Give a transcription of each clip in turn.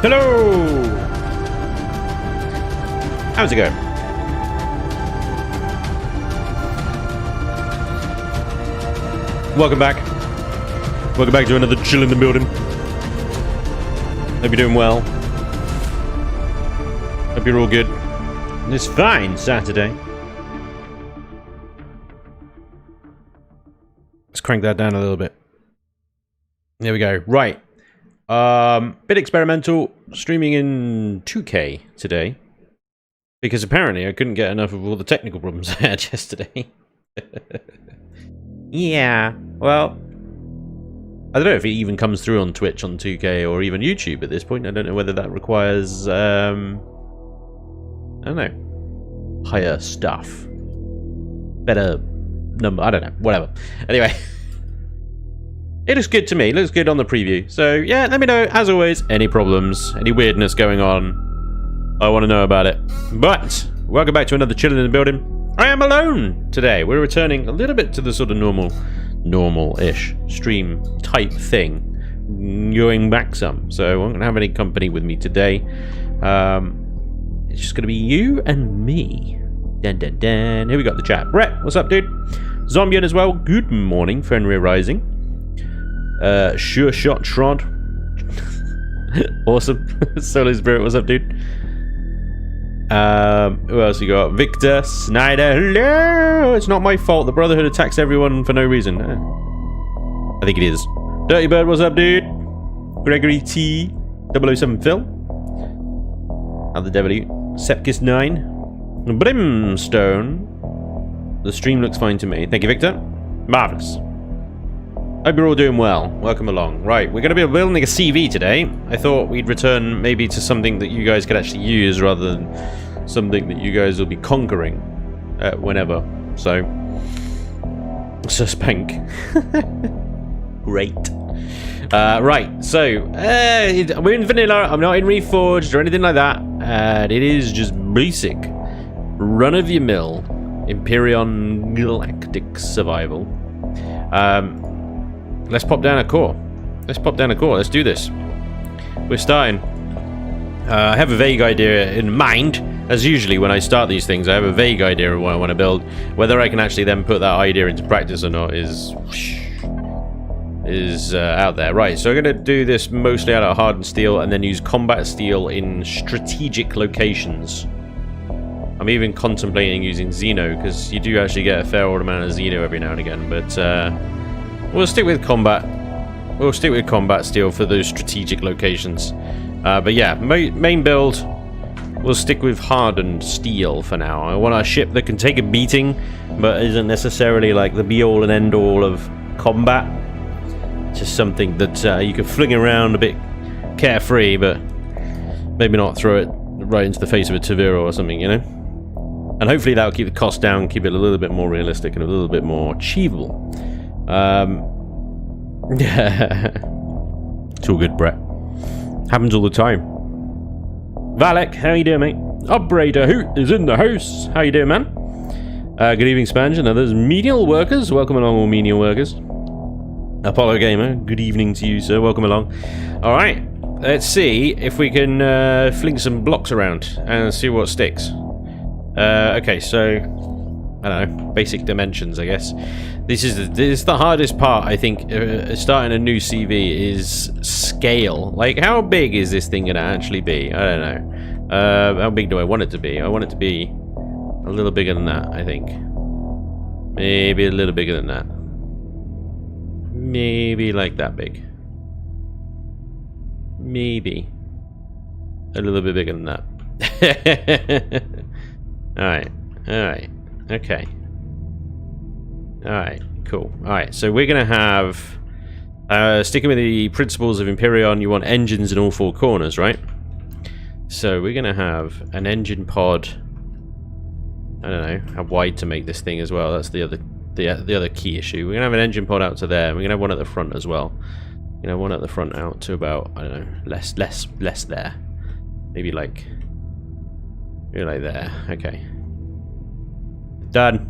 Hello! How's it going? Welcome back. Welcome back to another Chillin Buildin. Hope you're doing well. Hope you're all good. This fine Saturday. Let's crank that down a little bit. There we go. Right. Bit experimental, streaming in 2K today, because apparently I couldn't get enough of all the technical problems I had yesterday. Yeah, well, I don't know if it even comes through on Twitch on 2K or even YouTube at this point. I don't know whether that requires, I don't know, higher stuff, better number, I don't know, whatever. Anyway. It looks good to me. It looks good on the preview. So, yeah, let me know, as always, any problems, any weirdness going on. I want to know about it. But, welcome back to another Chillin Buildin. I am alone today. We're returning a little bit to the sort of normal-ish stream type thing. Going back some. So, I'm going to have any company with me today. It's just going to be you and me. Dun, dun, dun. Here we got the chat. Brett, what's up, dude? Zombian as well. Good morning, Fenrir Rising. Sure Shot Trod. Awesome. Solo Spirit, what's up, dude? Who else you got? Victor Snyder. Hello! It's not my fault. The Brotherhood attacks everyone for no reason. I think it is. Dirty Bird, what's up, dude? Gregory T. 007 Phil. Other W. Sepkis 9. Brimstone. The stream looks fine to me. Thank you, Victor. Marvelous. Hope you're all doing well. Welcome along. Right, we're going to be building a CV today. I thought we'd return maybe to something that you guys could actually use rather than something that you guys will be conquering whenever. So, spank. Great. Right, so we're in vanilla. I'm not in Reforged or anything like that. It is just basic, run-of-your-mill Empyrion Galactic Survival. Let's pop down a core. Let's do this. We're starting. I have a vague idea in mind. As usually when I start these things, I have a vague idea of what I want to build. Whether I can actually then put that idea into practice or not is out there. Right, so I'm going to do this mostly out of hardened steel and then use combat steel in strategic locations. I'm even contemplating using Xeno, because you do actually get a fair old amount of Xeno every now and again, but we'll stick with combat. We'll stick with combat steel for those strategic locations. But yeah, main build, we'll stick with hardened steel for now. I want a ship that can take a beating, but isn't necessarily like the be-all and end-all of combat. Just something that you can fling around a bit carefree, but maybe not throw it right into the face of a Taviro or something, you know? And hopefully that'll keep the cost down, keep it a little bit more realistic and a little bit more achievable. Yeah. It's all good, Brett. Happens all the time. Valek, how you doing, mate? Operator Hoot is in the house. How you doing, man? Good evening, Spanj and others. Menial workers. Welcome along, all menial workers. Apollo Gamer, good evening to you, sir. Welcome along. Alright, let's see if we can fling some blocks around and see what sticks. Okay, so I don't know, basic dimensions, I guess. This is the hardest part, I think, starting a new CV is scale. Like, how big is this thing going to actually be? I don't know. How big do I want it to be? I want it to be a little bigger than that, I think. Maybe a little bigger than that. Maybe like that big. Maybe a little bit bigger than that. Alright, okay. Alright, cool. Alright, so we're gonna have sticking with the principles of Empyrion, you want engines in all four corners, right? So we're gonna have an engine pod. I don't know how wide to make this thing as well. That's the other key issue. We're gonna have an engine pod out to there. We're gonna have one at the front as well. You know, one at the front out to about, I don't know, less there. Maybe like there. Okay. Done.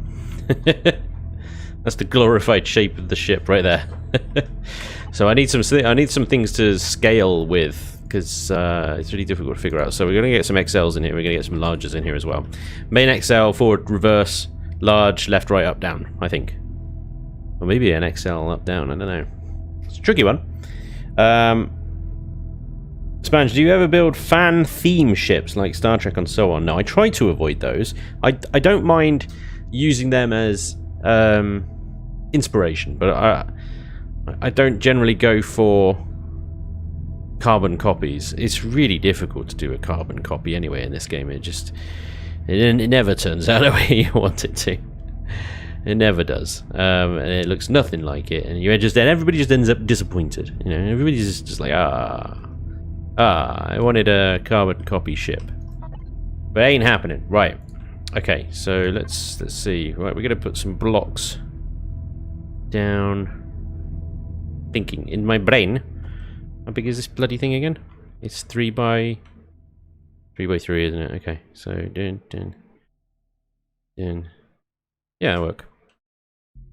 That's the glorified shape of the ship right there. So I need some things to scale with, because it's really difficult to figure out. So we're gonna get some XLs in here. We're gonna get some larges in here as well. Main XL, forward, reverse, large, left, right, up, down, I think. Or maybe an XL up, down, I don't know. It's a tricky one. Spanj, do you ever build fan theme ships like Star Trek and so on? No, I try to avoid those. I don't mind using them as inspiration, but I don't generally go for carbon copies. It's really difficult to do a carbon copy anyway in this game. It never turns out the way you want it to. It never does, and it looks nothing like it, and everybody just ends up disappointed. You know, everybody's just like, I wanted a carbon copy ship, but it ain't happening. Right? Okay, so let's see. Right, we're gonna put some blocks down. Thinking in my brain. How big is this bloody thing again? It's 3 by 3, isn't it? Okay, so dun. Yeah, it'll work.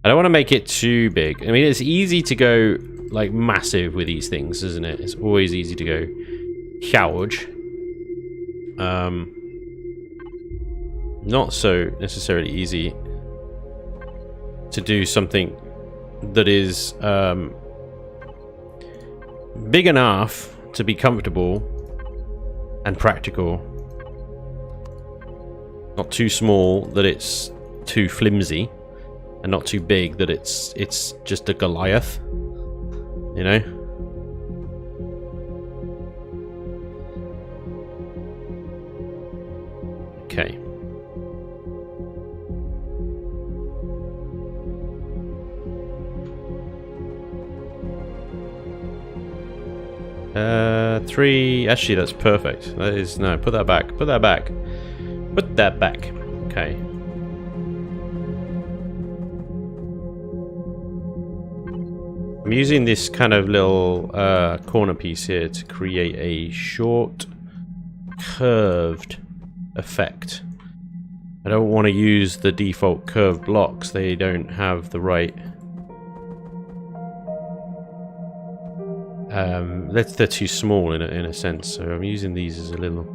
I don't want to make it too big. I mean, it's easy to go like massive with these things, isn't it? It's always easy to go huge. Not so necessarily easy to do something that is big enough to be comfortable and practical. Not too small that it's too flimsy, and not too big that it's just a Goliath, you know? Okay. 3. Actually, that's perfect. That is no. Put that back. Put that back. Put that back. Okay. I'm using this kind of little corner piece here to create a short, curved effect. I don't want to use the default curved blocks. They don't have the right. They're too small in a sense. So I'm using these as a little.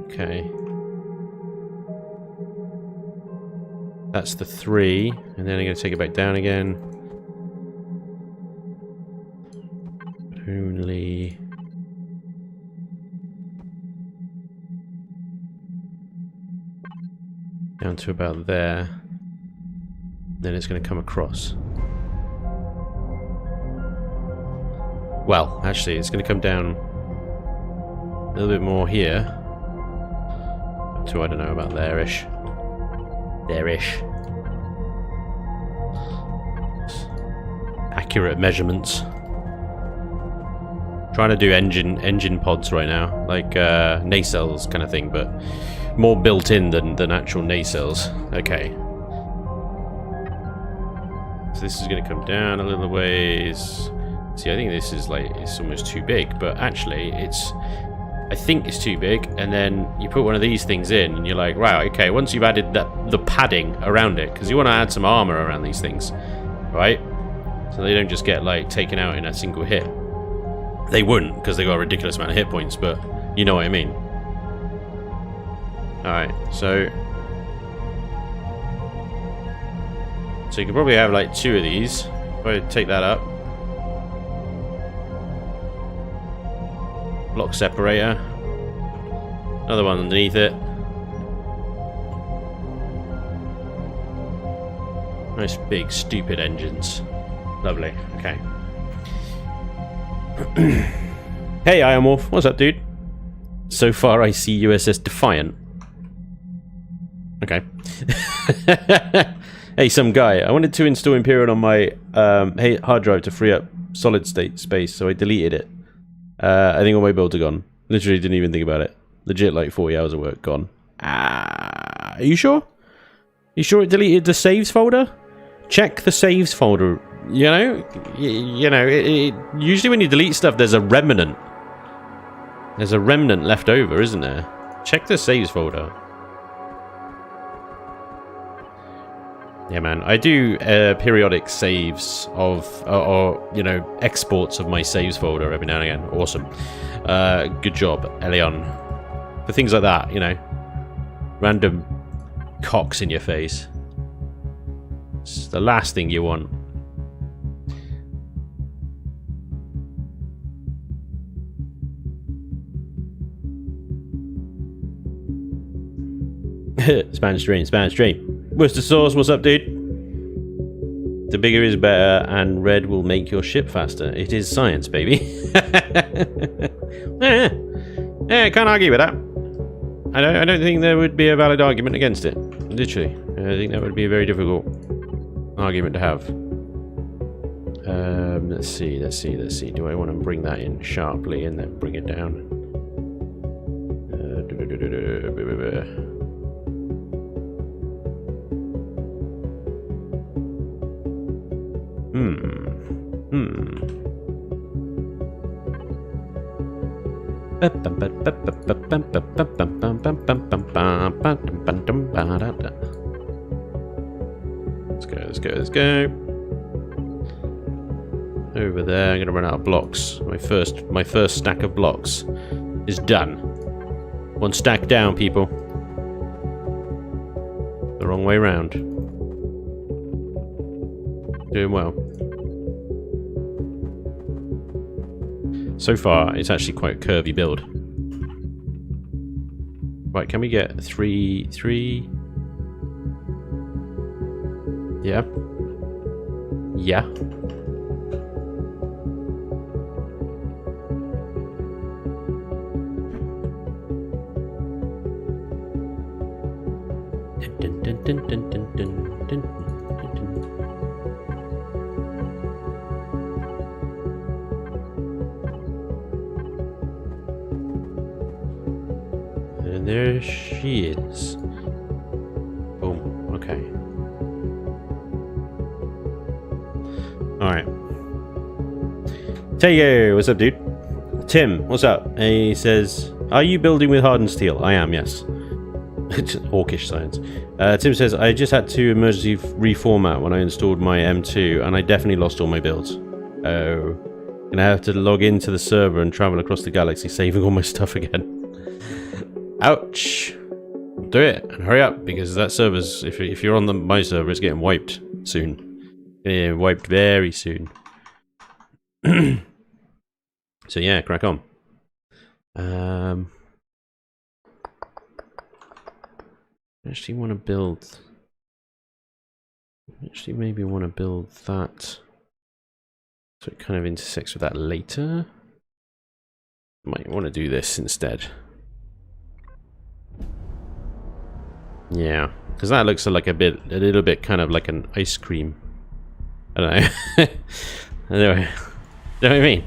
Okay. That's the 3, and then I'm going to take it back down again. Only down to about there. Then it's going to come across. Well, actually, it's going to come down a little bit more here. Up to, I don't know, about there-ish. There-ish. Accurate measurements. Trying to do engine pods right now, like nacelles kind of thing, but more built-in than actual nacelles. Okay. So this is going to come down a little ways. See, I think this is like, it's almost too big, but actually I think it's too big, and then you put one of these things in, and you're like, right, okay, once you've added the padding around it, because you want to add some armor around these things, right? So they don't just get, like, taken out in a single hit. They wouldn't, because they got a ridiculous amount of hit points, but you know what I mean. Alright, so you can probably have, like, 2 of these. If I take that up. Block separator. Another one underneath it. Nice big stupid engines. Lovely. Okay. Hey, Iron Wolf. What's up, dude? So far, I see USS Defiant. Okay. Hey, some guy. I wanted to install Empyrion on my hard drive to free up solid state space, so I deleted it. I think all my builds are gone. Literally didn't even think about it. Legit, like 40 hours of work gone. Are you sure? You sure it deleted the saves folder? Check the saves folder. You know, usually when you delete stuff, there's a remnant. There's a remnant left over, isn't there? Check the saves folder. Yeah, man. I do periodic saves of, or you know, exports of my saves folder every now and again. Awesome. Good job, Elion. For things like that, you know, random cocks in your face. It's the last thing you want. Spanj stream. Worcester sauce, what's up, dude? The bigger is better, and red will make your ship faster. It is science, baby. Yeah, can't argue with that. I don't think there would be a valid argument against it. Literally, I think that would be a very difficult argument to have. Let's see. Do I want to bring that in sharply and then bring it down? Let's go. Over there, I'm gonna run out of blocks. My first stack of blocks is done. 1 stack down, people. The wrong way round. Doing well. So far, it's actually quite a curvy build. Right, can we get 3? Yeah. Yeah. And there she is. Boom. Okay. Alright. Tayo, what's up, dude? Tim, what's up? And he says, are you building with hardened steel? I am, yes. It's orcish science. Tim says, I just had to emergency reformat when I installed my M2, and I definitely lost all my builds. Oh. And I have to log into the server and travel across the galaxy, saving all my stuff again. Ouch. Do it, and hurry up, because that server's, if you're on my server, it's getting wiped soon. Getting wiped very soon. So yeah, crack on. Actually want to build... Actually maybe want to build that. So it kind of intersects with that later. Might want to do this instead. Yeah, because that looks like a little bit kind of like an ice cream. I don't know. Anyway, you know what I mean?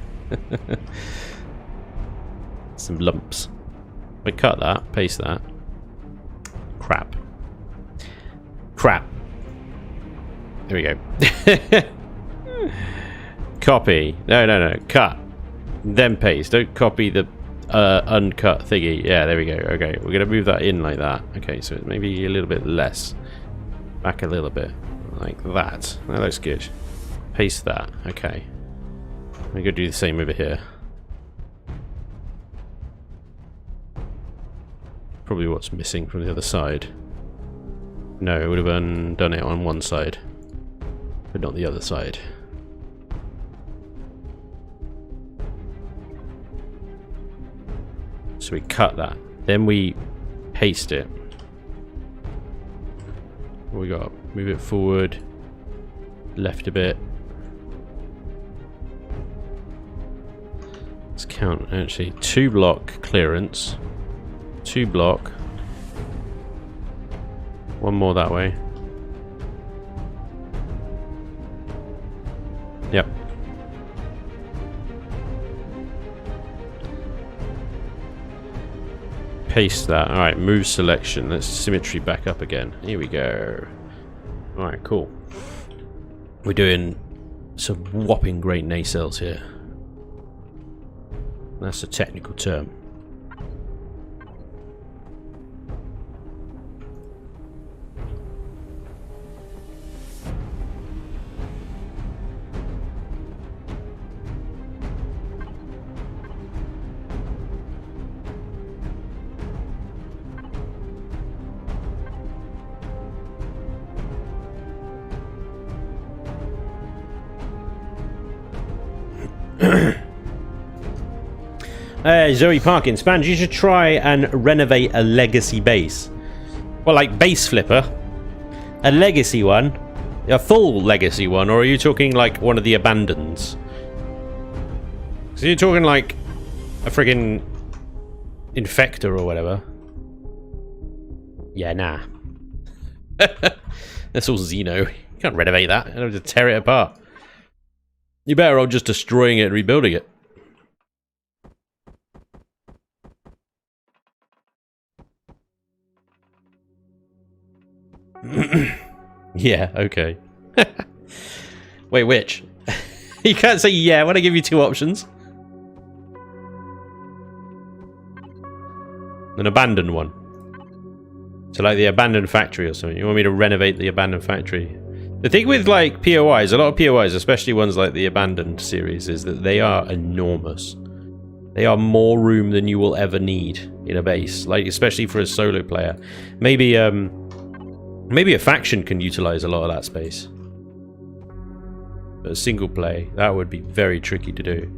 Some lumps. We cut that, paste that. Crap. Crap. There we go. Copy. No. Cut. Then paste. Don't copy the uncut thingy. Yeah, there we go. Okay, we're gonna move that in like that. Okay, so maybe a little bit less. Back a little bit. Like that. That looks good. Paste that. Okay. I'm gonna do the same over here. Probably what's missing from the other side. No, it would have done it on one side, but not the other side. So we cut that, then we paste it. What we got? Move it forward, left a bit. Let's count actually 2 block clearance, 2 block, 1 more that way. Yep. Paste that. Alright, move selection. Let's symmetry back up again. Here we go. Alright, cool. We're doing some whopping great nacelles here. That's a technical term. Zoe Parkin, Spanj, you should try and renovate a legacy base. Well, like base flipper. A legacy one? A full legacy one? Or are you talking like one of the abandons? So you're talking like a friggin' infector or whatever. Yeah, nah. That's all Xeno. You can't renovate that. You have to tear it apart. You're better off just destroying it and rebuilding it. Yeah, okay. Wait, which? You can't say yeah when I give you 2 options. An abandoned one. So like the abandoned factory or something. You want me to renovate the abandoned factory? The thing with like POIs, a lot of POIs, especially ones like the abandoned series, is that they are enormous. They are more room than you will ever need in a base, like especially for a solo player. Maybe maybe a faction can utilize a lot of that space. But a single play, that would be very tricky to do.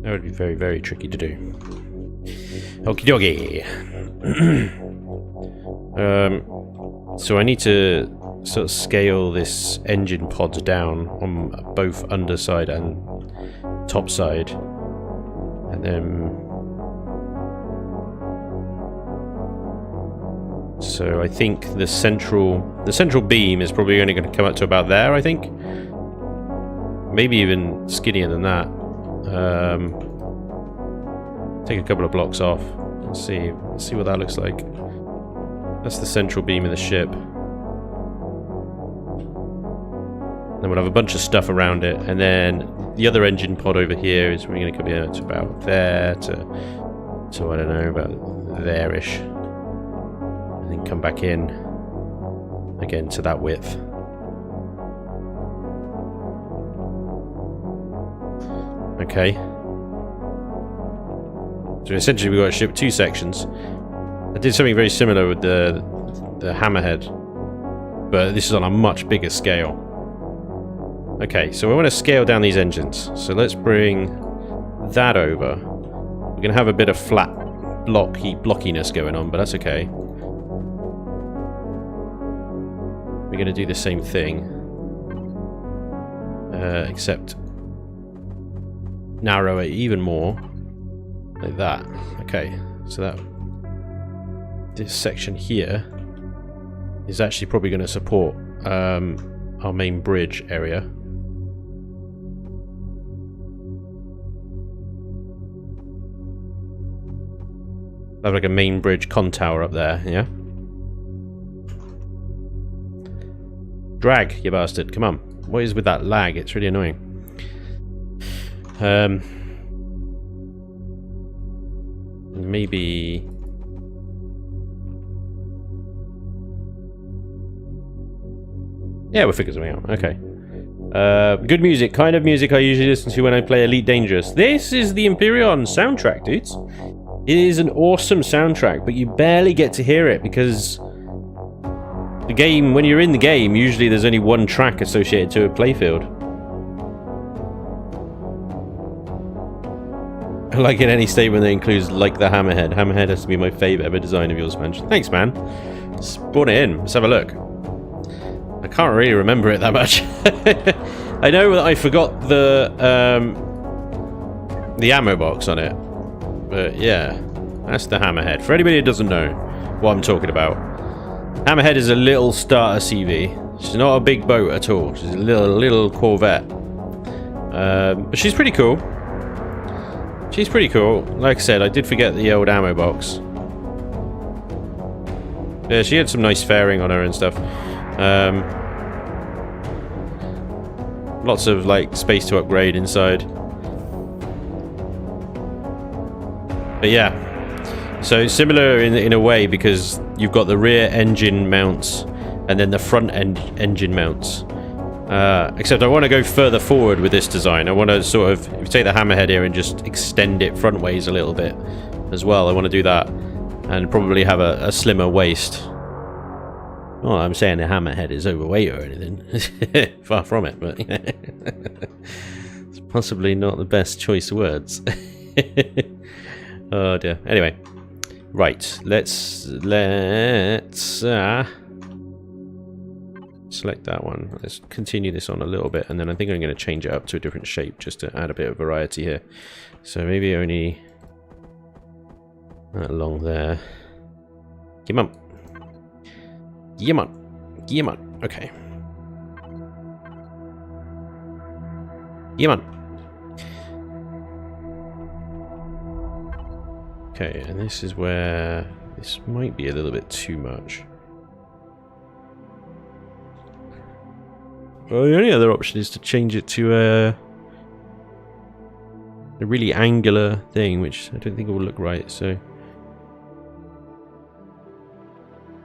That would be very, very tricky to do. Okie dokie. So I need to sort of scale this engine pod down on both underside and top side. And then... So I think the central beam is probably only going to come up to about there, I think. Maybe even skinnier than that. Take a couple of blocks off. Let's see what that looks like. That's the central beam of the ship. Then we'll have a bunch of stuff around it, and then the other engine pod over here is we're going to come here to about there to I don't know, about there-ish, and then come back in again to that width. Okay. So essentially we've got a ship 2 sections. I did something very similar with the hammerhead, but this is on a much bigger scale. Okay, so we want to scale down these engines. So let's bring that over. We're going to have a bit of flat blockiness going on, but that's okay. We're going to do the same thing, except narrow it even more, like that. Okay, so that this section here is actually probably going to support our main bridge area. I have like a main bridge con tower up there, yeah? Drag, you bastard, come on. What is with that lag? It's really annoying. Maybe... yeah, we'll figure something out. Okay. Good music. Kind of music I usually listen to when I play Elite Dangerous. This is the Empyrion soundtrack, dudes. It is an awesome soundtrack, but you barely get to hear it because the game, when you're in the game, usually there's only one track associated to a playfield. Like in any statement that includes like the hammerhead. Hammerhead has to be my favourite ever design of yours, Spanj. Thanks, man. Spawn it in. Let's have a look. I can't really remember it that much. I know that I forgot the ammo box on it. But yeah, that's the hammerhead. For anybody who doesn't know what I'm talking about, hammerhead is a little starter CV. She's not a big boat at all. She's a little corvette. But she's pretty cool. She's pretty cool. Like I said, I did forget the old ammo box. Yeah, she had some nice fairing on her and stuff. Lots of like space to upgrade inside. But yeah, so similar in a way because you've got the rear engine mounts and then the front engine mounts. Except I want to go further forward with this design. I want to sort of, if you take the hammerhead here and just extend it frontways a little bit as well. I want to do that and probably have a slimmer waist. Oh, I'm saying the hammerhead is overweight or anything. Far from it, but it's possibly not the best choice of words. Oh dear. Anyway, right. Let's select that one. Let's continue this on a little bit, and then I think I'm going to change it up to a different shape just to add a bit of variety here. So maybe only along there. Come on. Come on. Come on. Okay. Come on. Okay, and this is where this might be a little bit too much. Well, the only other option is to change it to a really angular thing, which I don't think will look right, so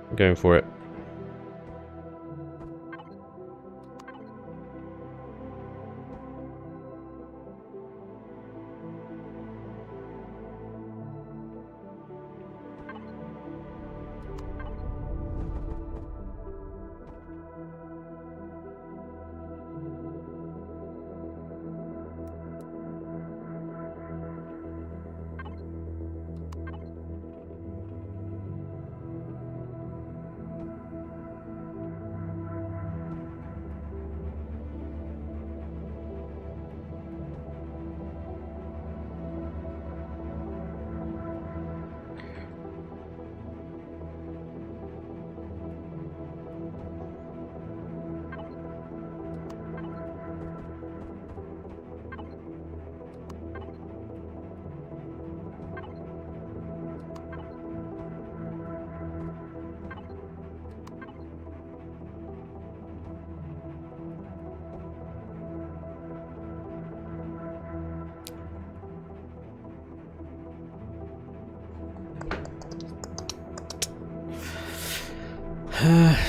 I'm going for it.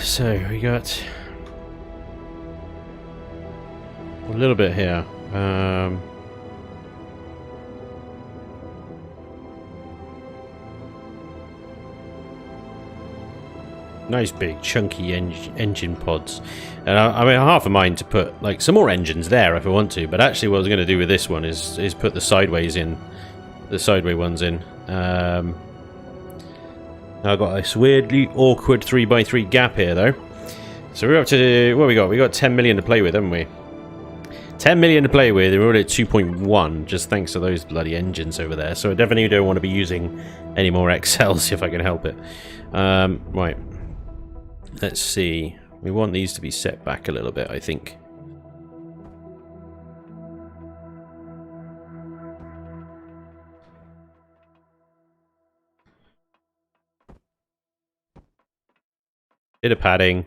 So we got a little bit here. Nice big chunky engine pods, and I mean, half a mind to put like some more engines there if I want to. But actually, what I was going to do with this one is put the sideways in, the sideway ones in. Now I've got this weirdly awkward 3x3 gap here, though. So we're up to what we got? We got 10 million to play with, haven't we? 10 million to play with. We're already at 2.1, just thanks to those bloody engines over there. So I definitely don't want to be using any more XLs if I can help it. Right. Let's see. We want these to be set back a little bit, I think. Bit of padding.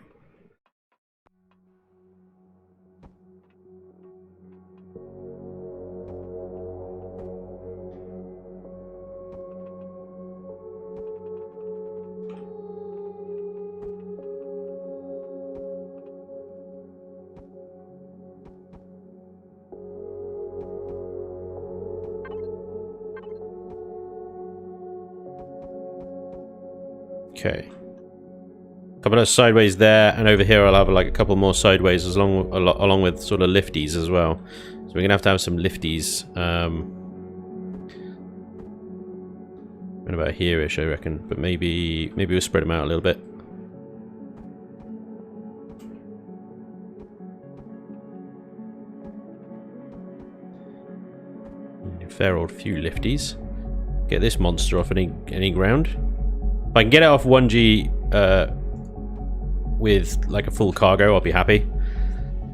Okay. A couple of sideways there, and over here I'll have like a couple more sideways along with sort of lifties as well. So we're gonna have to have some lifties. Right about here-ish, I reckon, but maybe we'll spread them out a little bit. A fair old few lifties. Get this monster off any ground. If I can get it off 1G with like a full cargo, I'll be happy.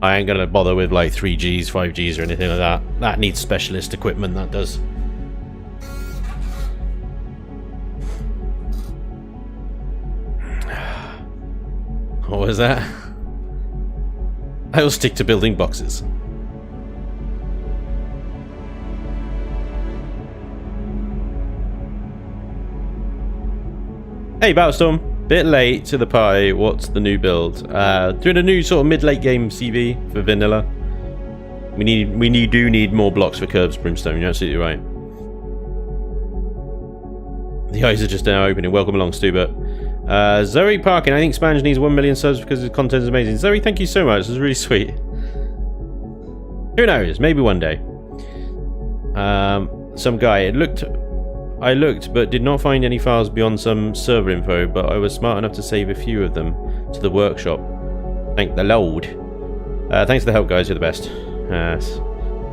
I ain't gonna bother with like 3Gs, 5Gs or anything like that. That needs specialist equipment, that does. What was that? I'll stick to building boxes. Hey Battlestorm, bit late to the party. What's the new build? Doing a new sort of mid-late game CV for vanilla. We do need more blocks for curbs, Brimstone. You're absolutely right. The eyes are just now opening. Welcome along, Stubert. Zoe Parkin, I think Spanj needs 1 million subs because his content is amazing. Zoe, thank you so much. This is really sweet. Who knows? Maybe one day. Some guy. I looked, but did not find any files beyond some server info, but I was smart enough to save a few of them to the workshop. Thank the Lord. Thanks for the help, guys. You're the best.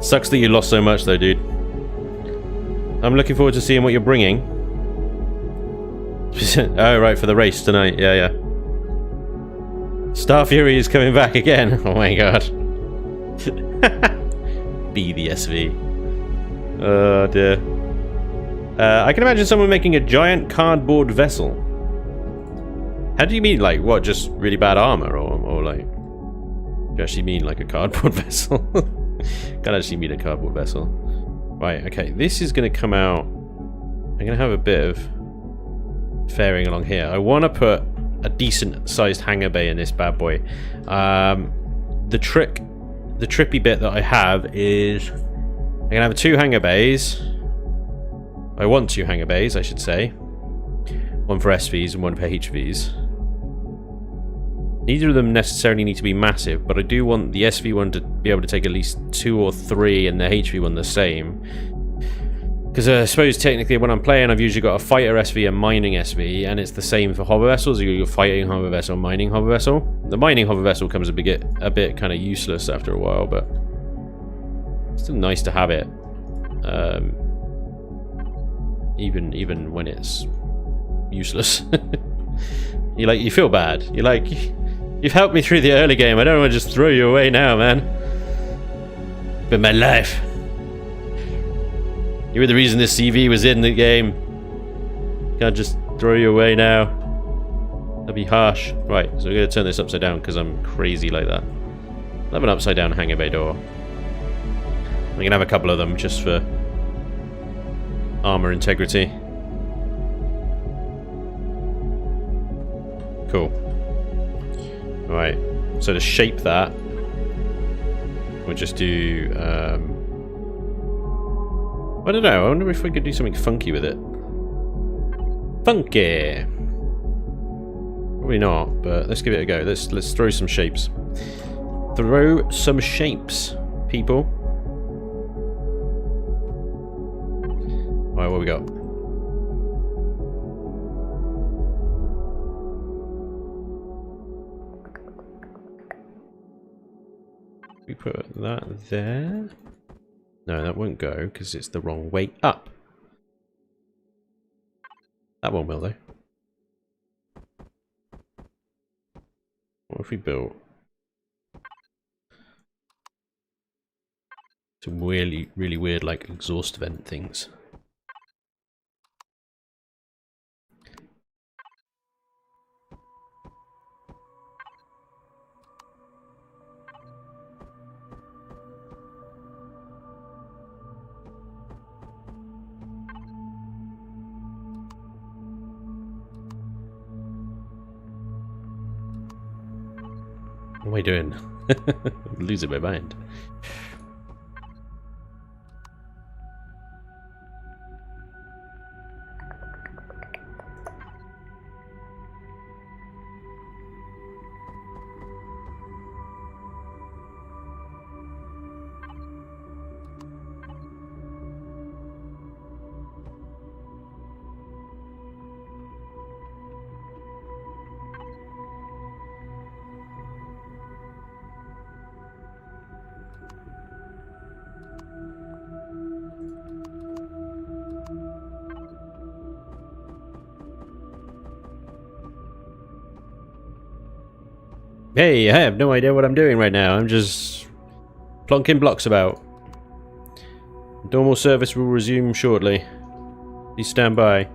Sucks that you lost so much, though, dude. I'm looking forward to seeing what you're bringing. Oh, right, for the race tonight. Yeah. Star Fury is coming back again. Oh, my God. Be the SV. Oh, dear. I can imagine someone making a giant cardboard vessel. How do you mean, like, what, just really bad armor, or like, do you actually mean like a cardboard vessel? Can't actually mean a cardboard vessel. Right, okay, this is going to come out. I'm going to have a bit of fairing along here. I want to put a decent sized hangar bay in this bad boy. The trippy bit that I have is I'm going to have 2 hangar bays. I want 2 hangar bays, I should say. One for SVs and one for HVs. Neither of them necessarily need to be massive, but I do want the SV one to be able to take at least 2 or 3 and the HV one the same. Because I suppose technically when I'm playing, I've usually got a fighter SV and mining SV, and it's the same for hover vessels. You've got fighting hover vessel, mining hover vessel. The mining hover vessel becomes a bit kind of useless after a while, but it's still nice to have it. Even when it's useless. you feel bad. You're like, you've helped me through the early game. I don't want to just throw you away now, man. But my life. You were the reason this CV was in the game. Can't just throw you away now. That'd be harsh. Right, so we're going to turn this upside down because I'm crazy like that. I'll have an upside down hangar bay door. I'm going to have a couple of them just for armor integrity. Cool. Right. So to shape that, we'll just do... I don't know. I wonder if we could do something funky with it. Funky! Probably not, but let's give it a go. Let's throw some shapes. Throw some shapes, people. Alright, what we got? We put that there. No, that won't go because it's the wrong way up. That one will though. What if we built some really weird like exhaust vent things? What am I doing? I'm losing my mind. Hey, I have no idea what I'm doing right now. I'm just plonking blocks about. Normal service will resume shortly. Please stand by.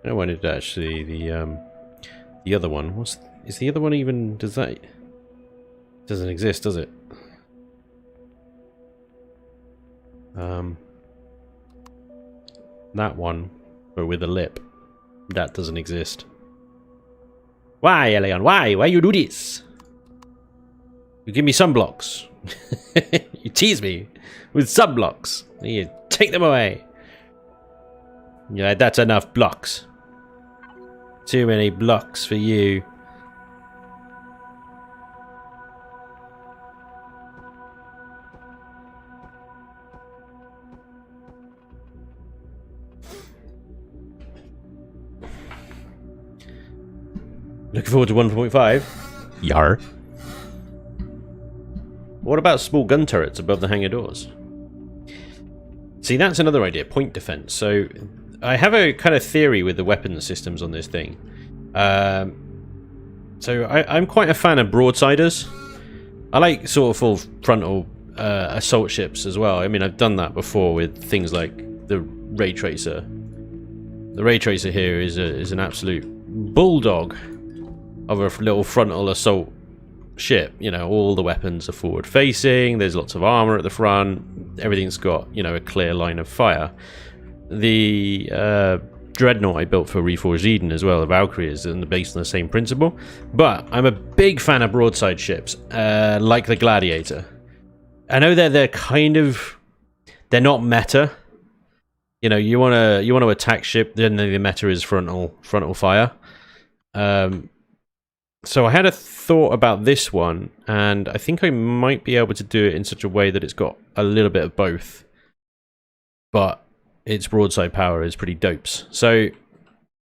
I wanted actually the other one. Is the other one even? Does that doesn't exist? Does it? That one, but with a lip, that doesn't exist. Why, Elion? Why you do this? You give me some blocks. You tease me with some blocks. You take them away. You're like, that's enough blocks. Too many blocks for you. Looking forward to 1.5. Yar. What about small gun turrets above the hangar doors? See, that's another idea. Point defense. So, I have a kind of theory with the weapon systems on this thing. So, I'm quite a fan of broadsiders. I like sort of full frontal assault ships as well. I mean, I've done that before with things like the Ray Tracer. The Ray Tracer here is an absolute bulldog of a little frontal assault ship. You know, all the weapons are forward facing, there's lots of armor at the front, everything's got, you know, a clear line of fire. The Dreadnought I built for Reforged Eden as well, the Valkyrie, is based on the same principle. But I'm a big fan of broadside ships, like the Gladiator. I know they're kind of, they're not meta. You know, you wanna attack ship, then the meta is frontal fire. So I had a thought about this one, and I think I might be able to do it in such a way that it's got a little bit of both, but its broadside power is pretty dopes. So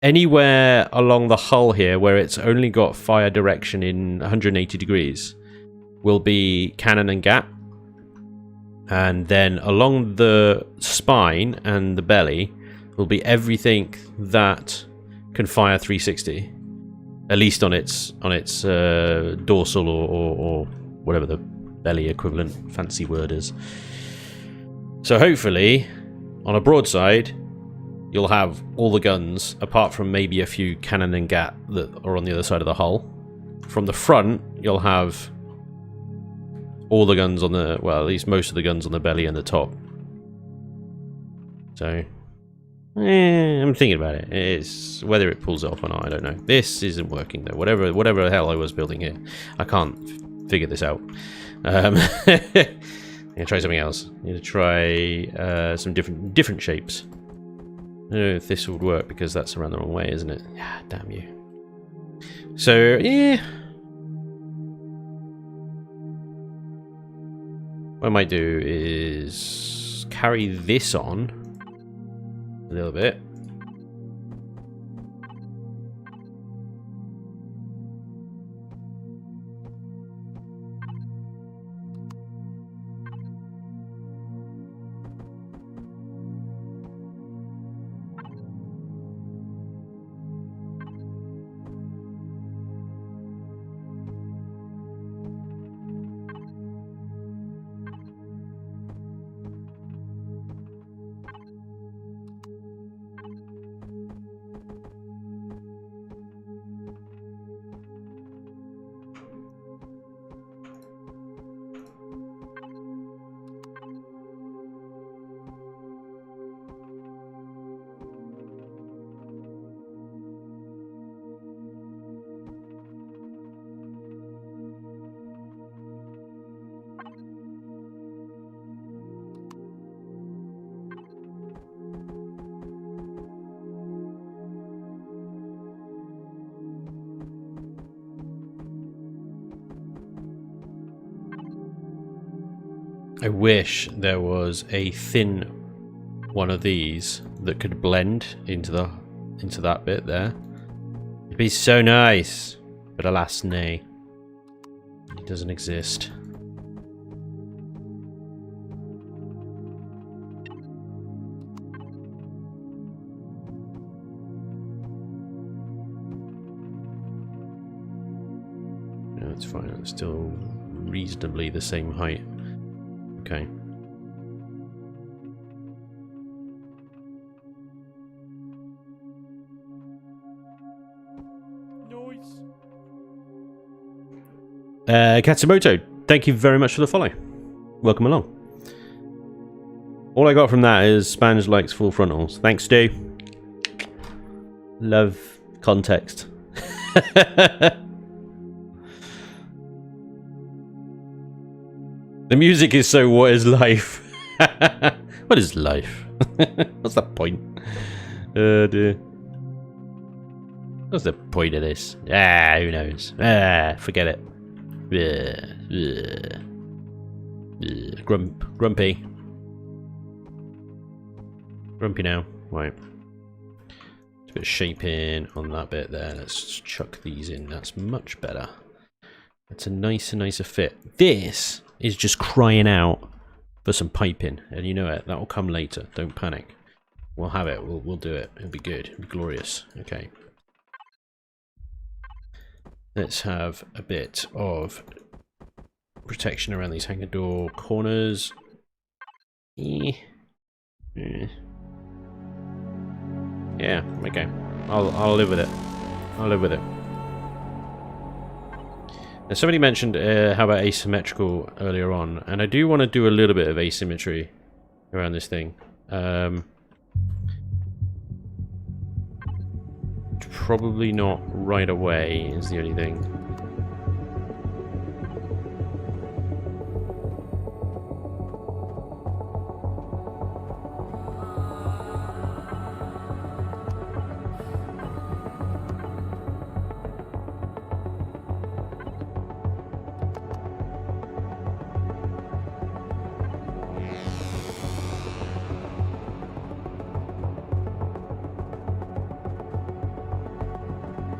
anywhere along the hull here where it's only got fire direction in 180 degrees will be cannon and gap, and then along the spine and the belly will be everything that can fire 360. At least on its dorsal or whatever the belly equivalent fancy word is. So hopefully, on a broadside, you'll have all the guns, apart from maybe a few cannon and gap that are on the other side of the hull. From the front, you'll have all the guns on the, well, at least most of the guns on the belly and the top. So, I'm thinking about it. It's whether it pulls off or not, I don't know. This isn't working though. Whatever the hell I was building here, I can't figure this out. I'm gonna try something else. I'm gonna try some different shapes. I don't know if this would work because that's around the wrong way, isn't it? Yeah, damn you. So, yeah. What I might do is carry this on a little bit. I wish there was a thin one of these that could blend into that bit there. It'd be so nice, but alas, nay, it doesn't exist. No, it's fine. It's still reasonably the same height. Okay. Noise. Katsumoto, thank you very much for the follow. Welcome along. All I got from that is Spanj likes full frontals. Thanks, Stu. Love context. The music is so what is life? What is life? What's the point? Oh dear. What's the point of this? Ah, who knows? Ah, forget it. Grumpy. Grumpy now. Right. A bit of shaping on that bit there. Let's chuck these in. That's much better. That's a nicer fit. This is just crying out for some piping, and you know it. That will come later. Don't panic. We'll have it. We'll do it. It'll be good. It'll be glorious. Okay. Let's have a bit of protection around these hangar door corners. Yeah. Okay. I'll live with it. I'll live with it. Now, somebody mentioned how about asymmetrical earlier on, and I do want to do a little bit of asymmetry around this thing. Probably not right away is the only thing.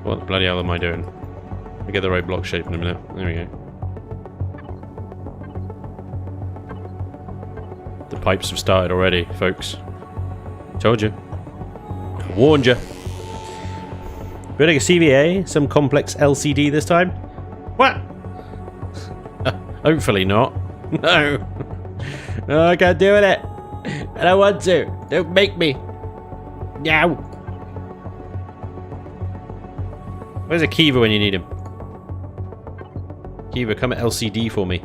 What the bloody hell am I doing? I get the right block shape in a minute. There we go. The pipes have started already, folks. Told you. Warned you. Building a CVA? Some complex LCD this time? What? Hopefully not. No. Oh, I can't do it. I don't want to. Don't make me. No. Where's a Kiva when you need him? Kiva, come at LCD for me.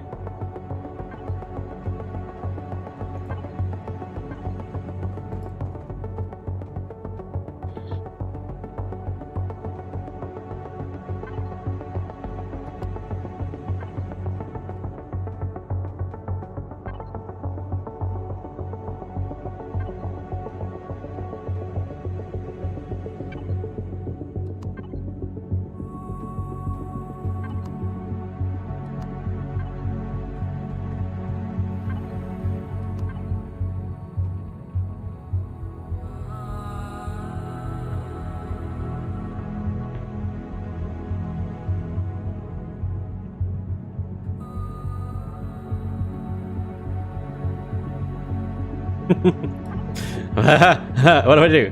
What do I do?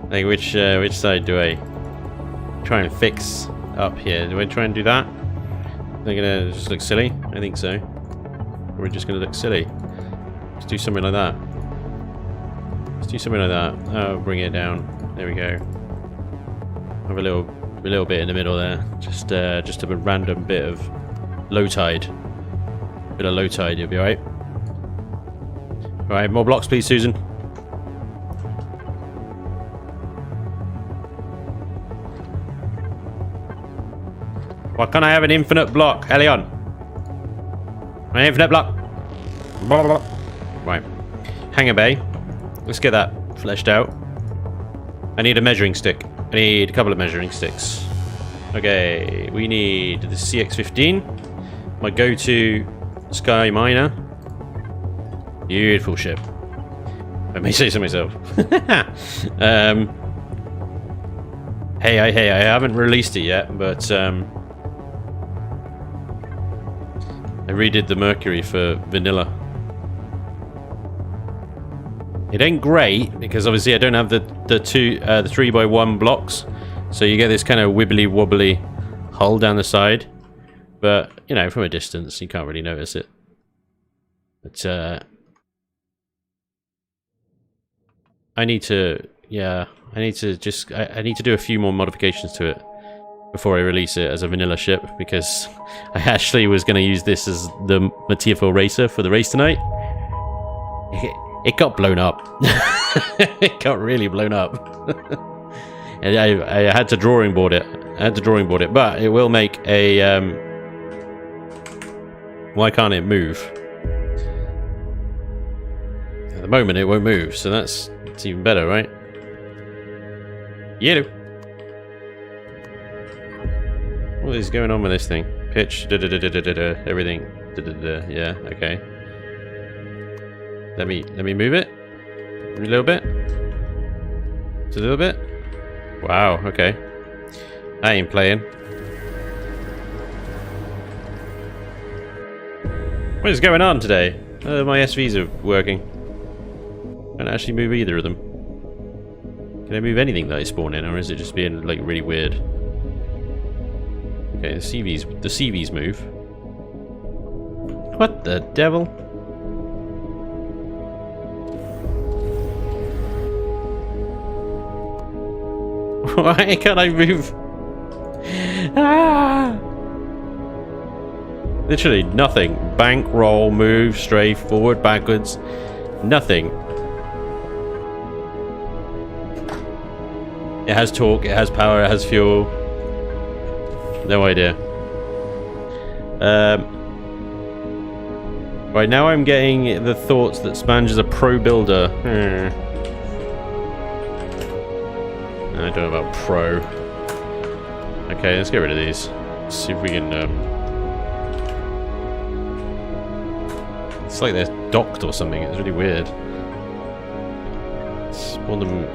Like which side do I try and fix up here? Do I try and do that? They're gonna just look silly? I think so. Or we're just gonna look silly. Let's do something like that. Let's do something like that. Oh, bring it down. There we go. Have a little bit in the middle there. Just a random bit of low tide. Bit of low tide, you'll be alright. Alright, more blocks please, Susan. Why can't I have an infinite block, Helion? An infinite block. Blah, blah, blah. Right. Hangar bay. Let's get that fleshed out. I need a measuring stick. I need a couple of measuring sticks. Okay, we need the CX-15. My go-to Sky Miner. Beautiful ship. I may say so myself. Hey, I haven't released it yet, but I redid the Mercury for vanilla. It ain't great because obviously I don't have the 3x1 blocks, so you get this kind of wibbly wobbly hull down the side. But you know, from a distance, you can't really notice it. But I need to do a few more modifications to it before I release it as a vanilla ship, because I actually was going to use this as the Matifo racer for the race tonight. It got blown up. It got really blown up. And I had to drawing board it. But it will make a... why can't it move? At the moment it won't move, so it's even better, right? Yeah. What is going on with this thing? Pitch, everything. Yeah, okay. Let me move it. A little bit. Just a little bit. Wow, okay. I ain't playing. What is going on today? My SVs are working. I don't actually move either of them. Can I move anything that I spawn in, or is it just being like really weird? Okay, the CVs move. What the devil? Why can't I move? Ah! Literally nothing. Bank, roll, move, strafe, forward, backwards. Nothing. It has torque, it has power, it has fuel. No idea. Right, now I'm getting the thoughts that Spanj is a pro builder. I don't know about pro. Okay, let's get rid of these. Let's see if we can... It's like they're docked or something. It's really weird. Spawn them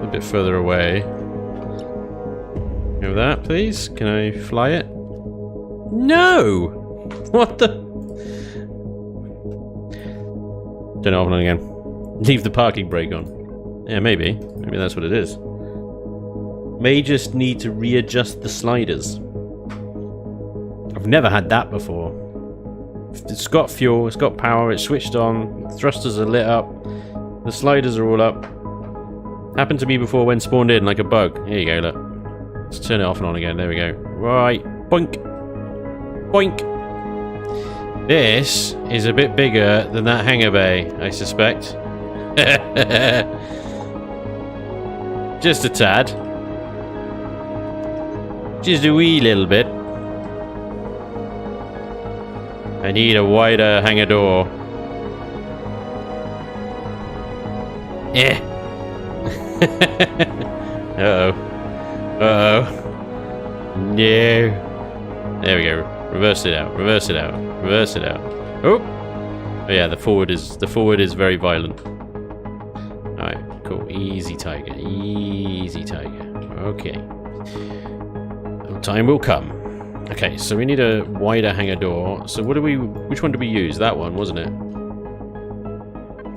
a bit further away. Go with that, please. Can I fly it? No! What the? Turn it off and on again. Leave the parking brake on. Yeah, maybe. Maybe that's what it is. May just need to readjust the sliders. I've never had that before. It's got fuel, it's got power, it's switched on, thrusters are lit up, the sliders are all up. Happened to me before when spawned in like a bug. Here you go, look. Let's turn it off and on again. There we go. Right. Boink. Boink. This is a bit bigger than that hangar bay, I suspect. Just a tad. Just a wee little bit. I need a wider hangar door. Yeah. Uh-oh. Uh-oh. No. There we go. Reverse it out. Reverse it out. Reverse it out. Oh. Oh yeah, the forward is very violent. Alright, cool. Easy, tiger. Easy, tiger. Okay. Time will come. Okay, so we need a wider hangar door. So what do we... Which one did we use? That one, wasn't it?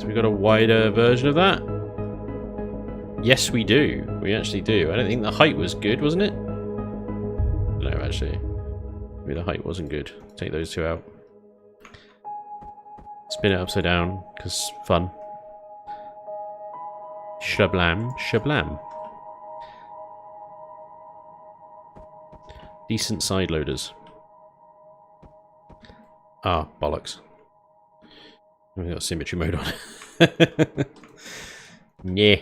So we got a wider version of that? Yes, we do. We actually do. I don't think the height was good, wasn't it? No, actually. Maybe the height wasn't good. Take those two out. Spin it upside down, because fun. Shablam, shablam. Decent side loaders. Ah, bollocks. We've got symmetry mode on. Yeah.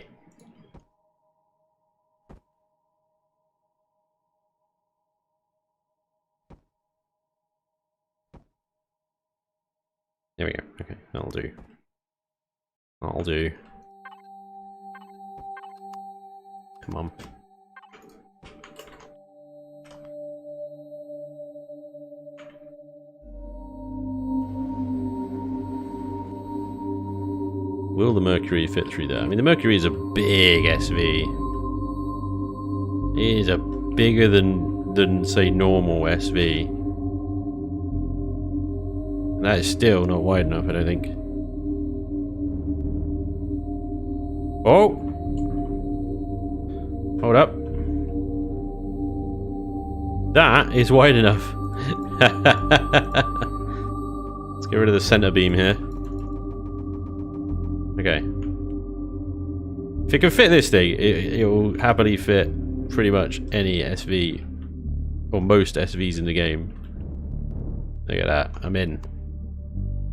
There we go. Okay, that'll do. That'll do. Come on. Will the Mercury fit through there? I mean, the Mercury is a big SV. It is a bigger than say normal SV. And that is still not wide enough, I don't think. Oh! Hold up. That is wide enough. Let's get rid of the center beam here. Okay. If it can fit this thing, it will happily fit pretty much any SV. Or most SVs in the game. Look at that. I'm in.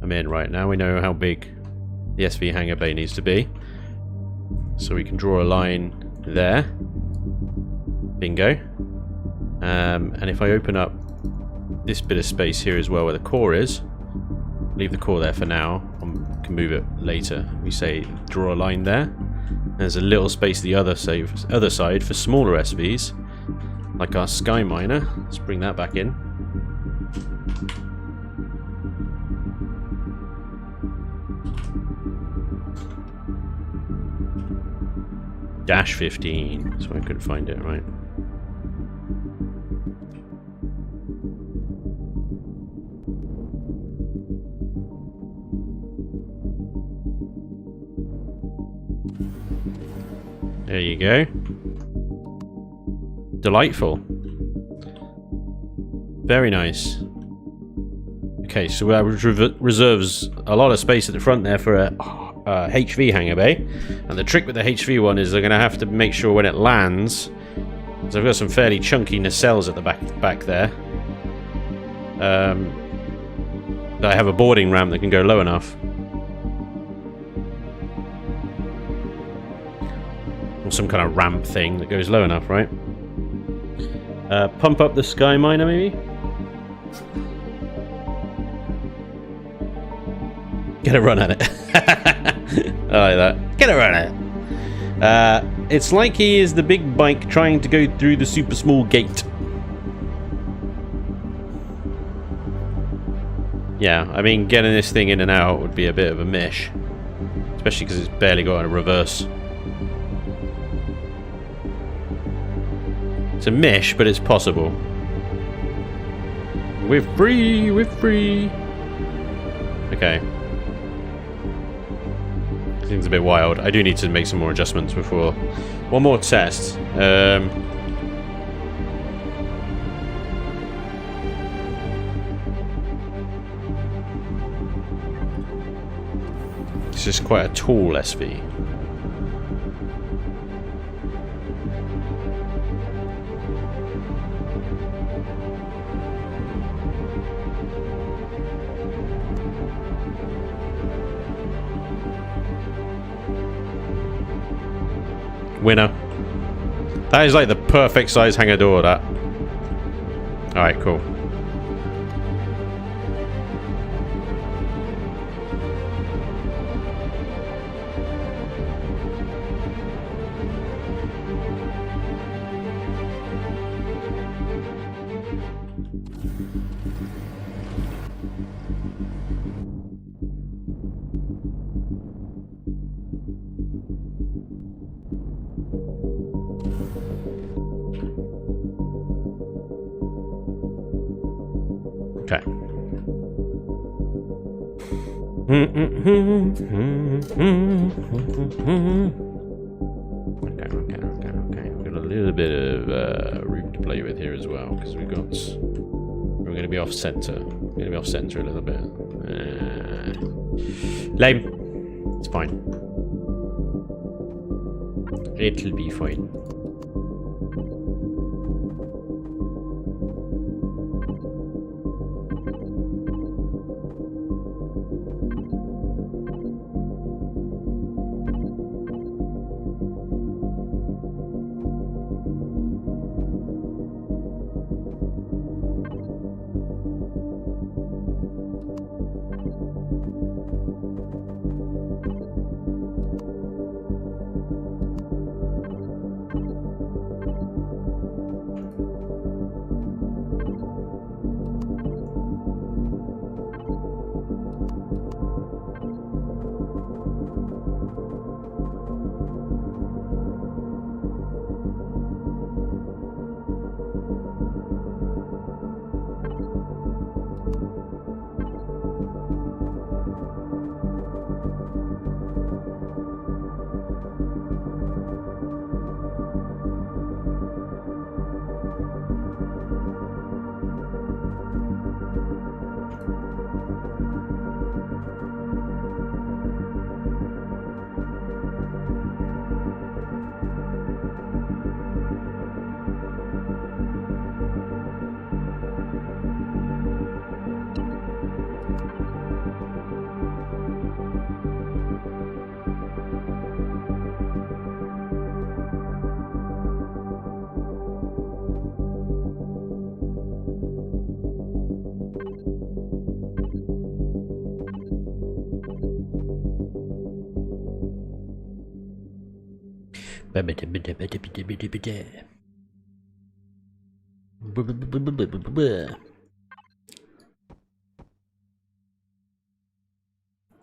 I'm in. Right, now we know how big the SV hangar bay needs to be. So we can draw a line there. Bingo. And if I open up this bit of space here as well where the core is, leave the core there for now, I can move it later. We say draw a line there. There's a little space the other side for smaller SVs, like our Sky Miner. Let's bring that back in. Dash 15, so I couldn't find it, right? There you go. Delightful. Very nice. Okay, so that reserves a lot of space at the front there for a HV hangar bay. And the trick with the HV one is they're going to have to make sure when it lands. So I've got some fairly chunky nacelles at the back there. That I have a boarding ramp that can go low enough. Some kind of ramp thing that goes low enough, right? Pump up the Sky Miner, maybe? Get a run at it. I like that. Get a run at it. It's like he is the big bike trying to go through the super small gate. Yeah, I mean, getting this thing in and out would be a bit of a mish. Especially because it's barely got a reverse. It's a mish, but it's possible. We're free! We're free! Okay. Things a bit wild. I do need to make some more adjustments before... One more test. This is quite a tall SV. Winner. That is like the perfect size hangar door, that. Alright, cool. Okay. Okay. We've got a little bit of room to play with here as well, because we're going to be off center. We're going to be off center a little bit. Lame. It's fine. It'll be fine.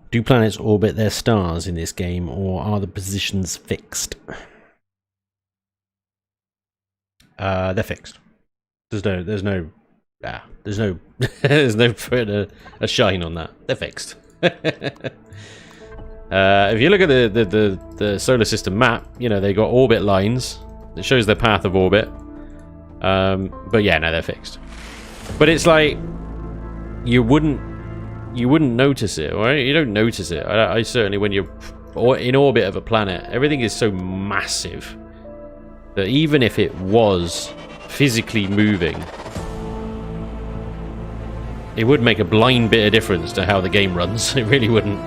Do planets orbit their stars in this game, or are the positions fixed? They're fixed. There's no there's no putting a shine on that. They're fixed. If you look at the solar system map, you know, they got orbit lines that shows their path of orbit. But yeah, no, they're fixed. But it's like you wouldn't notice it, right? You don't notice it. I certainly, when you're in orbit of a planet, everything is so massive that even if it was physically moving, it would make a blind bit of difference to how the game runs. It really wouldn't.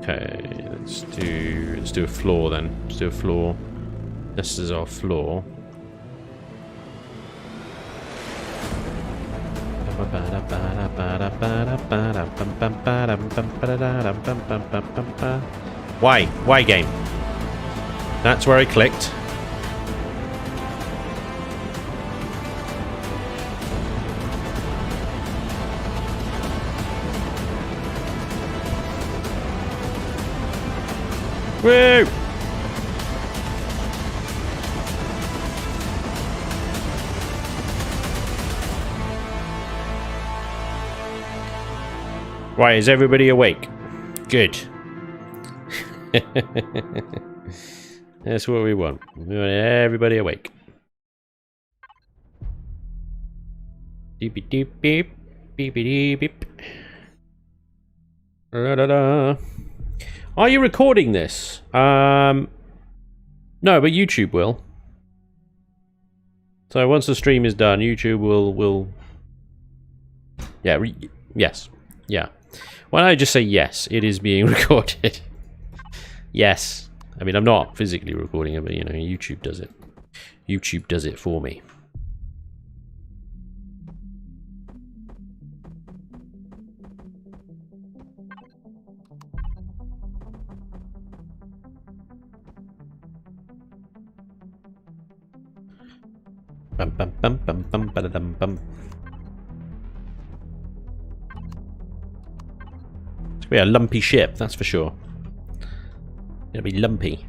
Okay, let's do a floor then. Let's do a floor. This is our floor. Why? Why game? That's where I clicked. Woo! Right, is everybody awake? Good. That's what we want. We want everybody awake. Beep beep beep beep beep beep beep. Da, da, da. Are you recording this? No, but YouTube will. So once the stream is done, YouTube will. Yeah. Yes. Yeah. Why don't I just say yes? It is being recorded. Yes. I mean, I'm not physically recording it, but you know, YouTube does it. YouTube does it for me. Bum bum bum bum bum ba dum bum. Be a lumpy ship, that's for sure. It'll be lumpy.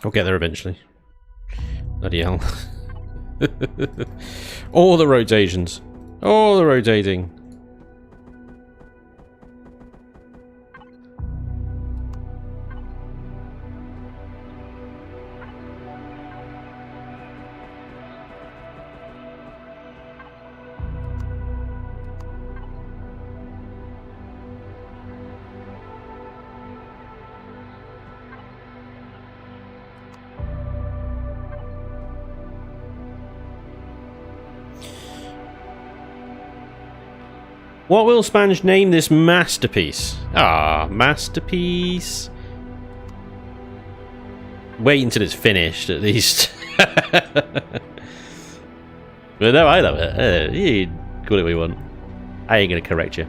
I'll get there eventually. Bloody hell. All the rotations. All the rotating. What will Spanj name this masterpiece? Ah, masterpiece. Wait until it's finished, at least. But no, I love it. You call it what you want. I ain't gonna correct you.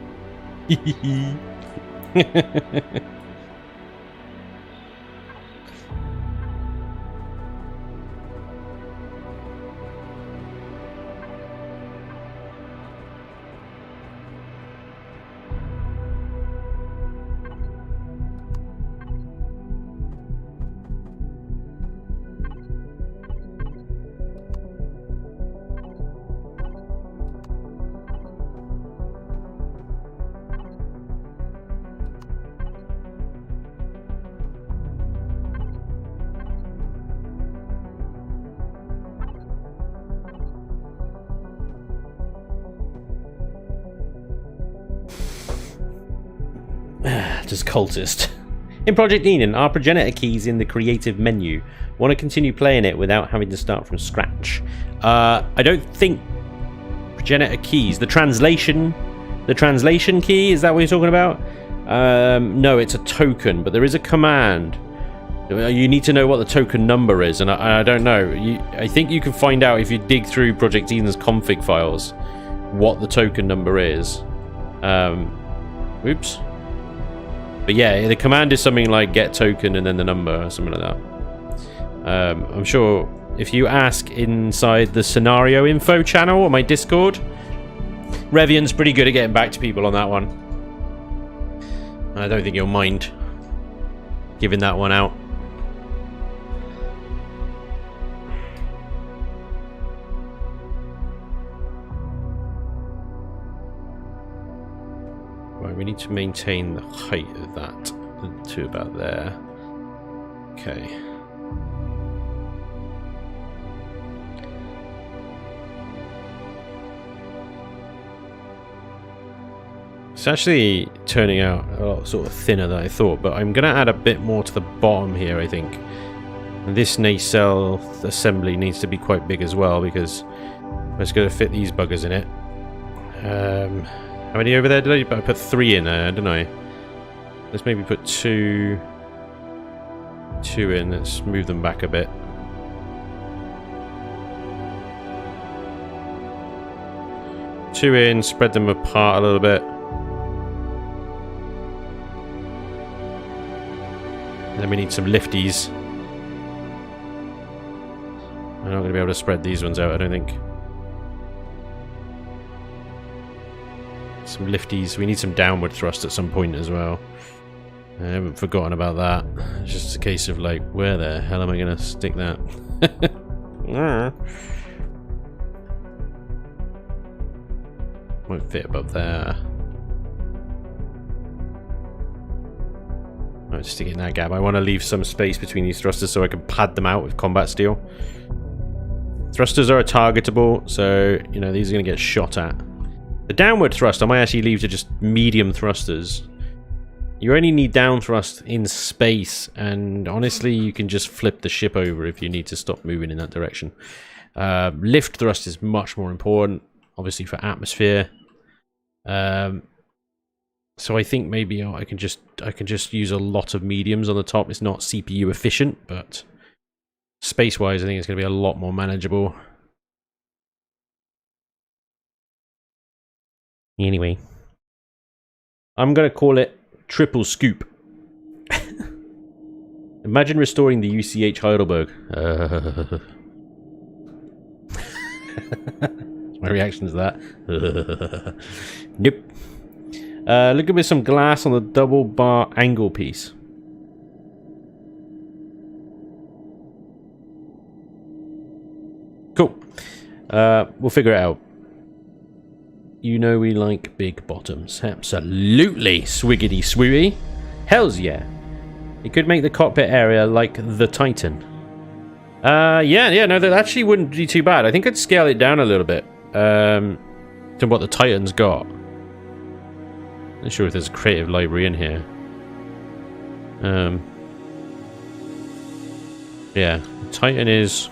Just cultist. In Project Eden, are progenitor keys in the creative menu? Want to continue playing it without having to start from scratch? I don't think progenitor keys. The translation key, is that what you're talking about? No, it's a token, but there is a command. You need to know what the token number is, and I don't know. I think you can find out if you dig through Project Eden's config files what the token number is. Oops. But yeah, the command is something like get token and then the number or something like that. I'm sure if you ask inside the scenario info channel on my Discord, Revion's pretty good at getting back to people on that one. I don't think you'll mind giving that one out. Right, we need to maintain the height of that to about there. Okay. It's actually turning out a lot sort of thinner than I thought, but I'm going to add a bit more to the bottom here, I think. And this nacelle assembly needs to be quite big as well, because it's going to fit these buggers in it. How many over there did I put 3 in there, didn't I? Let's maybe put 2 in. Let's move them back a bit. Two in, spread them apart a little bit. And then we need some lifties. I'm not going to be able to spread these ones out, I don't think. Some lifties. We need some downward thrust at some point as well. I haven't forgotten about that. It's just a case of like, where the hell am I going to stick that? Won't fit above there. I'll just stick it in that gap. I want to leave some space between these thrusters so I can pad them out with combat steel. Thrusters are targetable, so, you know, these are going to get shot at. The downward thrust I might actually leave to just medium thrusters. You only need down thrust in space, and honestly, you can just flip the ship over if you need to stop moving in that direction. Lift thrust is much more important, obviously for atmosphere. So I think maybe I can just use a lot of mediums on the top. It's not CPU efficient, but space-wise, I think it's going to be a lot more manageable. Anyway, I'm going to call it triple scoop. Imagine restoring the UCH Heidelberg. My reaction to that. Nope. Look at some glass on the double bar angle piece. Cool. We'll figure it out. You know we like big bottoms. Absolutely, swiggity swooey. Hells yeah. It could make the cockpit area like the Titan. Yeah, no, that actually wouldn't be too bad. I think I'd scale it down a little bit. To what the Titan's got. Not sure if there's a creative library in here. Yeah, the Titan is...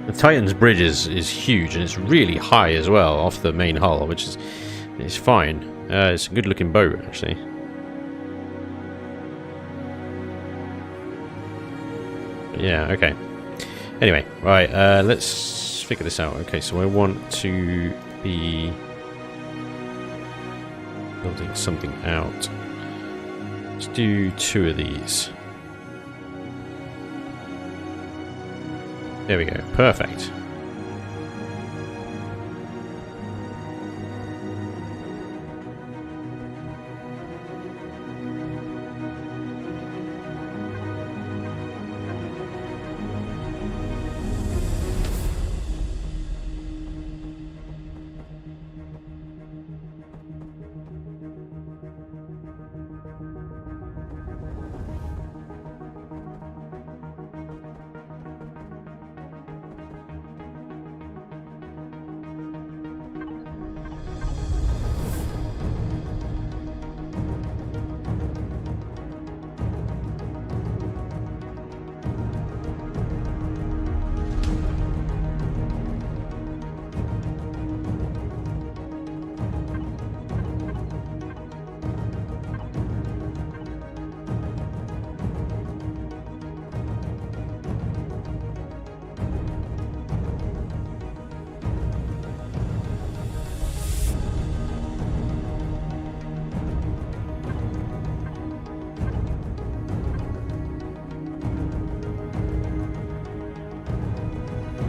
The Titan's bridge is huge, and it's really high as well off the main hull, which is fine. It's a good looking boat, actually. Yeah, okay. Anyway, right, let's figure this out. Okay, so I want to be building something out. Let's do 2 of these. There we go. Perfect.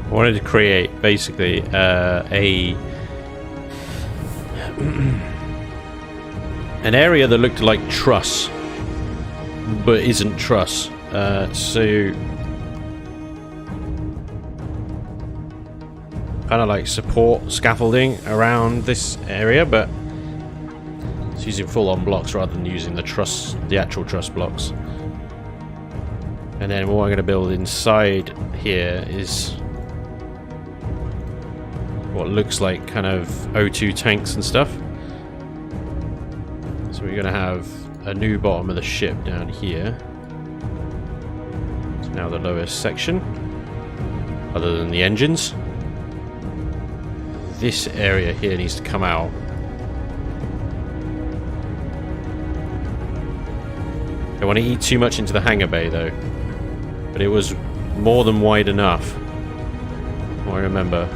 I wanted to create basically an area that looked like truss, but isn't truss. So kind of like support scaffolding around this area, but it's using full-on blocks rather than using the actual truss blocks. And then what I'm going to build inside here is what looks like kind of O2 tanks and stuff. So we're going to have a new bottom of the ship down here. It's now the lowest section, other than the engines. This area here needs to come out. I don't want to eat too much into the hangar bay though, but it was more than wide enough. I remember.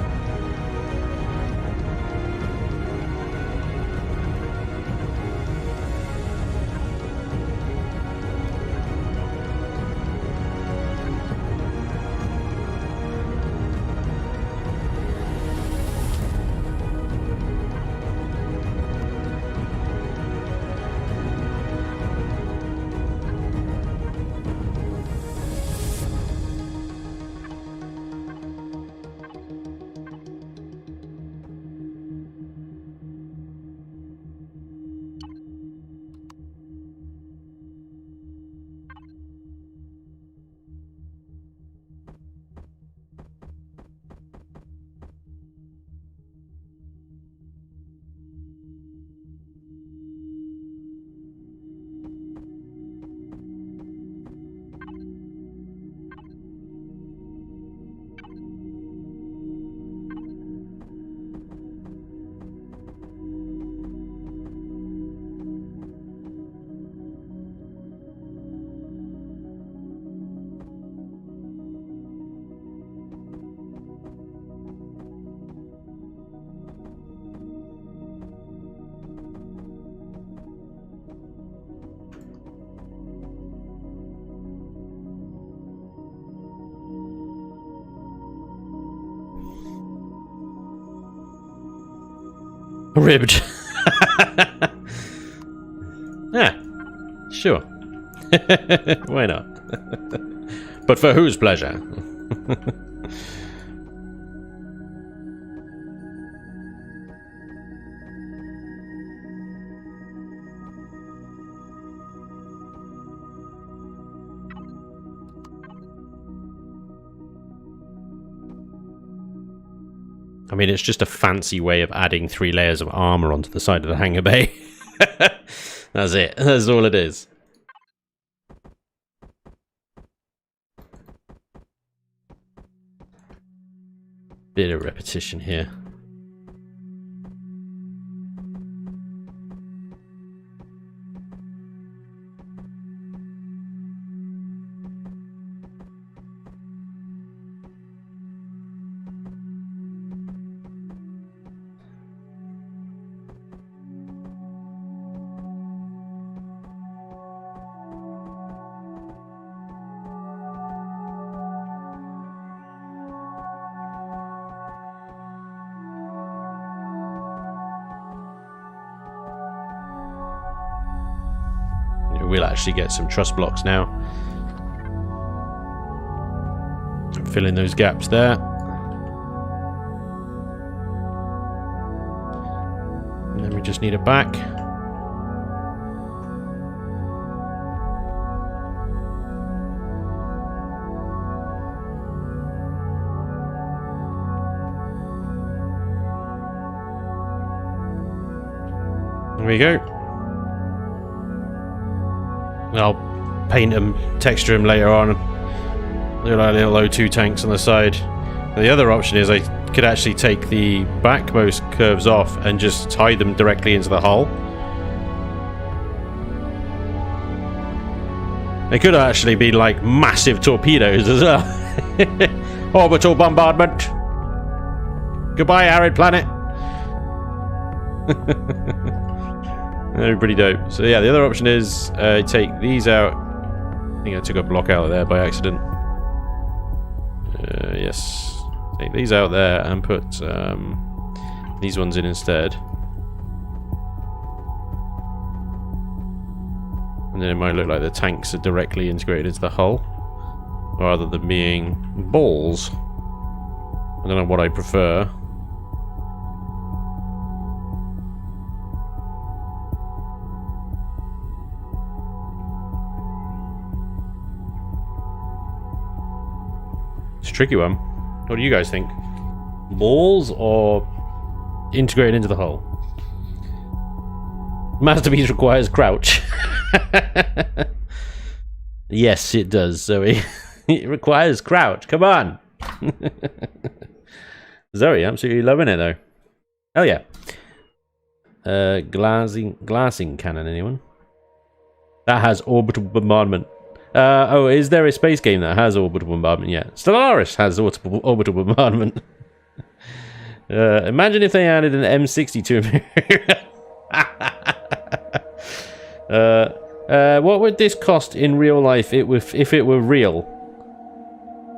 Ribbed. Yeah, sure. Why not? But for whose pleasure? I mean, it's just a fancy way of adding 3 layers of armor onto the side of the hangar bay. That's it. That's all it is. Bit of repetition here. We'll actually get some truss blocks now. Fill in those gaps there. And then we just need a back. There we go. I'll paint them, texture them later on. They're like little O2 tanks on the side. The other option is I could actually take the backmost curves off and just tie them directly into the hull. They could actually be like massive torpedoes as well. Orbital bombardment. Goodbye, arid planet. They're pretty dope. So yeah, the other option is take these out. I think I took a block out of there by accident. Yes. Take these out there and put these ones in instead. And then it might look like the tanks are directly integrated into the hull, rather than being balls. I don't know what I prefer. It's a tricky one. What do you guys think? Balls or integrated into the hull? Masterpiece requires crouch. Yes, it does, Zoe. It requires crouch. Come on. Zoe, absolutely loving it though. Oh yeah. Glassing cannon, anyone? That has orbital bombardment. Oh, is there a space game that has orbital bombardment yet? Stellaris has orbital bombardment. Imagine if they added an M60 to Empyrion. What would this cost in real life if it were real?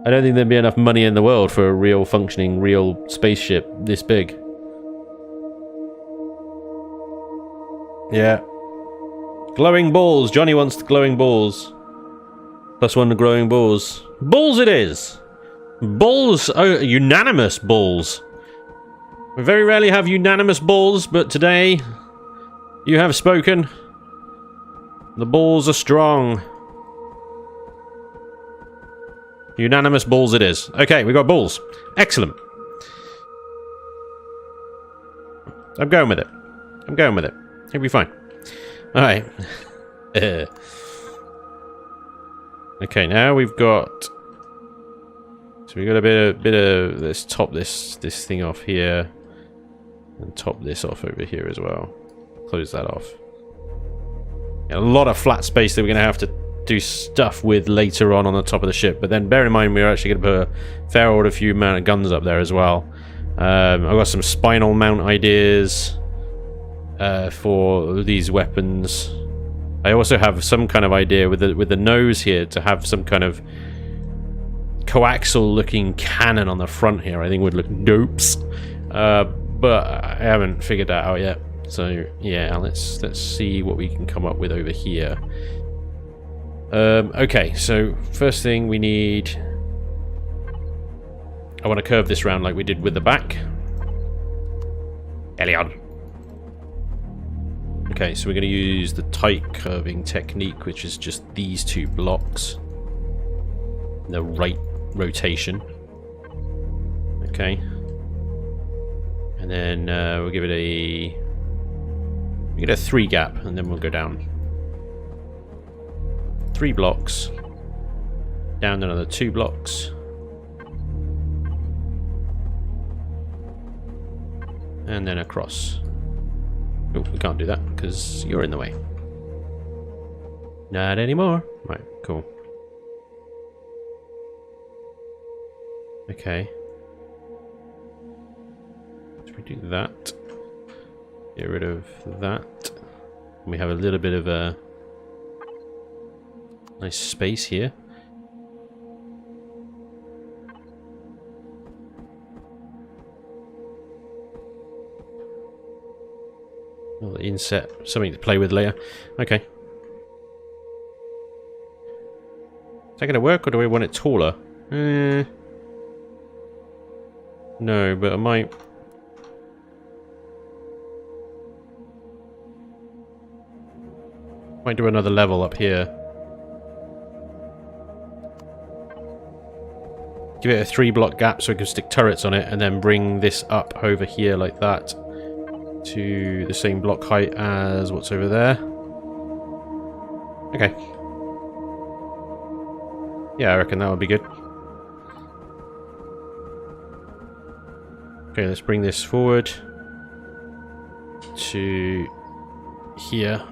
I don't think there'd be enough money in the world for a real functioning, real spaceship this big. Yeah. Glowing balls. Johnny wants the glowing balls. +1 to glowing balls. Balls it is! Balls! Oh, unanimous balls. We very rarely have unanimous balls, but today you have spoken. The balls are strong. Unanimous balls it is. Okay, we got balls. Excellent. I'm going with it. I'm going with it. It'll be fine. Alright. Okay, now we've got... So we've got a bit of... Let's top this thing off here. And top this off over here as well. Close that off. A lot of flat space that we're going to have to do stuff with later on the top of the ship. But then bear in mind we're actually going to put a fair order few amount of guns up there as well. I've got some spinal mount ideas for these weapons. I also have some kind of idea with the nose here to have some kind of coaxial looking cannon on the front here. I think would look dopes. but I haven't figured that out yet. So yeah, let's see what we can come up with over here. Okay, so first thing we need, I want to curve this round like we did with the back. Elion. Okay, so we're going to use the tight curving technique, which is just these two blocks. The right rotation. Okay. And then we'll give it a... we get a 3 gap, and then we'll go down. 3 blocks. Down another 2 blocks. And then across. Oh, we can't do that because you're in the way. Not anymore. Right, cool. Okay. So we do that. Get rid of that. We have a little bit of a nice space here. Oh, the inset, something to play with later. Okay. Is that going to work, or do we want it taller? No, but I might... might do another level up here. Give it a 3 block gap so we can stick turrets on it, and then bring this up over here like that to the same block height as what's over there. Okay. Yeah, I reckon that would be good. Okay, let's bring this forward to here.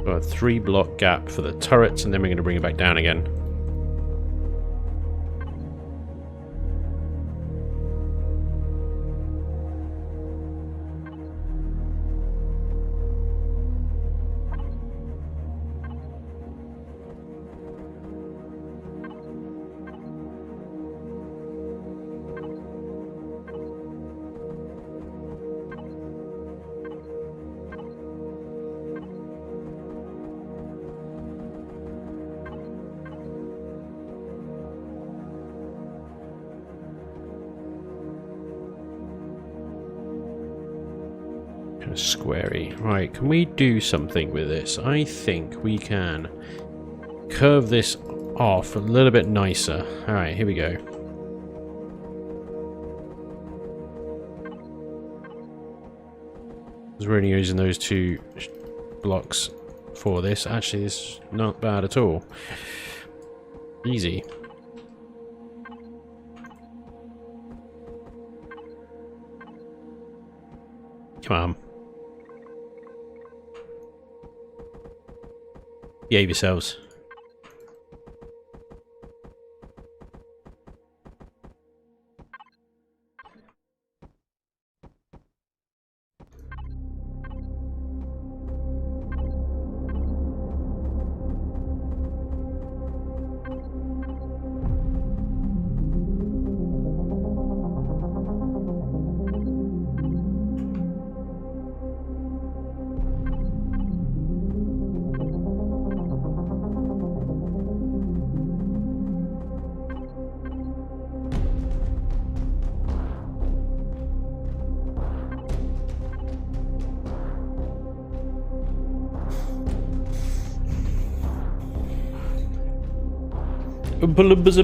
A 3 block gap for the turrets, and then we're going to bring it back down again. Kind of squarey. Right, can we do something with this? I think we can curve this off a little bit nicer. Alright, here we go. We're only using those 2 blocks for this. Actually, this is not bad at all. Easy. Come on. Behave yourselves.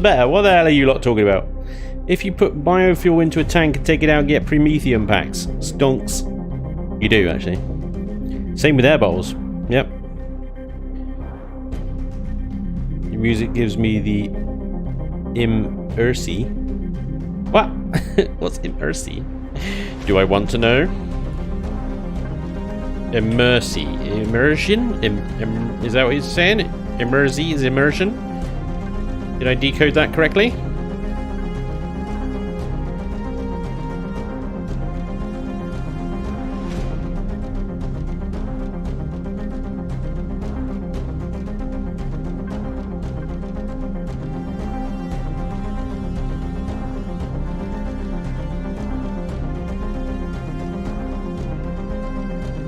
Better. What the hell are you lot talking about? If you put biofuel into a tank and take it out and get promethium packs. Stonks. You do, actually. Same with air bottles. Yep. Your music gives me the Immersi. What? What's Immersi? Do I want to know? Immersion? Is that what he's saying? Immersi is immersion? Did I decode that correctly?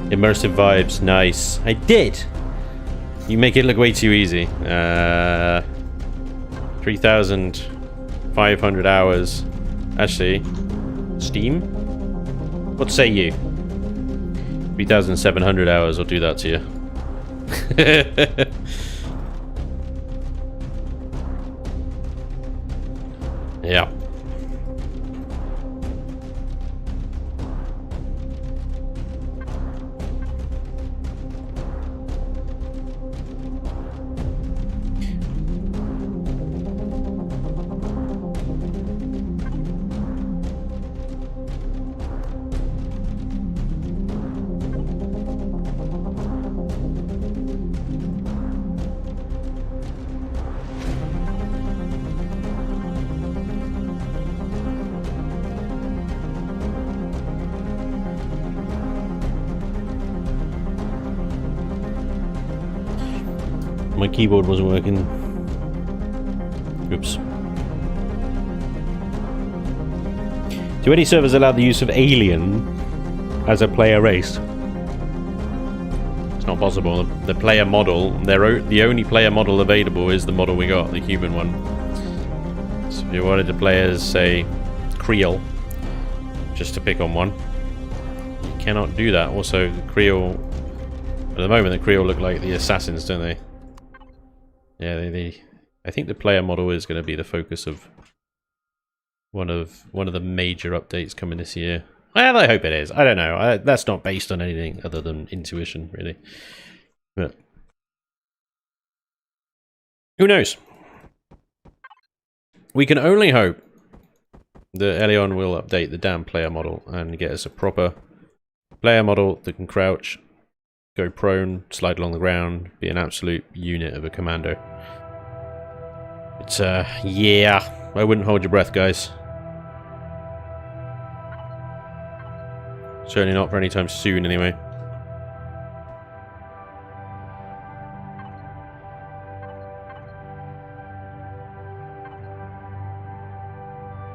Immersive vibes, nice. I did! You make it look way too easy. 3,500 hours. Actually, Steam? What say you? 3,700 hours, I'll do that to you. Yeah. My keyboard wasn't working. Oops. Do any servers allow the use of Alien as a player race? It's not possible. The player model, the only player model available is the model we got, the human one. So if you wanted to play as, say, Creole, just to pick on one, you cannot do that. Also, the Creole, at the moment, the Creole look like the assassins, don't they? Yeah, I think the player model is going to be the focus of one of the major updates coming this year. Well, I hope it is. I don't know. That's not based on anything other than intuition, really. But who knows? We can only hope that Elion will update the damn player model and get us a proper player model that can crouch, go prone, slide along the ground, be an absolute unit of a commando. It's, yeah, I wouldn't hold your breath, guys. Certainly not for any time soon, anyway.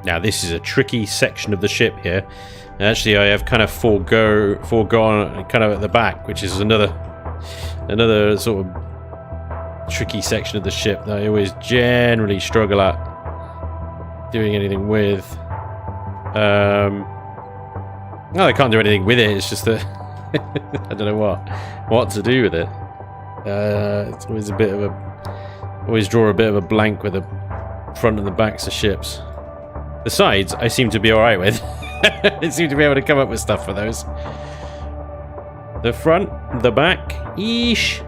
Now, this is a tricky section of the ship here. Actually, I have kind of foregone kind of at the back, which is another sort of tricky section of the ship that I always generally struggle at doing anything with. No, I can't do anything with it. It's just that I don't know what to do with it. It's always a bit of always draw a bit of a blank with the front and the backs of ships. The sides, I seem to be alright with. I seem to be able to come up with stuff for those. The front, the back, eesh.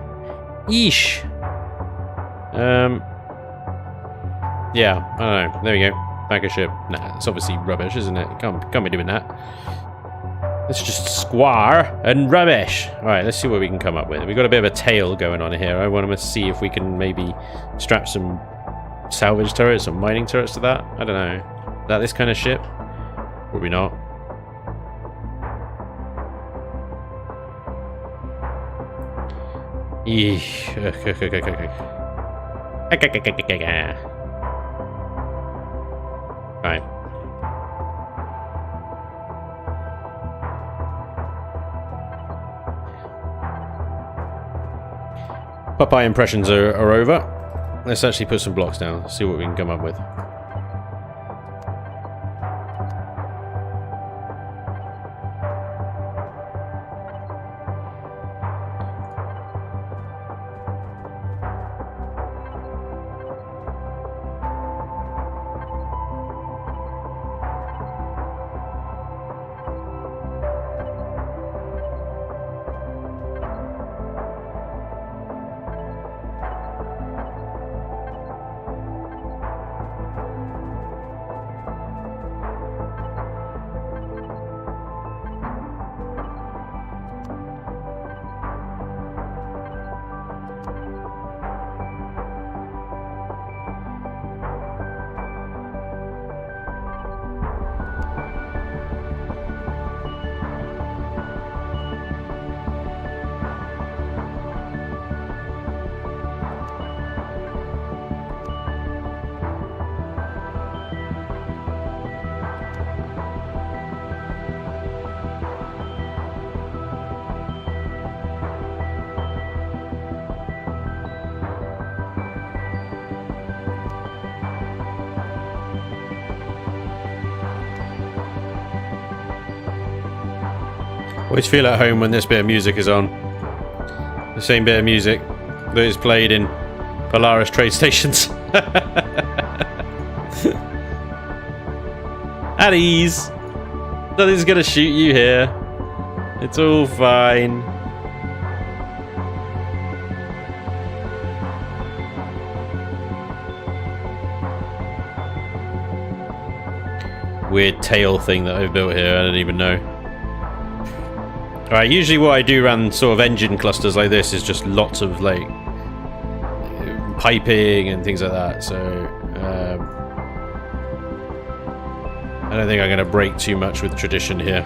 Yeah, I don't know. There we go. Back of ship. Nah, it's obviously rubbish, isn't it? Can't be doing that. It's just square and rubbish. Alright, let's see what we can come up with. We've got a bit of a tail going on here. I want to see if we can maybe strap some salvage turrets or mining turrets to that. I don't know. Is that this kind of ship? Probably not. Eesh. Right. Popeye impressions are over. Let's actually put some blocks down, see what we can come up with. Always feel at home when this bit of music is on. The same bit of music that is played in Polaris trade stations. At ease. Nothing's gonna shoot you here. It's all fine. Weird tail thing that I've built here, I don't even know. Alright, usually what I do around sort of engine clusters like this is just lots of like piping and things like that, so I don't think I'm going to break too much with tradition here.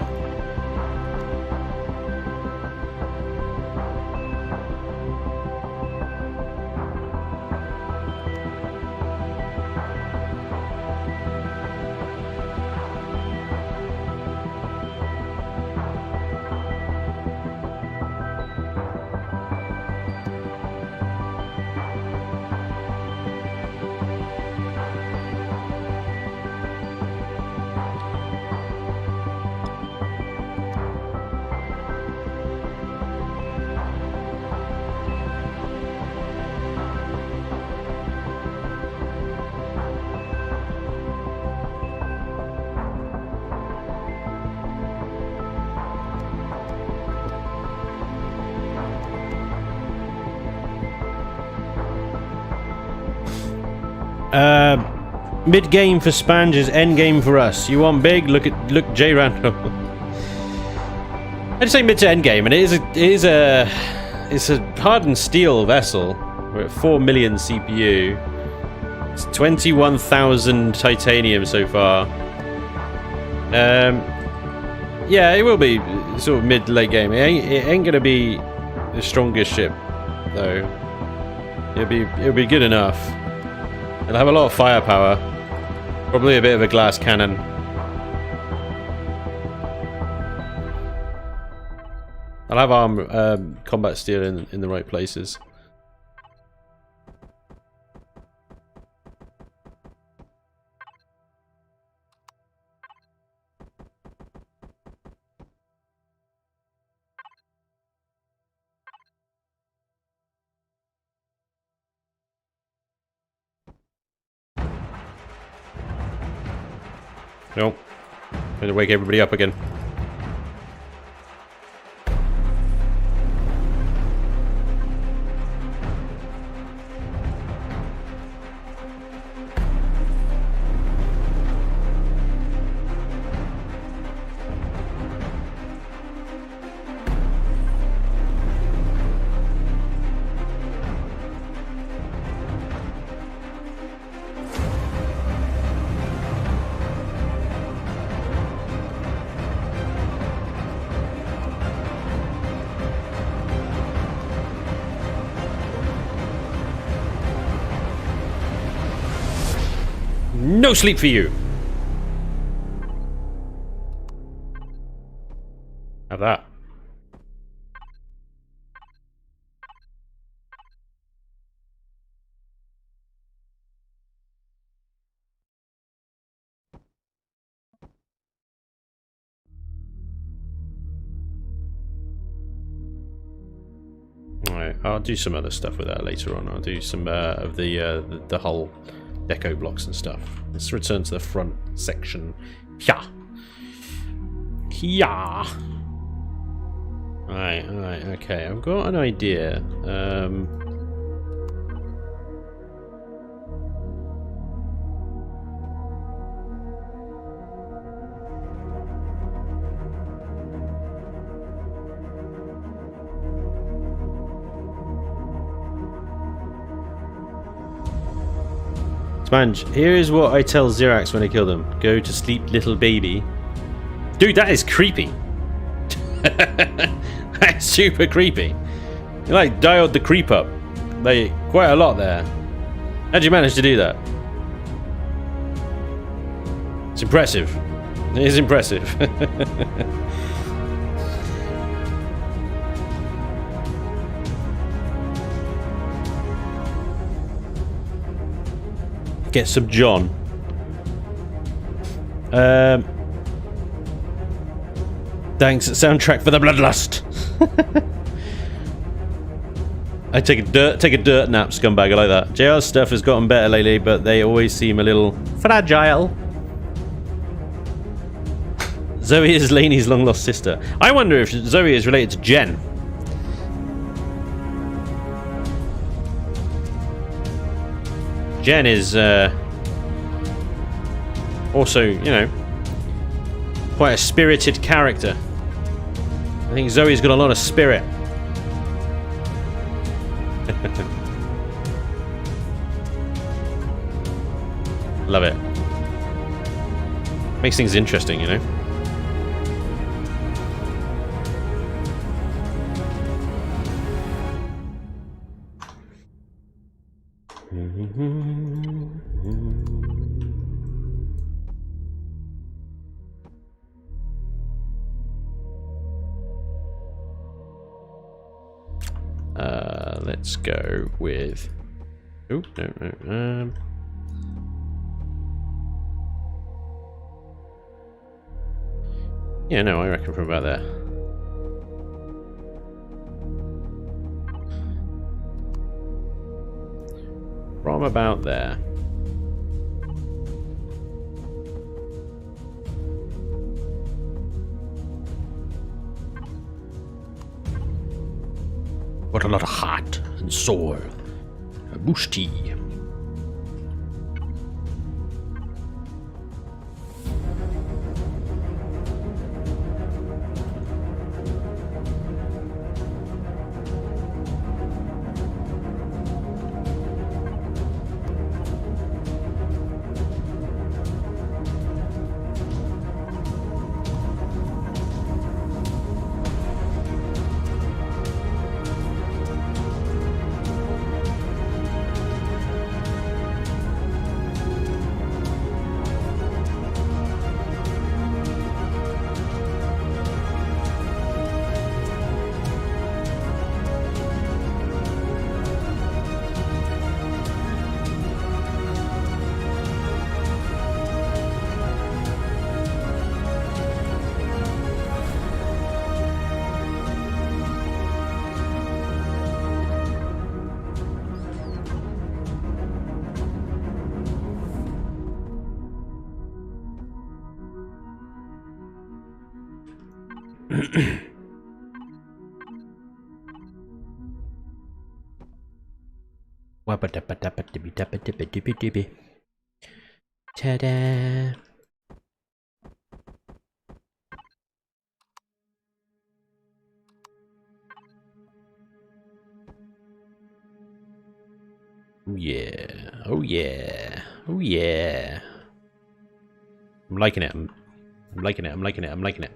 Mid game for Spanj is end game for us. You want big? Look J Random. I'd say mid to end game, and it's a hardened steel vessel. We're at 4 million CPU. It's 21,000 titanium so far. Yeah, it will be sort of mid to late game. It ain't gonna be the strongest ship though. It'll be good enough. It'll have a lot of firepower. Probably a bit of a glass cannon. I'll have combat steel in the right places. Nope. Going to wake everybody up again. No sleep for you. Have that. Alright, I'll do some other stuff with that later on. I'll do some of the hull deco blocks and stuff. Let's return to the front section. Yeah. Yeah. Alright, okay. I've got an idea. Spanj, here is what I tell Xerax when I kill them. Go to sleep, little baby. Dude, that is creepy. That's super creepy. You like dialed the creep up. Like, quite a lot there. How'd you manage to do that? It's impressive. It is impressive. Get some John. Thanks, soundtrack for the bloodlust. I take a dirt nap, scumbag. I like that. JR's stuff has gotten better lately, but they always seem a little fragile. Zoe is Lainey's long-lost sister. I wonder if Zoe is related to Jen. Jen is also, you know, quite a spirited character. I think Zoe's got a lot of spirit. Love it. Makes things interesting, you know. Let's go with. Oh no. Yeah, no, I reckon from about there. From about there. What a lot of heart and soul. A bush tea. Ta-da! Oh yeah! Oh yeah! Oh yeah! I'm liking it. I'm liking it. I'm liking it. I'm liking it.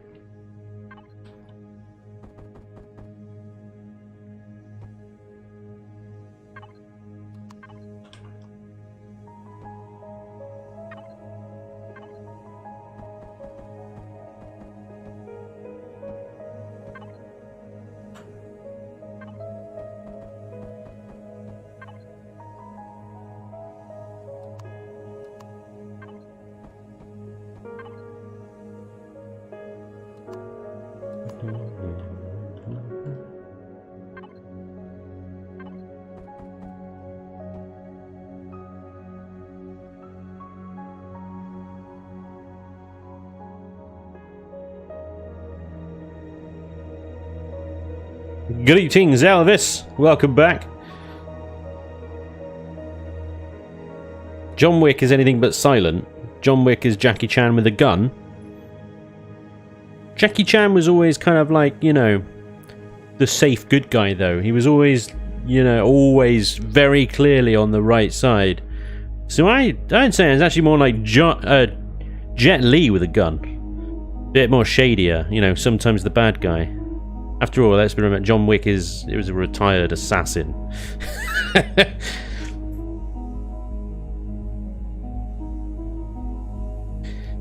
Greetings, Elvis. Welcome back. John Wick is anything but silent. John Wick is Jackie Chan with a gun. Jackie Chan was always kind of like, you know, the safe good guy, though. He was always, you know, always very clearly on the right side. So I'd say it's actually more like Jet Li with a gun. Bit more shadier, you know, sometimes the bad guy. After all, let's remember, John Wick was a retired assassin.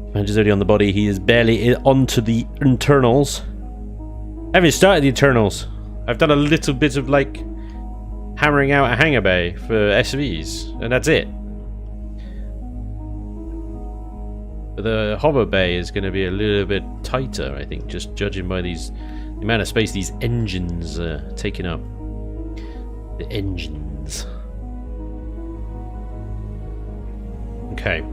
Spanj is already on the body. He is barely onto the internals. I haven't started the internals. I've done a little bit of like hammering out a hangar bay for SVs, and that's it. But the hover bay is going to be a little bit tighter, I think, just judging by the amount of space these engines are taking up. The engines. Okay.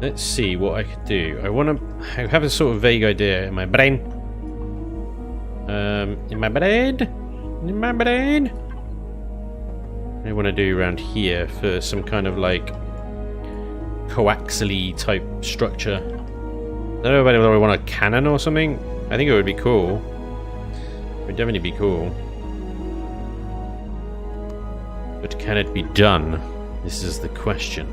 Let's see what I could do. I have a sort of vague idea in my brain. In my brain. I want to do around here for some kind of like coaxially type structure. I don't know whether I want a cannon or something. I think it would be cool. It would definitely be cool. But can it be done? This is the question.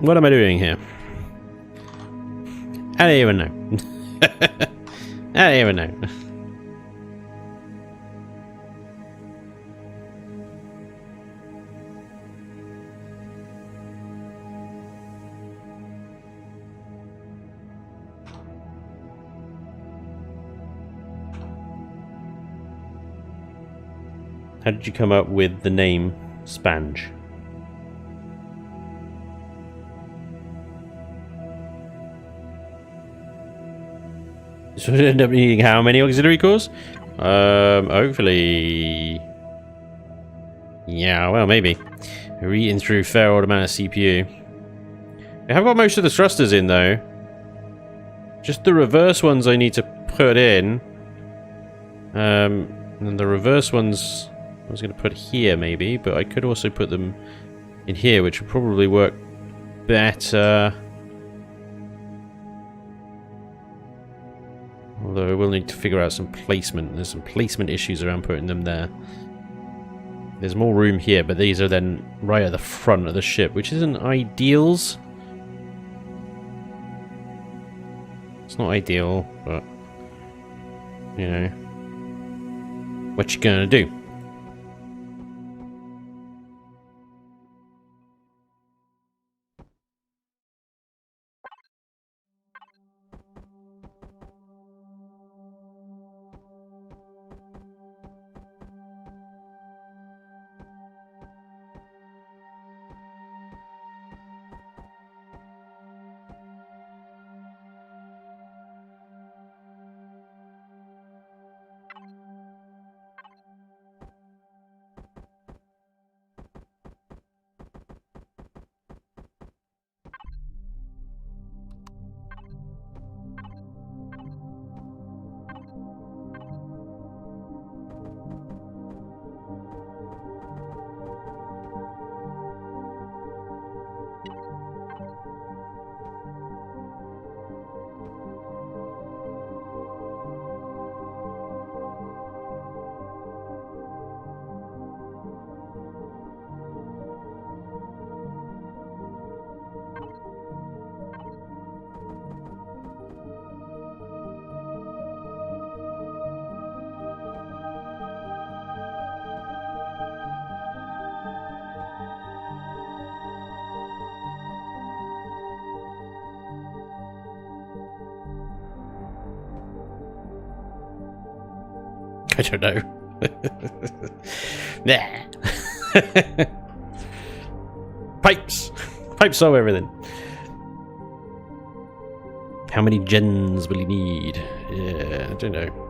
What am I doing here? I don't even know. I don't even know. How did you come up with the name Spanj? So we end up needing how many auxiliary cores? Hopefully... Yeah, well, maybe. We're eating through a fair old amount of CPU. I have got most of the thrusters in, though. Just the reverse ones I need to put in. And the reverse ones I was going to put here, maybe. But I could also put them in here, which would probably work better. Although I will need to figure out some placement. There's some placement issues around putting them there. There's more room here, but these are then right at the front of the ship, which isn't ideals. It's not ideal, but you know, what you gonna do? I don't know. Nah. Pipes! Pipes solve everything. How many gens will you need? Yeah, I don't know.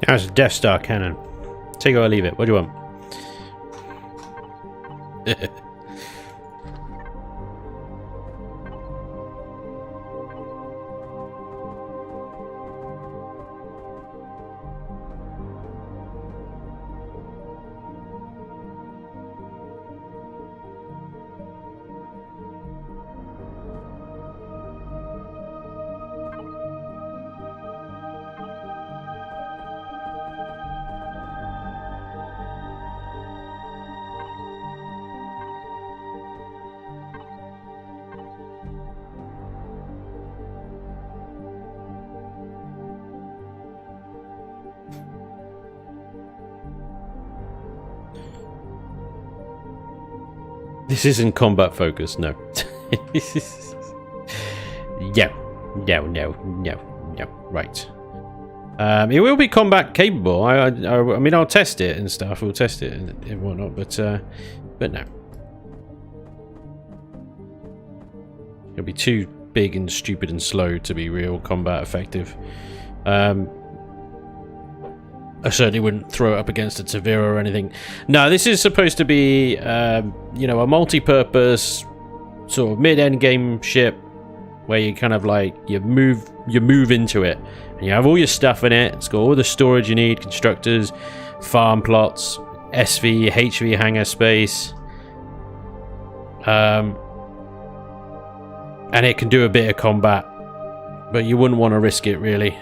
That's a Death Star cannon. Take it or leave it. What do you want? This isn't combat focused, no. No. Right. It will be combat capable. I mean, I'll test it and stuff. We'll test it and whatnot, but no. It'll be too big and stupid and slow to be real combat effective. I certainly wouldn't throw it up against a Tavira or anything. No, this is supposed to be, you know, a multi-purpose sort of mid-end game ship where you kind of like you move into it and you have all your stuff in it. It's got all the storage you need, constructors, farm plots, SV, HV hangar space, and it can do a bit of combat, but you wouldn't want to risk it really.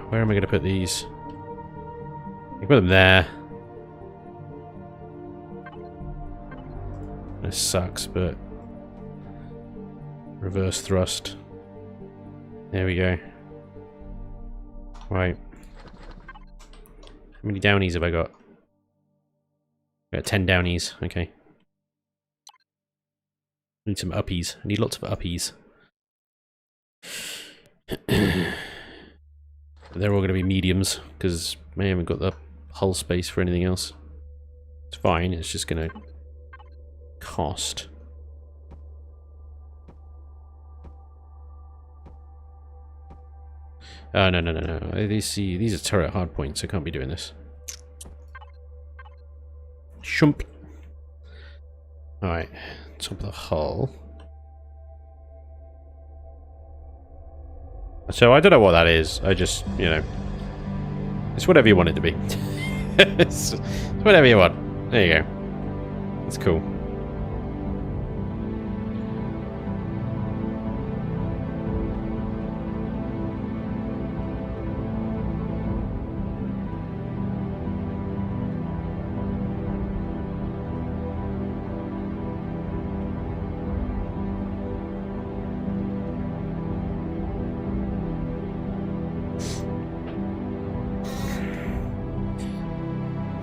Where am I going to put these? I can put them there. This sucks, but reverse thrust. There we go. Right. How many downies have I got? I got 10 downies. Okay. I need some uppies. I need lots of uppies. They're all going to be mediums because I haven't got the hull space for anything else. It's fine, it's just going to cost. Oh, no. These are turret hardpoints. I can't be doing this. Shump. Alright, top of the hull. So I don't know what that is. I just, you know, it's whatever you want it to be. it's whatever you want. There you go. That's cool.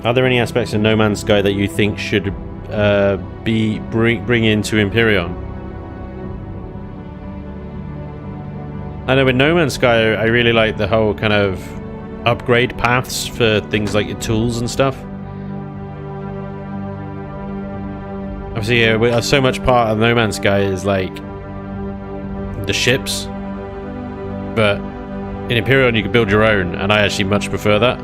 Are there any aspects of No Man's Sky that you think should bring into Empyrion? I know with No Man's Sky, I really like the whole kind of upgrade paths for things like your tools and stuff. Obviously, yeah, so much part of No Man's Sky is like the ships, but in Empyrion you can build your own, and I actually much prefer that.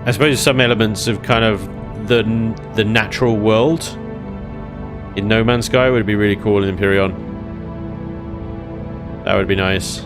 I suppose some elements of kind of the natural world in No Man's Sky would be really cool in Empyrion. That would be nice.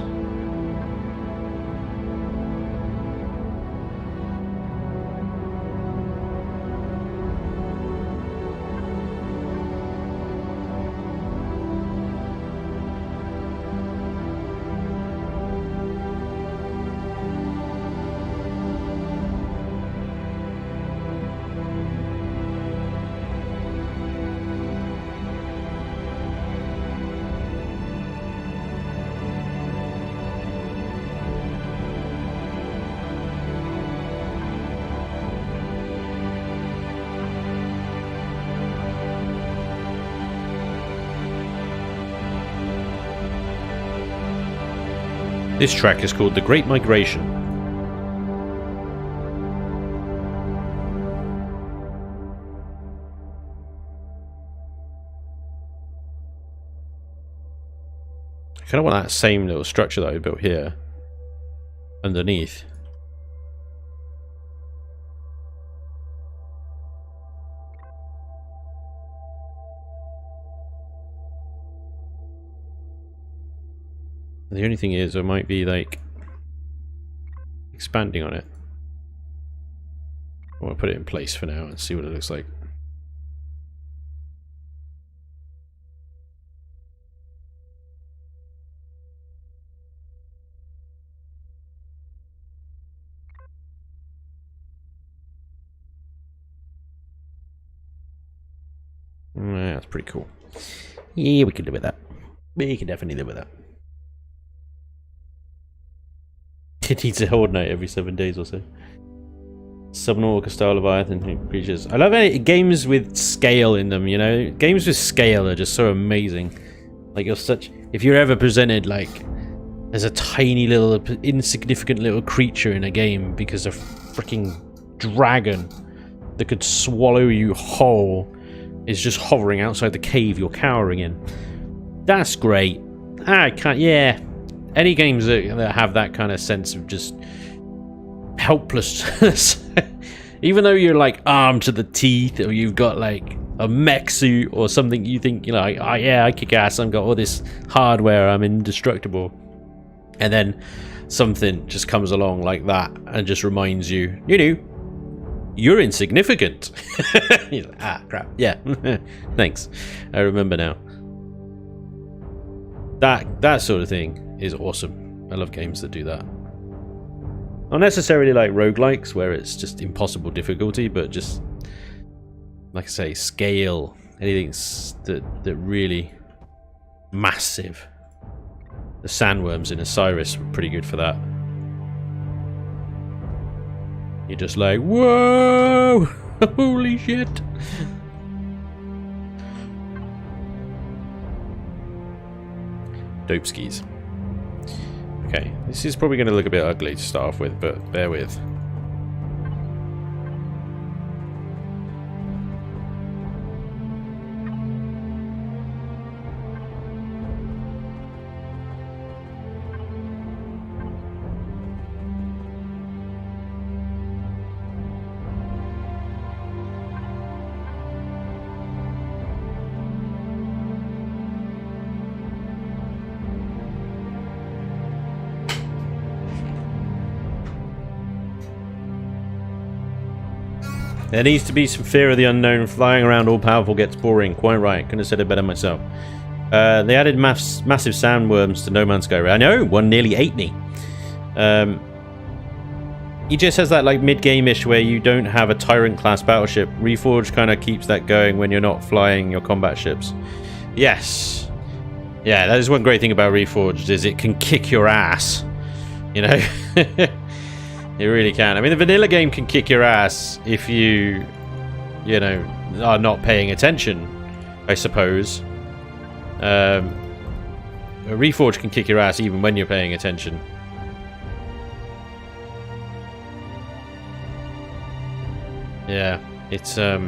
This track is called The Great Migration. I kind of want that same little structure that I built here underneath. The only thing is, I might be like expanding on it. I want to put it in place for now and see what it looks like. That's pretty cool. Yeah, we can live with that. We can definitely live with that. It needs a horde night every 7 days or so. Subnautica style Leviathan creatures. I love it. Games with scale in them, you know? Games with scale are just so amazing. Like, you're such... If you're ever presented, like, as a tiny little, insignificant little creature in a game because a freaking dragon that could swallow you whole is just hovering outside the cave you're cowering in. That's great. I can't... Yeah. Any games that have that kind of sense of just helplessness, even though you're like armed to the teeth, or you've got like a mech suit or something, you think, you know, like, oh yeah, I kick ass, I've got all this hardware, I'm indestructible, and then something just comes along like that and just reminds you, you know, you're insignificant. You're like, ah, crap, yeah, thanks, I remember now. That sort of thing is awesome. I love games that do that. Not necessarily like roguelikes where it's just impossible difficulty, but just, like I say, scale. Anything that really massive. The sandworms in Osiris were pretty good for that. You're just like, whoa! Holy shit! Dope skis. Okay, this is probably going to look a bit ugly to start off with, but bear with. There needs to be some fear of the unknown. Flying around all powerful gets boring. Quite right. Couldn't have said it better myself. They added massive sandworms to No Man's Sky. I know, one nearly ate me. He just has that like mid-game-ish where you don't have a Tyrant-class battleship. Reforged kind of keeps that going when you're not flying your combat ships. Yes. Yeah, that is one great thing about Reforged, is it can kick your ass. You know? It really can. I mean, the vanilla game can kick your ass if you know, are not paying attention, I suppose. Reforged can kick your ass even when you're paying attention. Yeah, it's a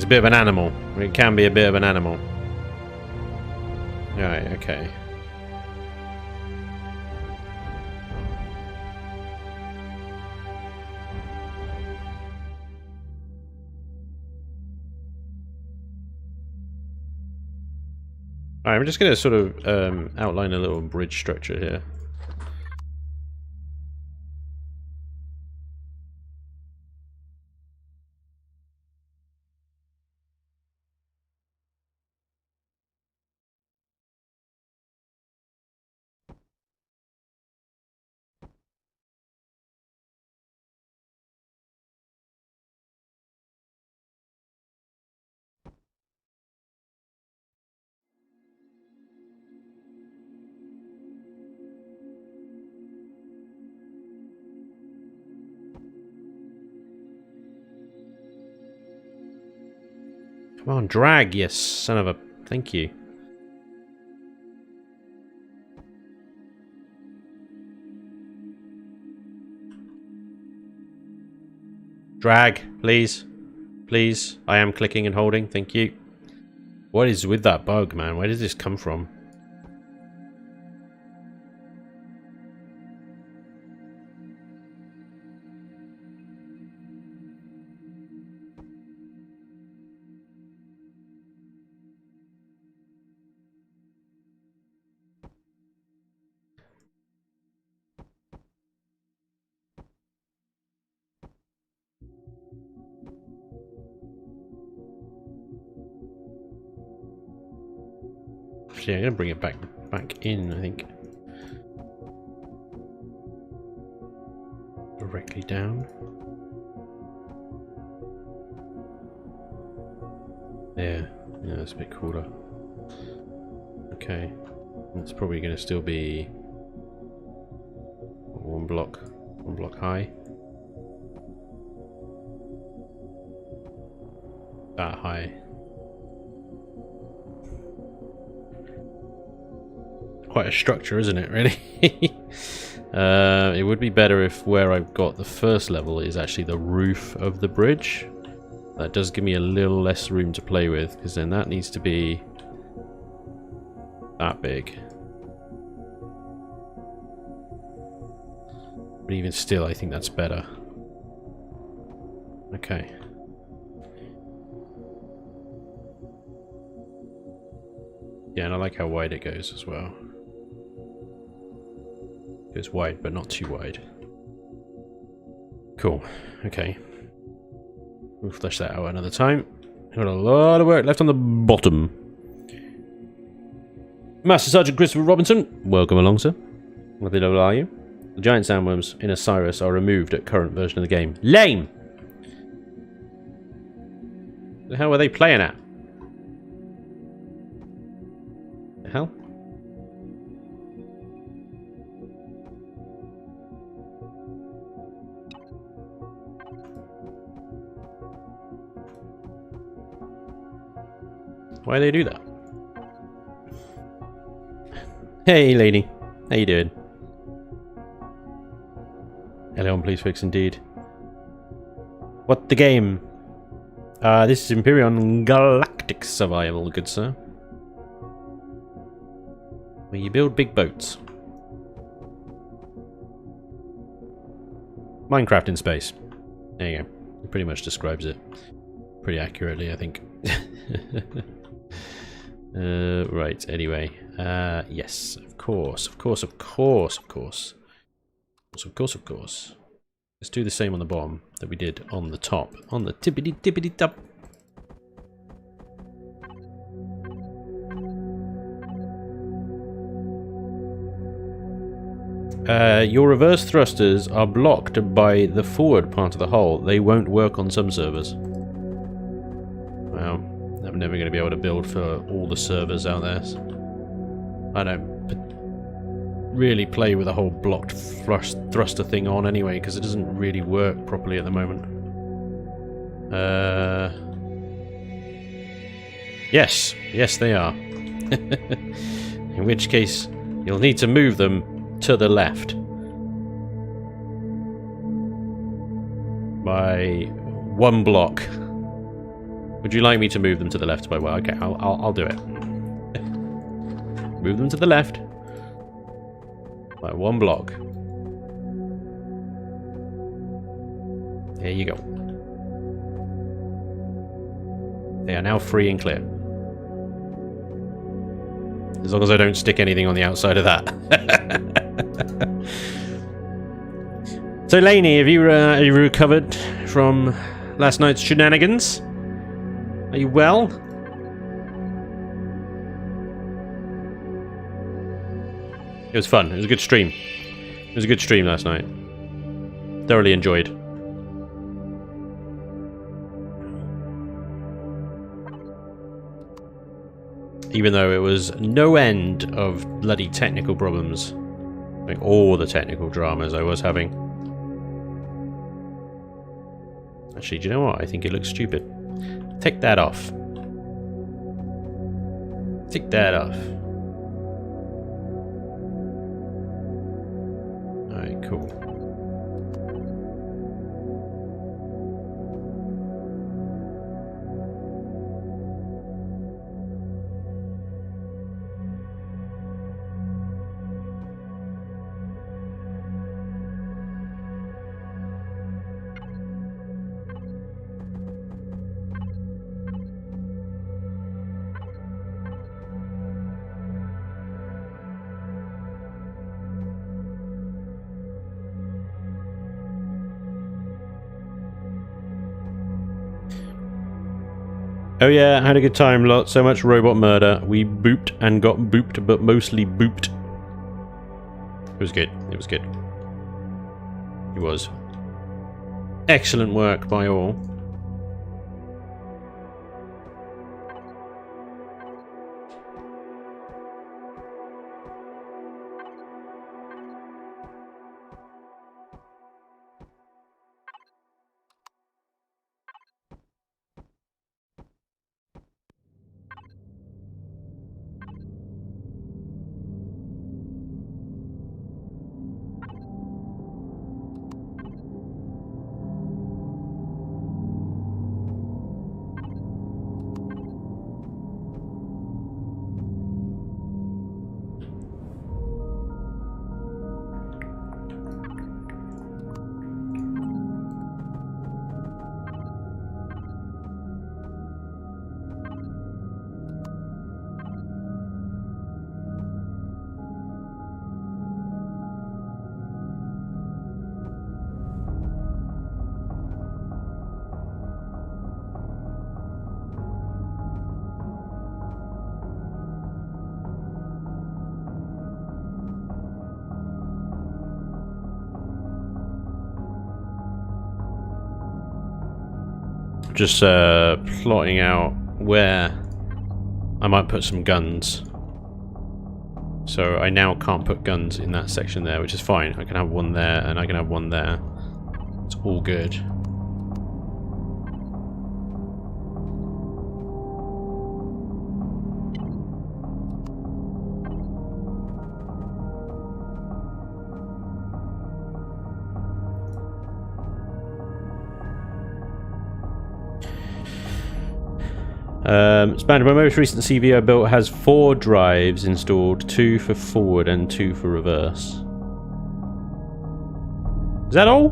bit of an animal. It can be a bit of an animal. Right, okay. Alright, I'm just going to sort of outline a little bridge structure here. Come on, drag, yes, son of a... Thank you. Drag, please. Please. I am clicking and holding, thank you. What is with that bug, man? Where does this come from? Actually, I'm going to bring it back in, I think. Directly down. Yeah, that's a bit cooler. Okay, it's probably going to still be one block high. That high. Quite a structure, isn't it, really? It would be better if where I've got the first level is actually the roof of the bridge. That does give me a little less room to play with, because then that needs to be that big. But even still, I think that's better. Okay. Yeah, and I like how wide it goes as well. It goes wide, but not too wide. Cool. Okay. We'll flesh that out another time. Got a lot of work left on the bottom. Master Sergeant Christopher Robinson, welcome along, sir. What level are you? The giant sandworms in Osiris are removed at current version of the game. Lame! The hell were they playing at? The hell? Why do they do that? Hey lady, how you doing? Hello on Please Fix indeed. What the game? This is Empyrion Galactic Survival, good sir. Where you build big boats. Minecraft in space. There you go. It pretty much describes it. Pretty accurately, I think. Right, anyway. Yes, of course. Let's do the same on the bottom that we did on the top. On the tippity top. Your reverse thrusters are blocked by the forward part of the hull. They won't work on some servers. Wow. I'm never going to be able to build for all the servers out there. So I don't really play with the whole blocked thruster thing on anyway, because it doesn't really work properly at the moment. Yes, they are. In which case, you'll need to move them to the left. by 1 block. Would you like me to move them to the left by well? Okay, I'll do it. Move them to the left by 1 block. There you go. They are now free and clear. As long as I don't stick anything on the outside of that. So, Lainey, have you recovered from last night's shenanigans? Are you well? It was fun. It was a good stream. It was a good stream last night. Thoroughly enjoyed. Even though it was no end of bloody technical problems. Like all the technical dramas I was having. Actually, do you know what? I think it looks stupid. Take that off. Take that off. Alright, cool. Oh yeah, I had a good time. So much robot murder. We booped and got booped, but mostly booped. It was good. It was good. It was. Excellent work by all. Just plotting out where I might put some guns. So I now can't put guns in that section there, which is fine. I can have one there and I can have one there. It's all good. Spanj, my most recent CV I built has 4 drives installed, 2 for forward and 2 for reverse. Is that all?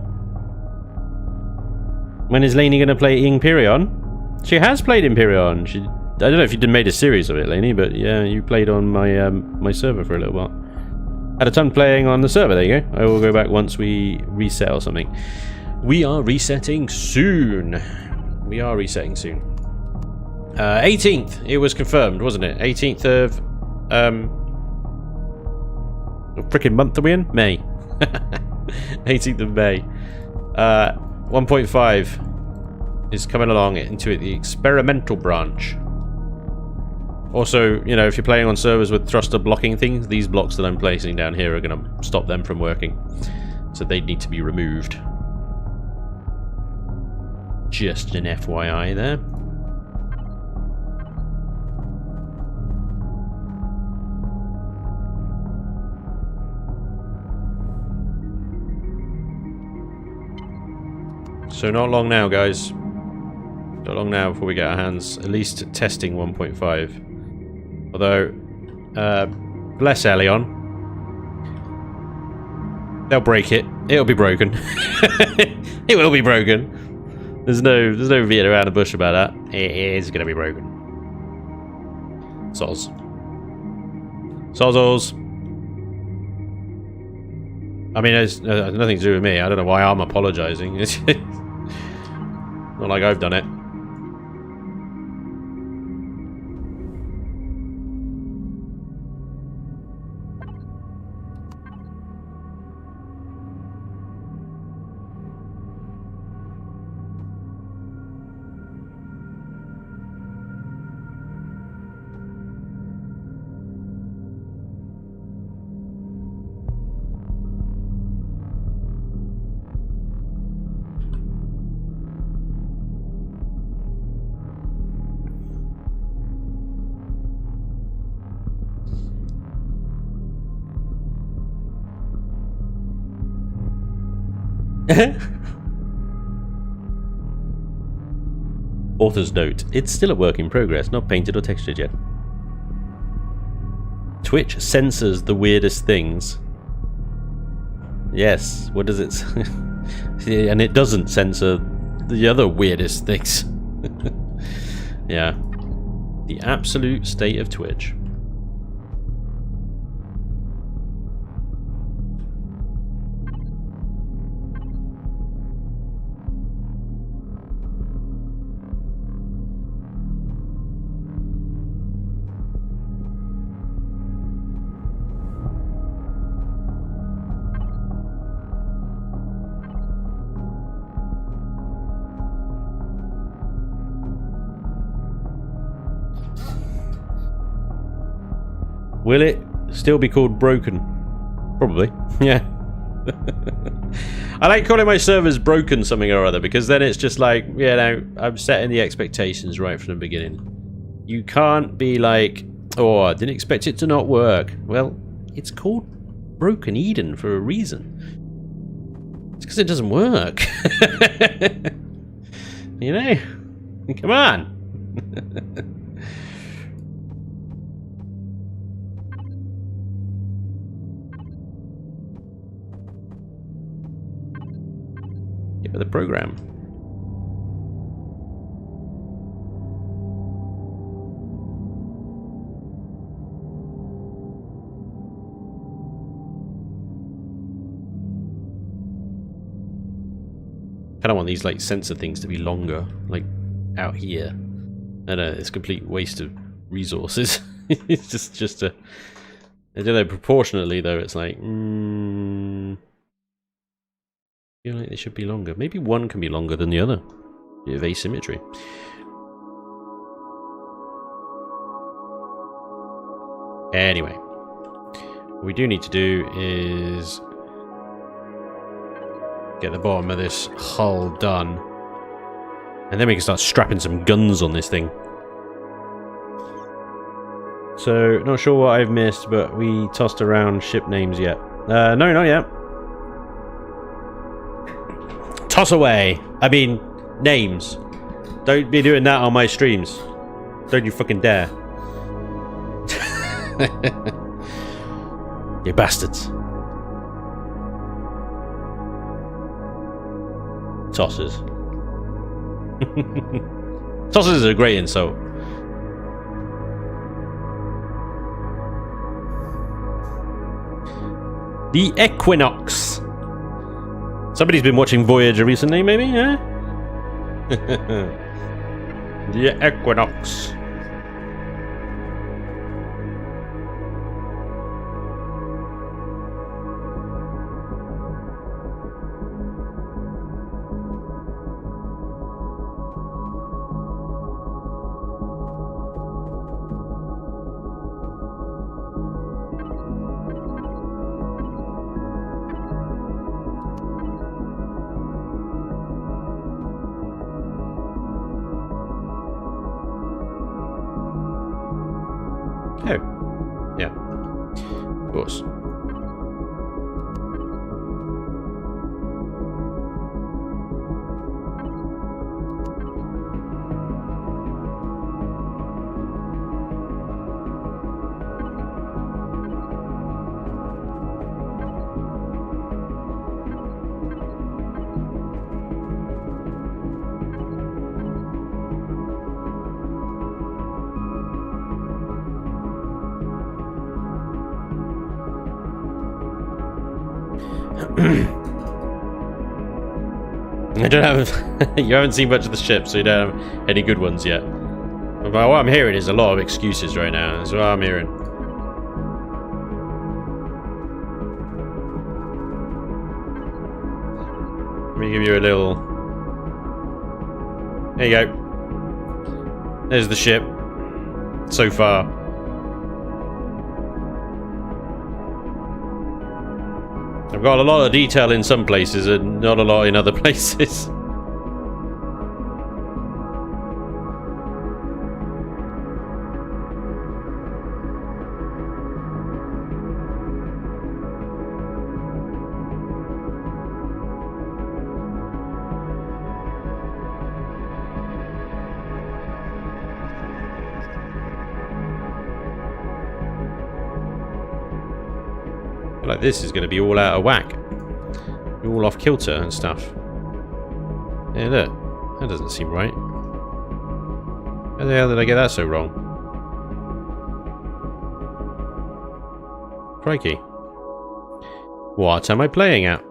When is Lainey going to play Empyrion? She has played Empyrion. I don't know if you made a series of it, Lainey, but yeah, you played on my my server for a little while. Had a ton playing on the server, there you go. I will go back once we reset or something. We are resetting soon. We are resetting soon. 18th, it was confirmed, wasn't it? 18th of, what freaking month are we in? May. 18th of May. 1.5 is coming along into the experimental branch. Also, you know, if you're playing on servers with thruster blocking things, these blocks that I'm placing down here are going to stop them from working. So they need to be removed. Just an FYI there. So not long now, guys. Not long now before we get our hands at least testing 1.5. Although, bless Elion. They'll break it. It'll be broken. It will be broken. There's no beating around the bush about that. It is gonna be broken. Soz. Sozzles. I mean, it's nothing to do with me. I don't know why I'm apologising. It's not like I've done it. Author's note. It's still a work in progress, not painted or textured yet. Twitch censors the weirdest things. Yes, what does it say? And it doesn't censor the other weirdest things. Yeah. The absolute state of Twitch. Will it still be called broken? Probably. Yeah. I like calling my servers broken something or other, because then it's just like, you know, I'm setting the expectations right from the beginning. You can't be like, oh, I didn't expect it to not work. Well, it's called Broken Eden for a reason. It's because it doesn't work. You know? Come on. Get with the program. Kind of want these like sensor things to be longer, like out here. I know it's a complete waste of resources. It's just a. I don't know. Proportionately, though, it's like. I feel like they should be longer. Maybe one can be longer than the other. Bit of asymmetry. Anyway, what we do need to do is get the bottom of this hull done, and then we can start strapping some guns on this thing. So, not sure what I've missed, but we tossed around ship names yet. No, not yet. Toss away. I mean, names. Don't be doing that on my streams. Don't you fucking dare. You bastards. Tossers. Tossers is a great insult. The Equinox. Somebody's been watching Voyager recently, maybe, yeah? The Equinox. Oh, yeah, of course. I don't have... you haven't seen much of the ship, so you don't have any good ones yet. But what I'm hearing is a lot of excuses right now. That's what I'm hearing. Let me give you a little... There you go. There's the ship. So far. I've got a lot of detail in some places and not a lot in other places. Like this is going to be all out of whack, all off kilter and stuff. Yeah, look, that doesn't seem right. How the hell did I get that so wrong? Crikey! What am I playing at?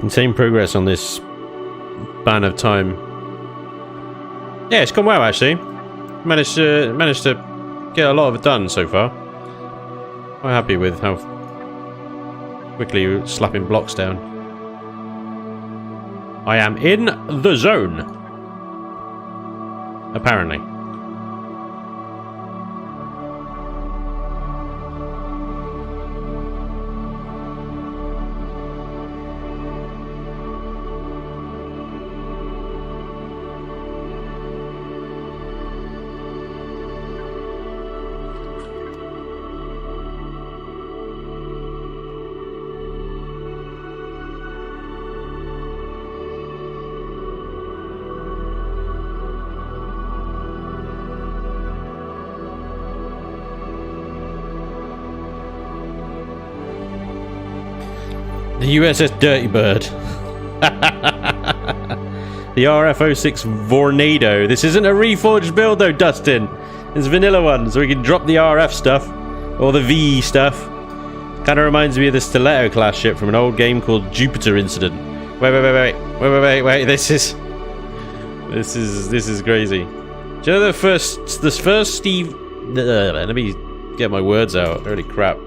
Insane progress on this span of time. Yeah, it's gone well actually. Managed to get a lot of it done so far. Quite happy with how quickly you're slapping blocks down. I am in the zone. Apparently. The USS Dirty Bird. The RF-06 Vornado. This isn't a reforged build though, Dustin. It's a vanilla one, so we can drop the RF stuff. Or the V stuff. Kind of reminds me of the Stiletto class ship from an old game called Jupiter Incident. Wait. This is crazy. Do you know the first Steve... let me get my words out. Holy crap.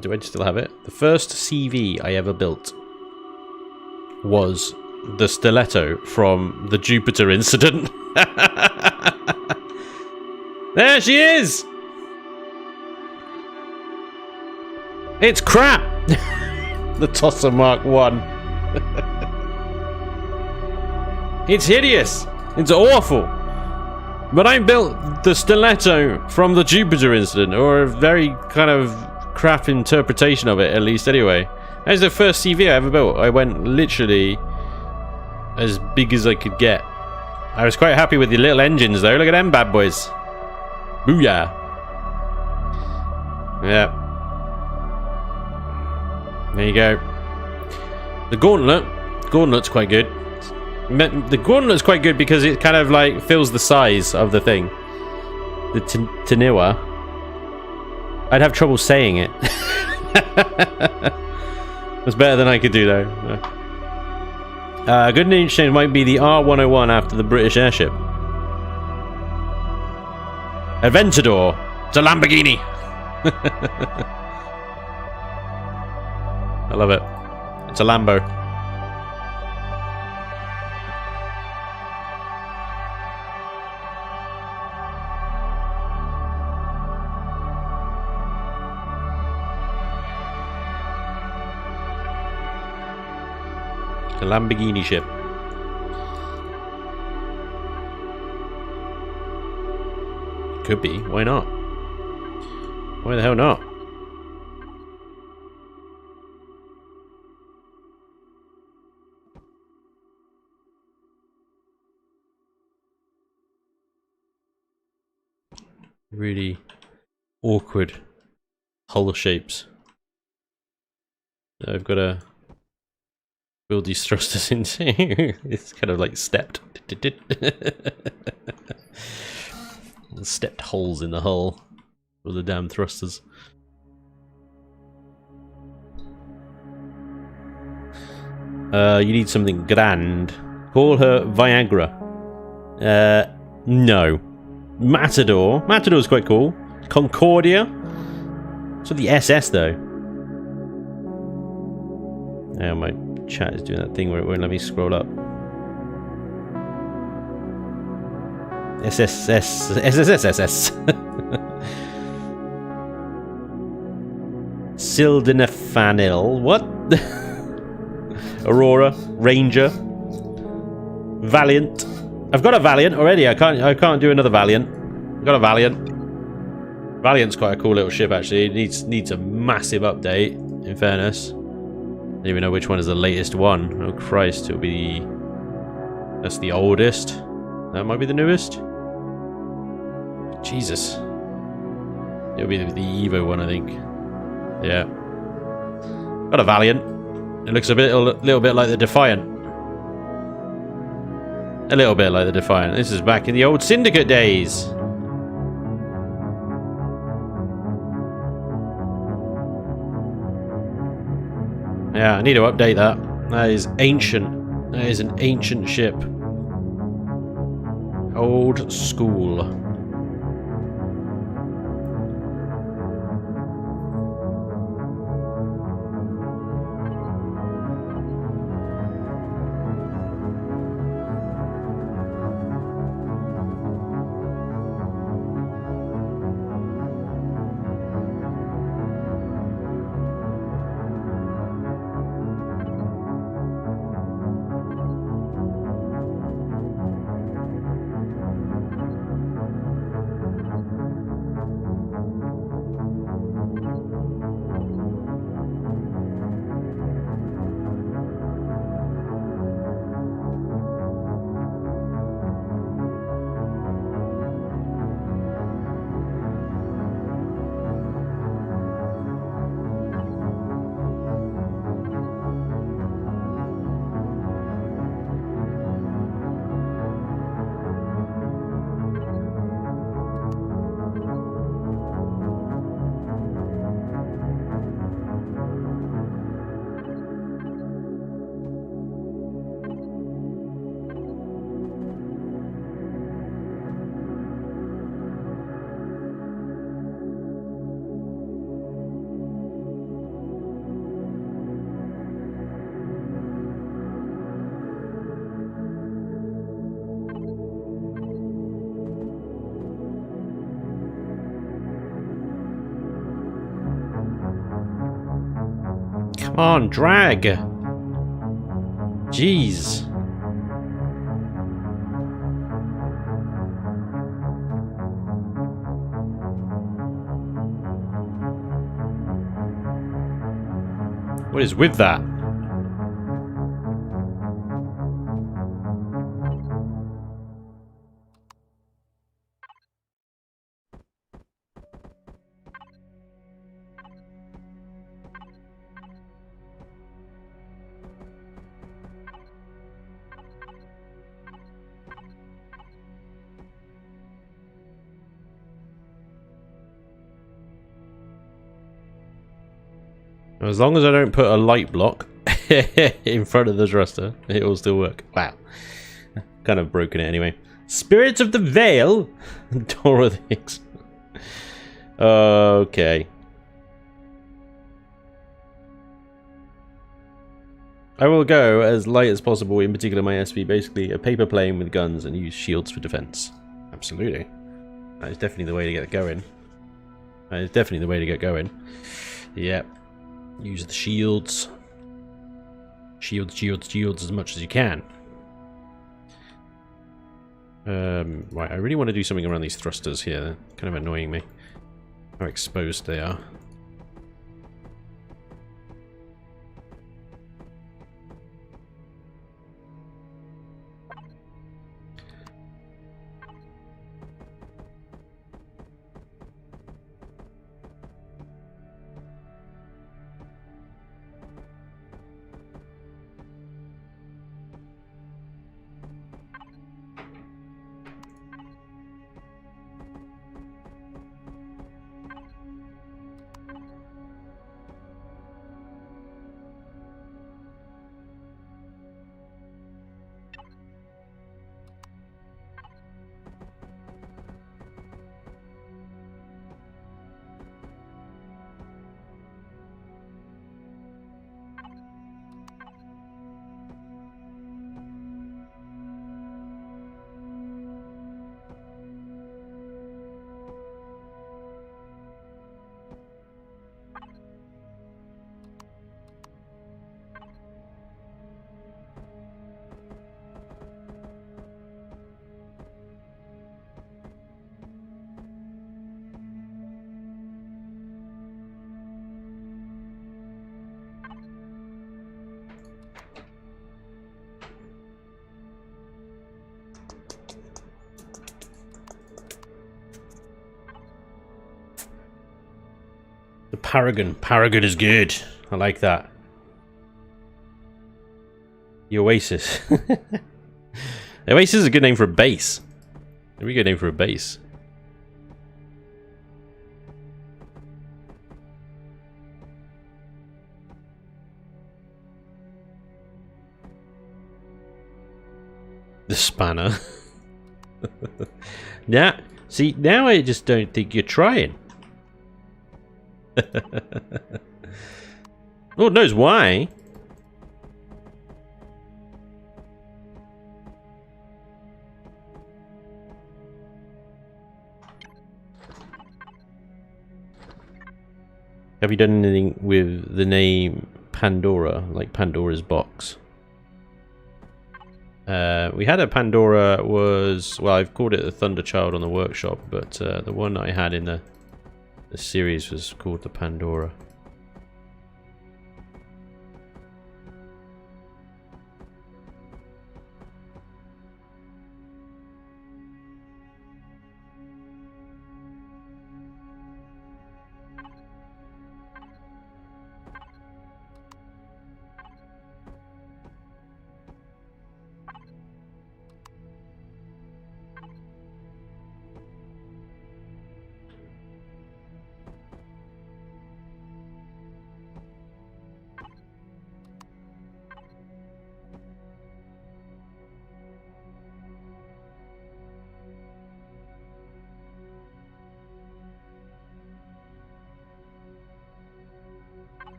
Do I still have it? The first CV I ever built was the Stiletto from the Jupiter Incident. There she is! It's crap! The Tosser Mark 1. It's hideous! It's awful! But I built the Stiletto from the Jupiter Incident, or a very kind of crap interpretation of it, at least anyway. That was the first CV I ever built. I went literally as big as I could get. I was quite happy with the little engines though. Look at them bad boys. Booyah. Yeah. There you go. The Gauntlet's quite good. The Gauntlet's quite good because it kind of like fills the size of the thing. The Taniwa. I'd have trouble saying it. That's better than I could do, though. Good and interesting might be the R101 after the British airship. Aventador. It's a Lamborghini. I love it. It's a Lambo. A Lamborghini ship. Could be. Why not? Why the hell not? Really awkward hull shapes. I've got to build these thrusters into. It's kind of like stepped. Stepped holes in the hull for the damn thrusters. You need something grand. Call her Viagra. No. Matador. Matador's quite cool. Concordia. So the SS though. Now my chat is doing that thing where it won't let me scroll up. SSS. Sildenafil. What? Aurora. Ranger. Valiant. I've got a Valiant already. I can't do another Valiant. I've got a Valiant. Valiant's quite a cool little ship actually. It needs a massive update, in fairness. I don't even know which one is the latest one. Oh Christ, it'll be that's the oldest. That might be the newest. Jesus. It'll be the Evo one, I think. Yeah. Got a Valiant. It looks a little bit like the Defiant. A little bit like the Defiant. This is back in the old Syndicate days. Yeah, I need to update that. That is ancient. That is an ancient ship. Old school. Come on, drag. Jeez. What is with that? As long as I don't put a light block in front of the thruster, it will still work. Wow. Kind of broken it anyway. Spirits of the Veil? Dorothy's. Okay. I will go as light as possible, in particular my SP, basically a paper plane with guns and use shields for defense. Absolutely. That is definitely the way to get going. That is definitely the way to get going. Yep. Use the shields. Shields, shields, shields as much as you can. Right, I really want to do something around these thrusters here. They're kind of annoying me. How exposed they are. The Paragon. Paragon is good. I like that. The Oasis. The Oasis is a good name for a base. A really good name for a base. The Spanner. Now, see, now I just don't think you're trying. Lord knows why. Have you done anything with the name Pandora, like Pandora's box? We had a Pandora, was, well, I've called it the Thunderchild on the workshop, but the one that I had in the series was called the Pandora.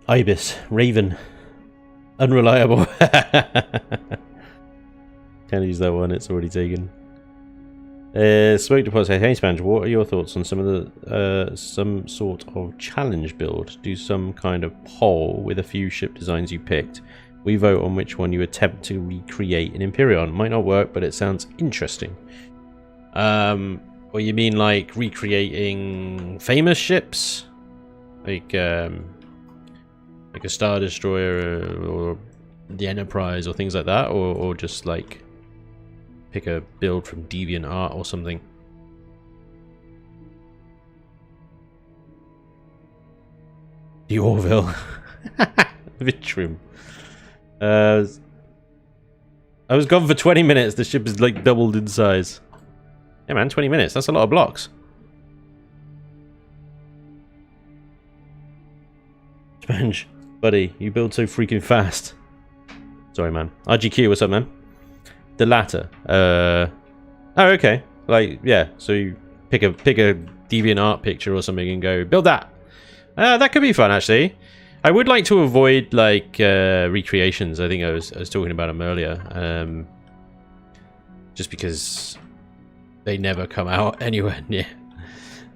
Ibis, Raven, unreliable. Can't use that one, it's already taken. Smoke deposit. Hey Spanj, what are your thoughts on some of the some sort of challenge build? Do some kind of poll with a few ship designs you picked. We vote on which one you attempt to recreate in Empyrion. Might not work, but it sounds interesting. Or you mean like recreating famous ships, like a Star Destroyer or the Enterprise or things like that, or just like pick a build from DeviantArt or something? The Orville. Vitrum. I was gone for 20 minutes. The ship is like doubled in size. Yeah man, 20 minutes. That's a lot of blocks. Spanj, buddy, you build so freaking fast. Sorry, man. RGQ, what's up, man? The latter. Oh, okay. Like, yeah. So you pick a DeviantArt picture or something and go build that. That could be fun, actually. I would like to avoid like recreations. I think I was talking about them earlier. Just because they never come out anywhere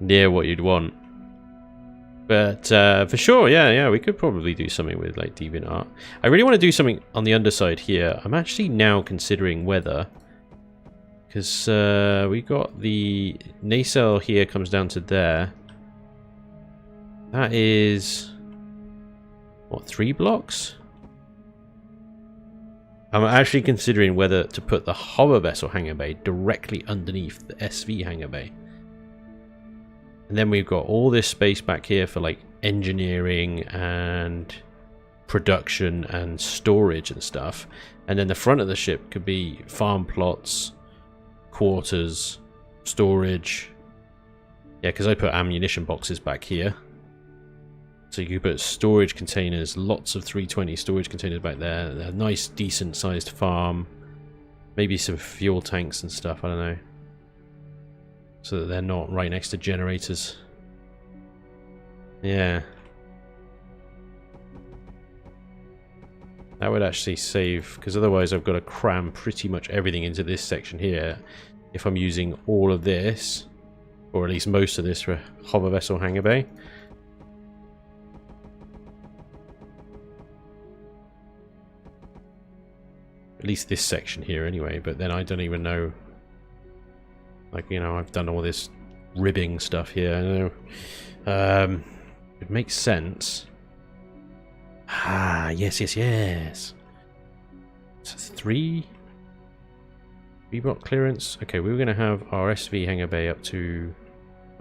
near what you'd want. But for sure, yeah, we could probably do something with like DeviantArt. I really want to do something on the underside here. I'm actually now considering whether, because we got the nacelle here comes down to there. That is what, 3 blocks? I'm actually considering whether to put the hover vessel hangar bay directly underneath the SV hangar bay. And then we've got all this space back here for like engineering and production and storage and stuff. And then the front of the ship could be farm plots, quarters, storage. Yeah, because I put ammunition boxes back here. So you could put storage containers, lots of 320 storage containers back there. A nice, decent sized farm. Maybe some fuel tanks and stuff, I don't know. So that they're not right next to generators. Yeah. That would actually save, because otherwise I've got to cram pretty much everything into this section here. If I'm using all of this, or at least most of this for hover vessel hangar bay. At least this section here anyway, but then I don't even know. Like, you know, I've done all this ribbing stuff here. I know. It makes sense. Ah, yes. So 3 block clearance. Okay, we were going to have our SV hangar bay up to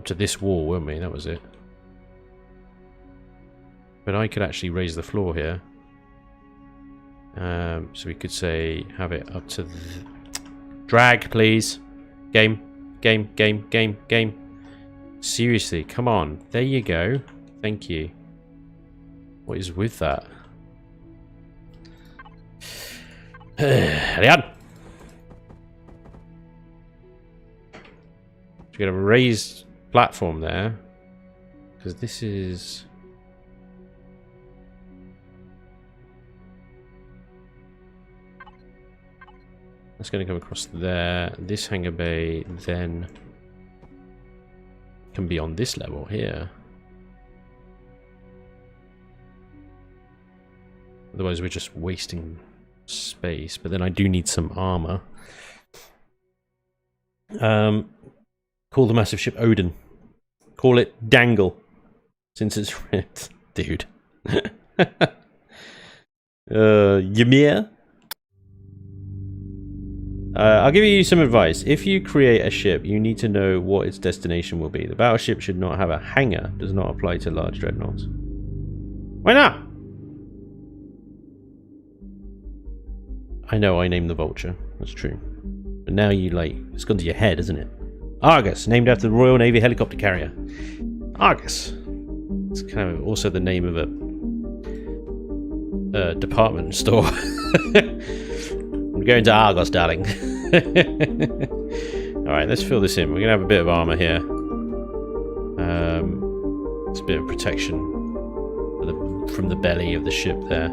this wall, weren't we? That was it. But I could actually raise the floor here. So we could say have it up to drag, please. Game. Seriously, come on. There you go. Thank you. What is with that? Hurry on. We got a raised platform there, because this is. That's going to come across there. This hangar bay then can be on this level here. Otherwise we're just wasting space. But then I do need some armor. Call the massive ship Odin. Call it Dangle, since it's ripped. Dude. Ymir? I'll give you some advice. If you create a ship, you need to know what its destination will be. The battleship should not have a hangar. Does not apply to large dreadnoughts. Why not? I know I named the Vulture. That's true. But now you, like, it's gone to your head, isn't it? Argus, named after the Royal Navy helicopter carrier. Argus. It's kind of also the name of a department store. We're going to Argos, darling. Alright, let's fill this in. We're going to have a bit of armor here. It's a bit of protection from the belly of the ship there.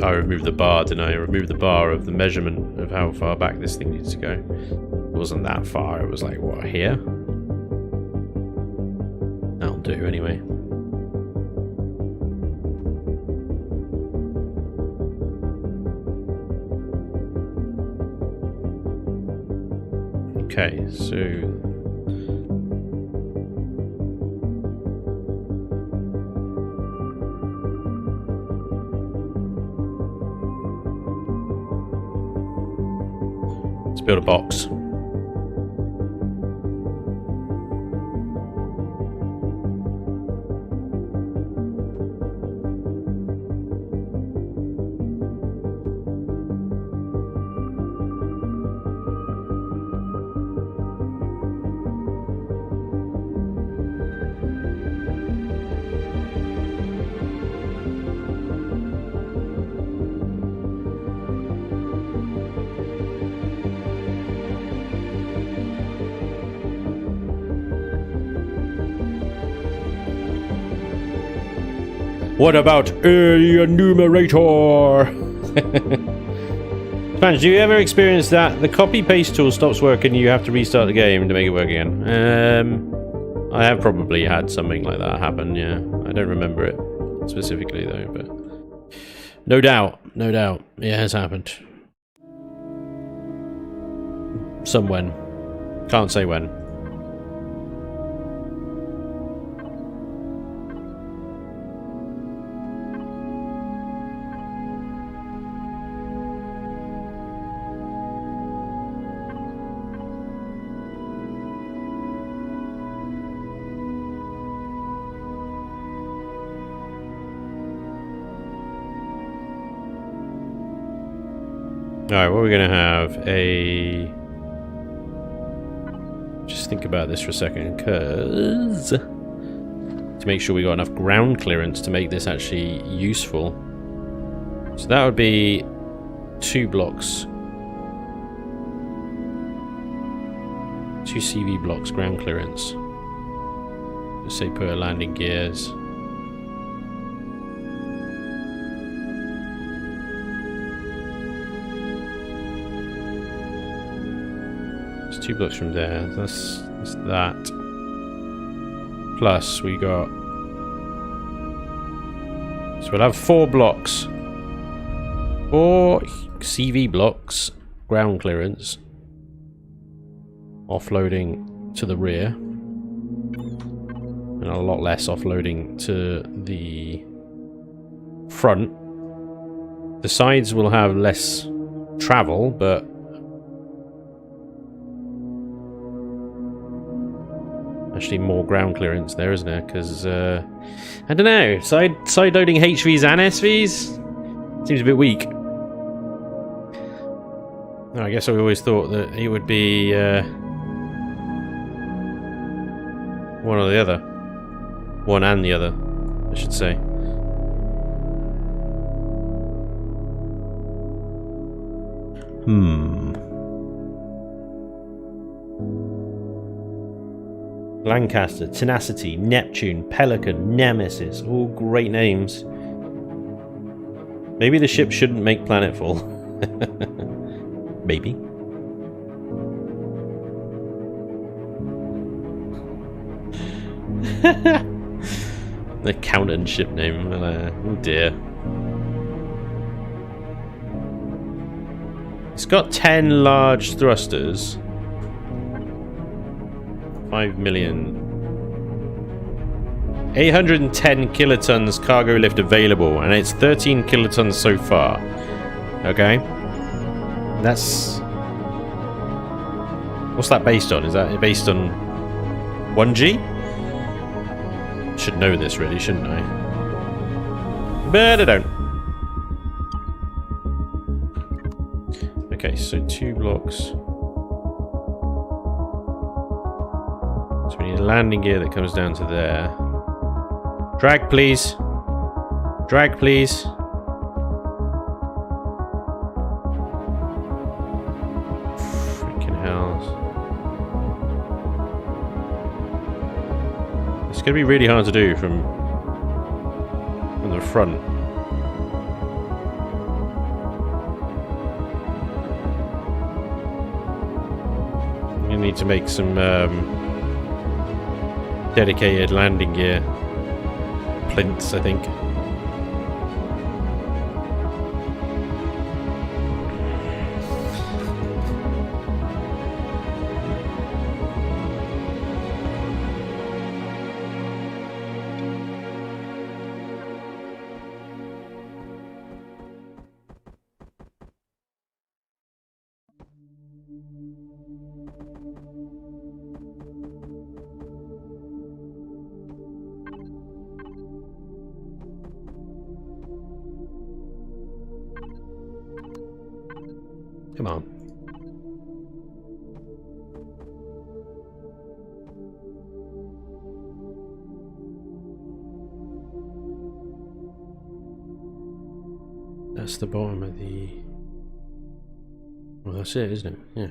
I removed the bar, didn't I? I removed the bar of the measurement of how far back this thing needs to go. It wasn't that far. It was like, what, here? That'll do anyway. Okay, so let's build a box. What about a numerator? Spanj, do you ever experience that the copy-paste tool stops working and you have to restart the game to make it work again? I have probably had something like that happen, yeah. I don't remember it specifically though, but no doubt, it has happened. Some when. Can't say when. Alright, what are we going to have? Just think about this for a second, because to make sure we got enough ground clearance to make this actually useful. So that would be 2 blocks. 2 CV blocks ground clearance. Let's say put a landing gears. It's 2 blocks from there. That's that. Plus we got. So we'll have 4 blocks. 4 CV blocks ground clearance. Offloading to the rear. And a lot less offloading to the front. The sides will have less travel, but actually more ground clearance there, isn't there? Because I don't know, side loading HVs and SVs seems a bit weak. I guess I always thought that it would be one or the other. One and the other, I should say. Lancaster, Tenacity, Neptune, Pelican, Nemesis, all great names. Maybe the ship shouldn't make planetfall. Maybe. The accountant ship name. Oh dear. It's got 10 large thrusters. 5 million. 810 kilotons cargo lift available, and it's 13 kilotons so far. Okay. That's... What's that based on? Is that based on 1G? Should know this really, shouldn't I? But I don't. Okay, so 2 blocks. So we need a landing gear that comes down to there. Drag, please. Drag, please. Freaking hell. It's going to be really hard to do from the front. need to make some dedicated landing gear plinths, I think. Come on. That's the bottom of the... Well, that's it, isn't it? Yeah.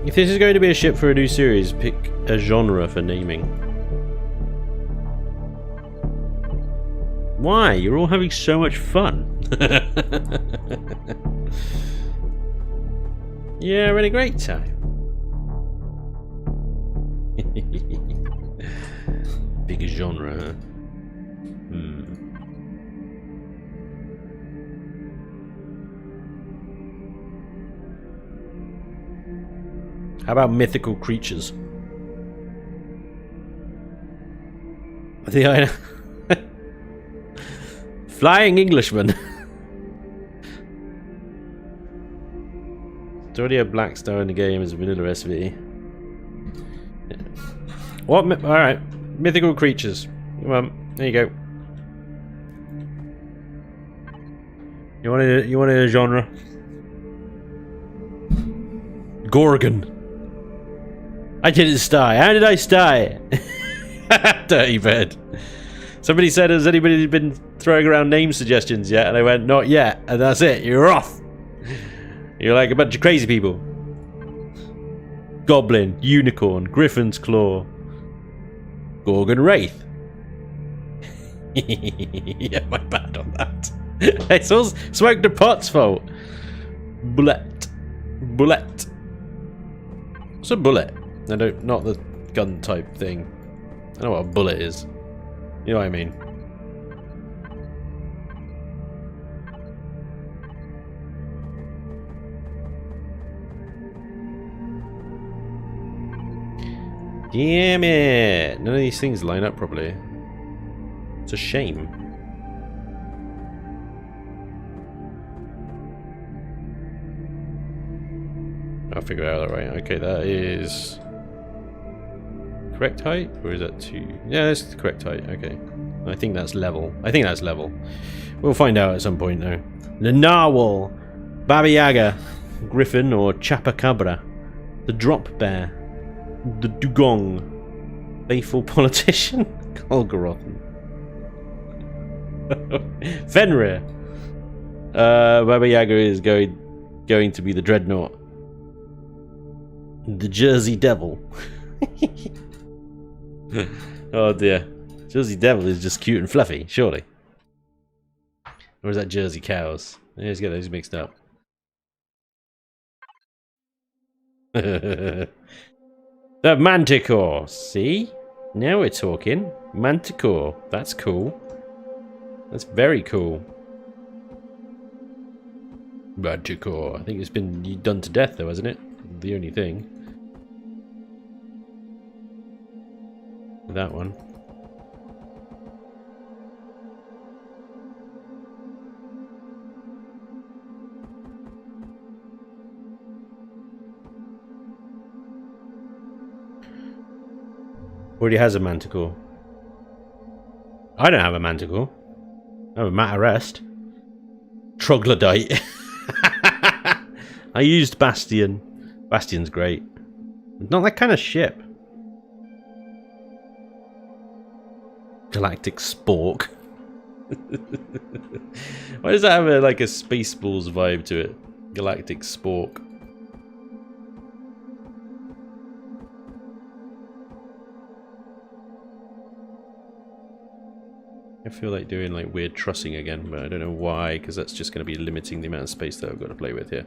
If this is going to be a ship for a new series, pick a genre for naming. Why? You're all having so much fun. Yeah, having a great time. Big genre, huh? How about mythical creatures? The Flying Englishman. It's already a black star in the game as a vanilla SV. Yeah. What? Alright. Mythical creatures. Come on. There you go. You wanted a genre? Gorgon. I didn't sty. How did I sty? Dirty bird. Somebody said, has anybody been throwing around name suggestions yet? And I went, not yet. And that's it. You're off. You're like a bunch of crazy people. Goblin, unicorn, griffin's claw, Gorgon wraith. Yeah, my bad on that. It's all Smoke the Pot's fault. Bullet. Bullet. What's a bullet? I don't, not the gun type thing. I know what a bullet is. You know what I mean. Damn it! None of these things line up properly. It's a shame. I'll figure it out that way. Okay, that is correct height, or is that too? Yeah, that's the correct height. Okay, I think that's level. I think that's level. We'll find out at some point though. The narwhal, Baba Yaga, griffin or chupacabra, the drop bear, the dugong, faithful politician, Golgoroth, Fenrir. Baba Yaga is going to be the dreadnought. The Jersey Devil. Oh dear. Jersey Devil is just cute and fluffy, surely. Or is that Jersey Cows? I always get those mixed up. The Manticore, see? Now we're talking. Manticore, that's cool. That's very cool. Manticore, I think it's been done to death though, hasn't it? The only thing. That one. Already has a Manticore. I don't have a Manticore. I have a Matarest. Troglodyte. I used Bastion. Bastion's great. Not that kind of ship. Galactic Spork. Why does that have like a Spaceballs vibe to it? Galactic Spork. I feel like doing like weird trussing again, but I don't know why, because that's just going to be limiting the amount of space that I've got to play with here.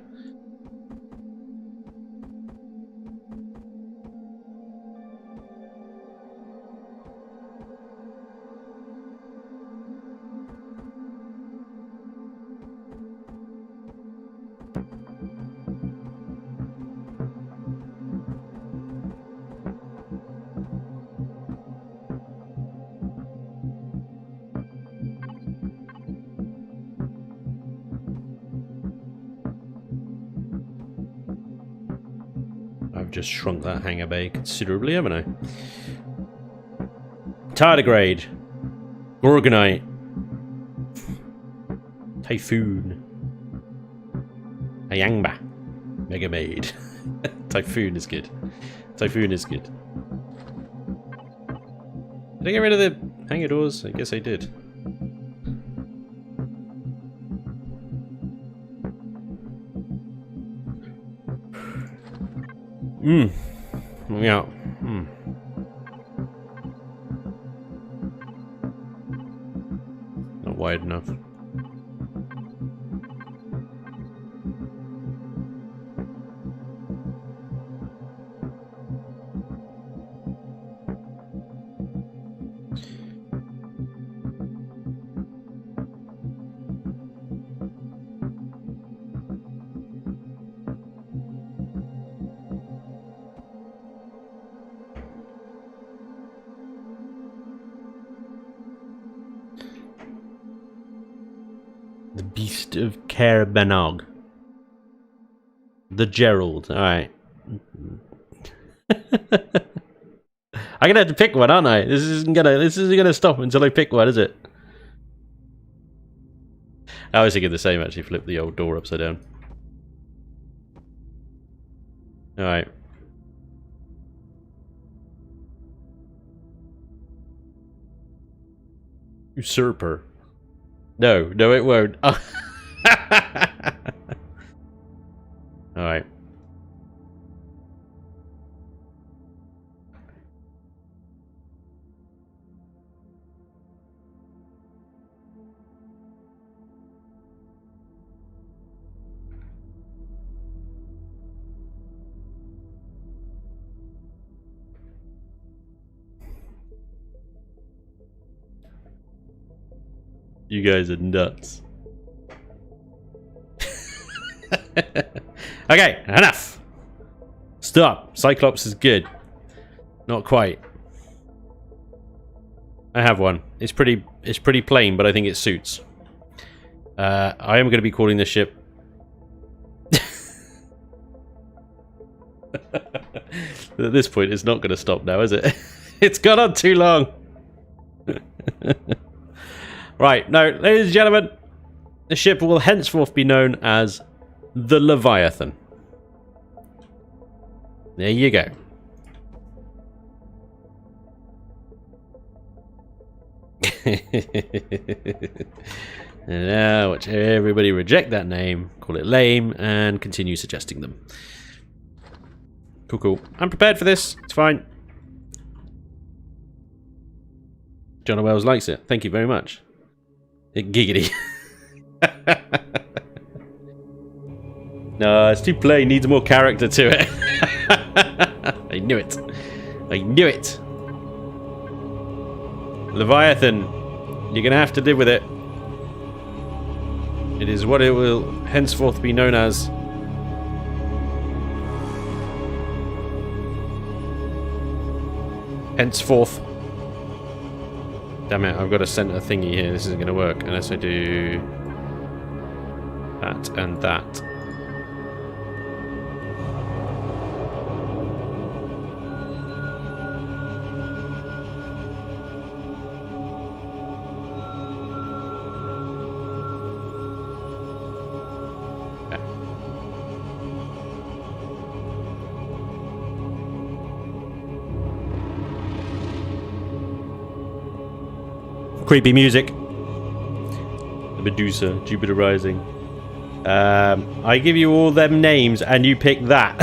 I've just shrunk that hangar bay considerably, haven't I? Tardigrade. Gorgonite. Typhoon. Ayangba. Mega Maid. Typhoon is good. Typhoon is good. Did I get rid of the hangar doors? I guess I did. Yeah. Not wide enough. The Beast of Carabanog. The Gerald. Alright. I'm gonna have to pick one, aren't I? This isn't gonna stop until I pick one, is it? I was thinking the same, actually. Flip the old door upside down. Alright. Usurper. No, it won't. Alright. You guys are nuts. Okay, enough. Stop. Cyclops is good. Not quite. I have one. It's pretty plain, but I think it suits. I am going to be calling this ship. At this point, it's not going to stop now, is it? It's gone on too long. Right, no, ladies and gentlemen, the ship will henceforth be known as the Leviathan. There you go. And now watch everybody reject that name, call it lame, and continue suggesting them. Cool, cool. I'm prepared for this. It's fine. John Wells likes it. Thank you very much. Giggity. No, it's too plain. Needs more character to it. I knew it. I knew it. Leviathan. You're going to have to live with it. It is what it will henceforth be known as. Henceforth. Damn it, I've got a center thingy here. This isn't going to work unless I do that and that. Creepy music. The Medusa, Jupiter Rising. I give you all them names and you pick that.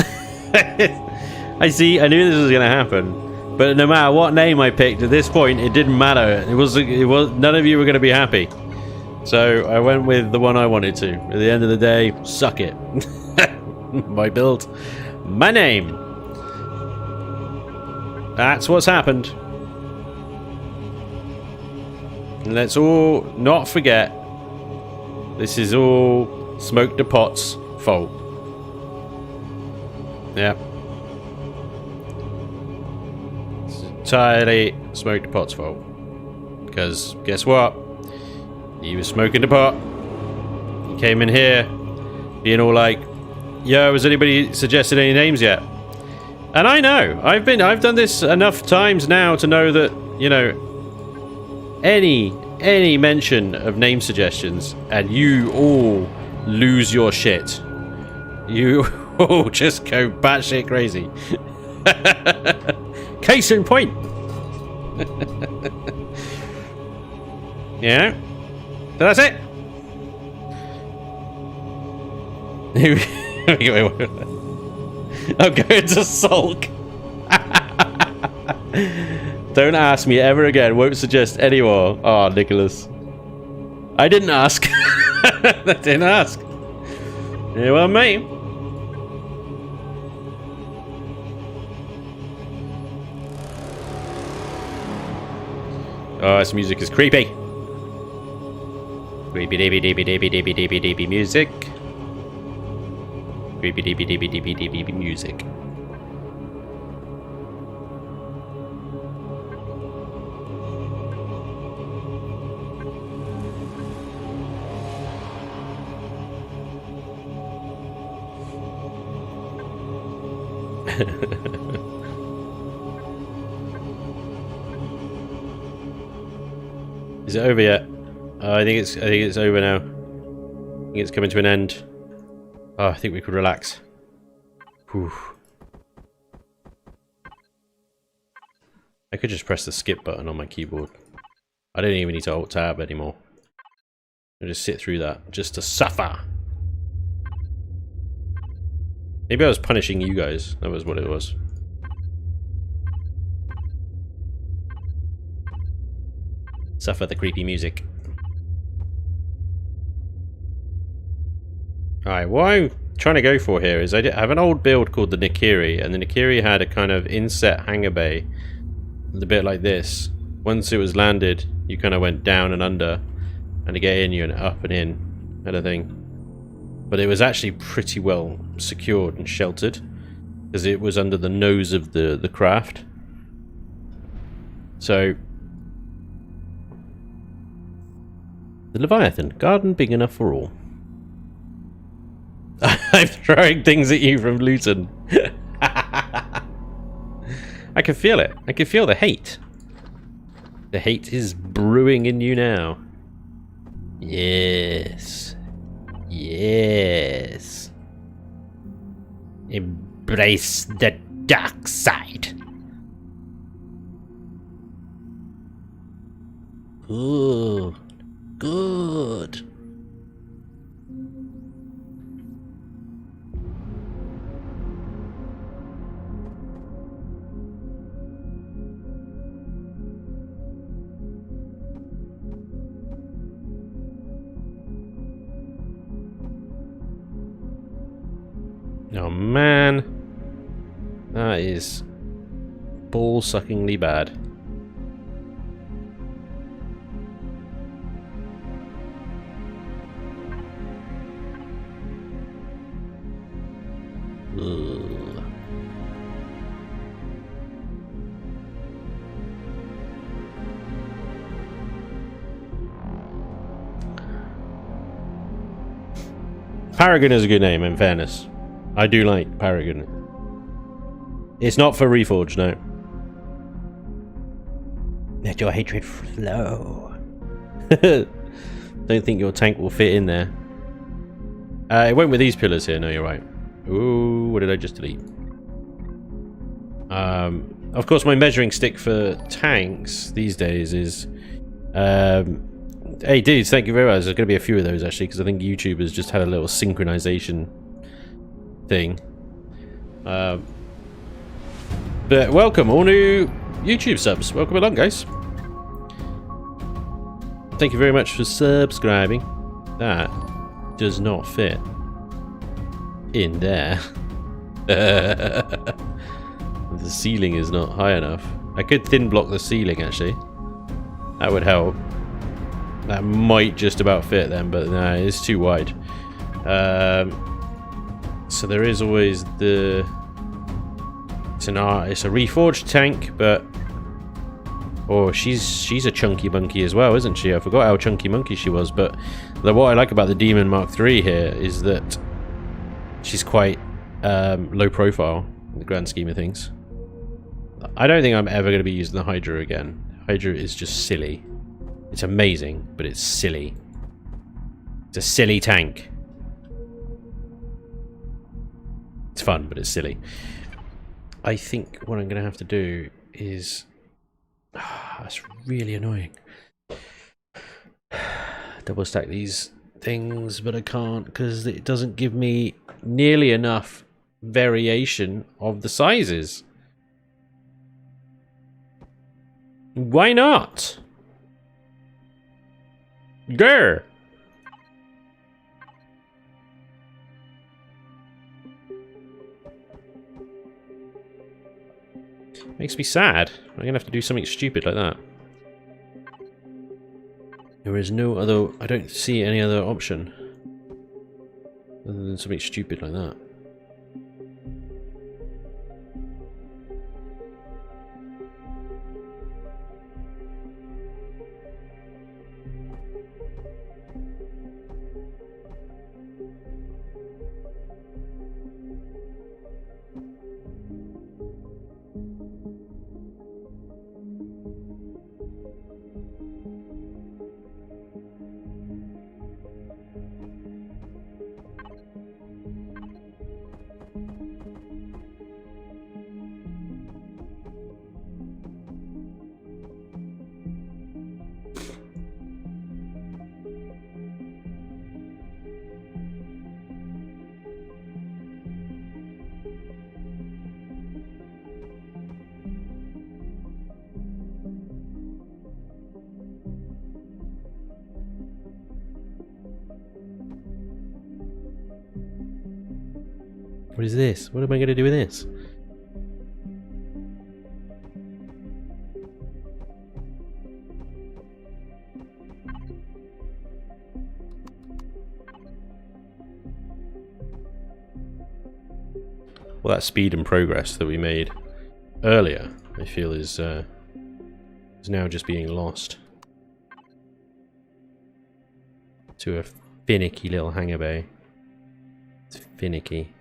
I see, I knew this was gonna happen. But no matter what name I picked at this point, it didn't matter. It was none of you were gonna be happy. So I went with the one I wanted to. At the end of the day, suck it. My build, my name. That's what's happened. And let's all not forget, this is all Smoke the Pot's fault. Yeah. It's entirely Smoke the Pot's fault. Because, guess what? He was smoking the pot. He came in here, being all like, yo, has anybody suggested any names yet? And I know, I've done this enough times now to know that, you know, any mention of name suggestions and you all lose your shit. You all just go batshit crazy. Case in point. Yeah. So that's it. I'm going to sulk. Don't ask me ever again. Won't suggest anymore. Oh, Nicholas. I didn't ask. I didn't ask. Yeah, well, me. Oh, this music is creepy. Creepy deepy deepy deepy deepy deepy deepy music. Creepy deepy deepy deepy deepy music. Is it over yet? I think it's over now. I think it's coming to an end. Oh, I think we could relax. Whew. I could just press the skip button on my keyboard. I don't even need to alt tab anymore. I'll just sit through that just to suffer. Maybe I was punishing you guys. That was what it was. Suffer the creepy music. Alright, what I'm trying to go for here is I have an old build called the Nikiri, and the Nikiri had a kind of inset hangar bay. A bit like this. Once it was landed, you kind of went down and under, and to get in, you went up and in, kind of thing. But it was actually pretty well secured and sheltered, because it was under the nose of the craft. So, the Leviathan, garden big enough for all. I'm throwing things at you from Luton. I can feel it. I can feel the hate. The hate is brewing in you now. Yes. Yes. Embrace the dark side. Good. Good. Oh man, that is ball-suckingly bad. Ugh. Paragon is a good name, in fairness. I do like Paragon. It's not for Reforged, no. Let your hatred flow. Don't think your tank will fit in there. It went with these pillars here, no, you're right. Ooh, what did I just delete? Of course, my measuring stick for tanks these days is... hey, dudes, thank you very much. There's going to be a few of those, actually, because I think YouTube has just had a little synchronization thing. But welcome, all new YouTube subs. Welcome along, guys. Thank you very much for subscribing. That does not fit in there. The ceiling is not high enough. I could thin block the ceiling, actually. That would help. That might just about fit then, but no, it's too wide. So there is always the... It's a reforged tank, but... Oh, she's a chunky monkey as well, isn't she? I forgot how chunky monkey she was, but what I like about the Demon Mark III here is that she's quite low profile in the grand scheme of things. I don't think I'm ever going to be using the Hydra again. Hydra is just silly. It's amazing, but it's silly. It's a silly tank. It's fun, but it's silly. I think what I'm going to have to do is... that's really annoying. Double stack these things, but I can't because it doesn't give me nearly enough variation of the sizes. Why not? Grr. Makes me sad. I'm gonna have to do something stupid like that. There is no other... I don't see any other option other than something stupid like that. What is this? What am I going to do with this? Well, that speed and progress that we made earlier, I feel, is now just being lost to a finicky little hangar bay. It's finicky.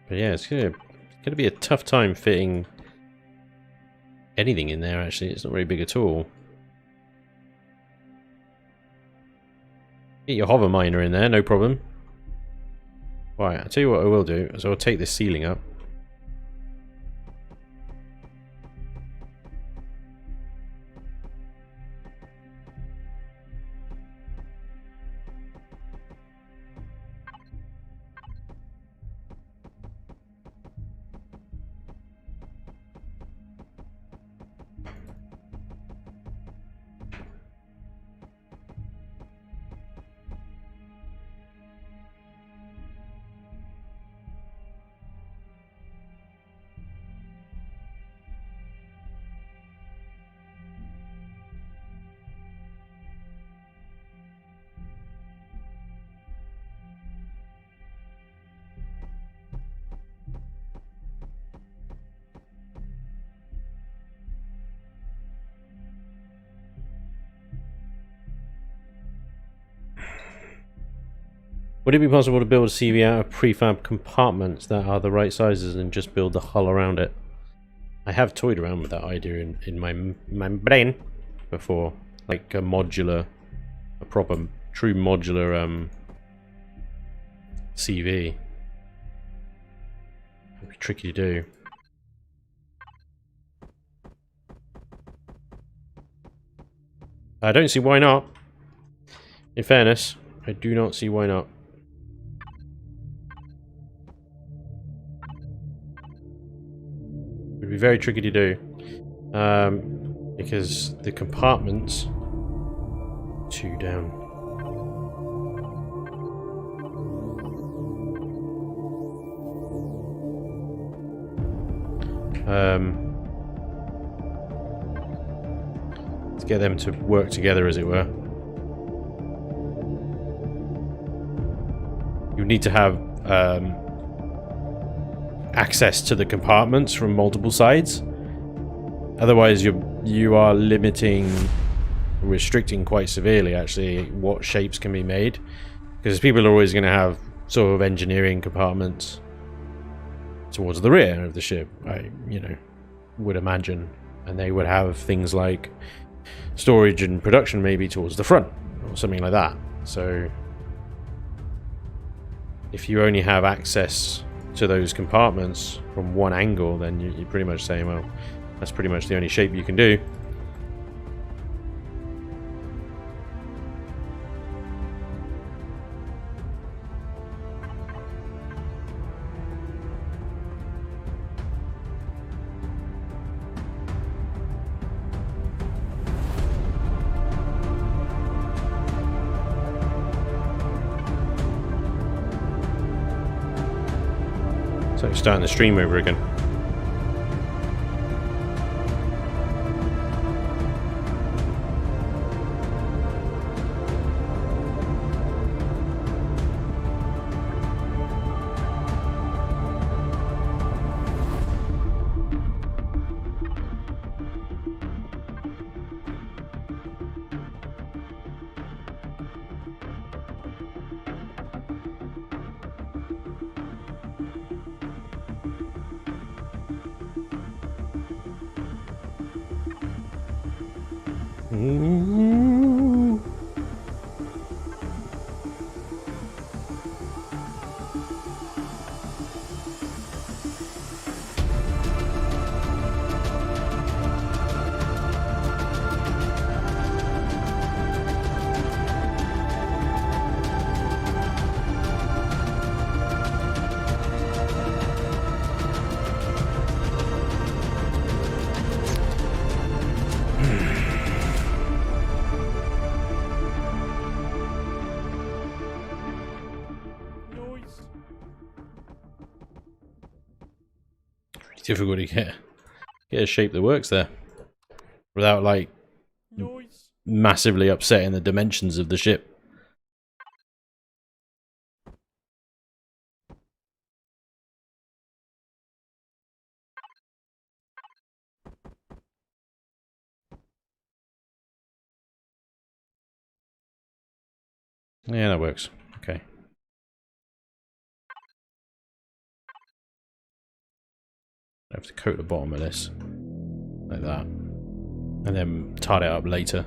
But yeah, it's gonna be a tough time fitting anything in there, actually. It's not very big at all. Get your hover miner in there, no problem. Right, I'll tell you what I will do, is I'll take this ceiling up. Would it be possible to build a CV out of prefab compartments that are the right sizes and just build the hull around it? I have toyed around with that idea in my brain before, like a proper true modular CV. It'd be tricky to do. I don't see why not. In fairness, I do not see why not. It would be very tricky to do. Because the compartments... 2 down. To get them to work together, as it were. You need to have access to the compartments from multiple sides. Otherwise, you are restricting quite severely, actually, what shapes can be made. Because people are always going to have sort of engineering compartments towards the rear of the ship, I would imagine. And they would have things like storage and production maybe towards the front, or something like that. So if you only have access to those compartments from one angle, then you're pretty much saying, well, that's pretty much the only shape you can do. So starting the stream over again. Difficult to get a shape that works there without like massively upsetting the dimensions of the ship. Yeah, that works. Okay. I have to coat the bottom of this like that, and then tie it up later.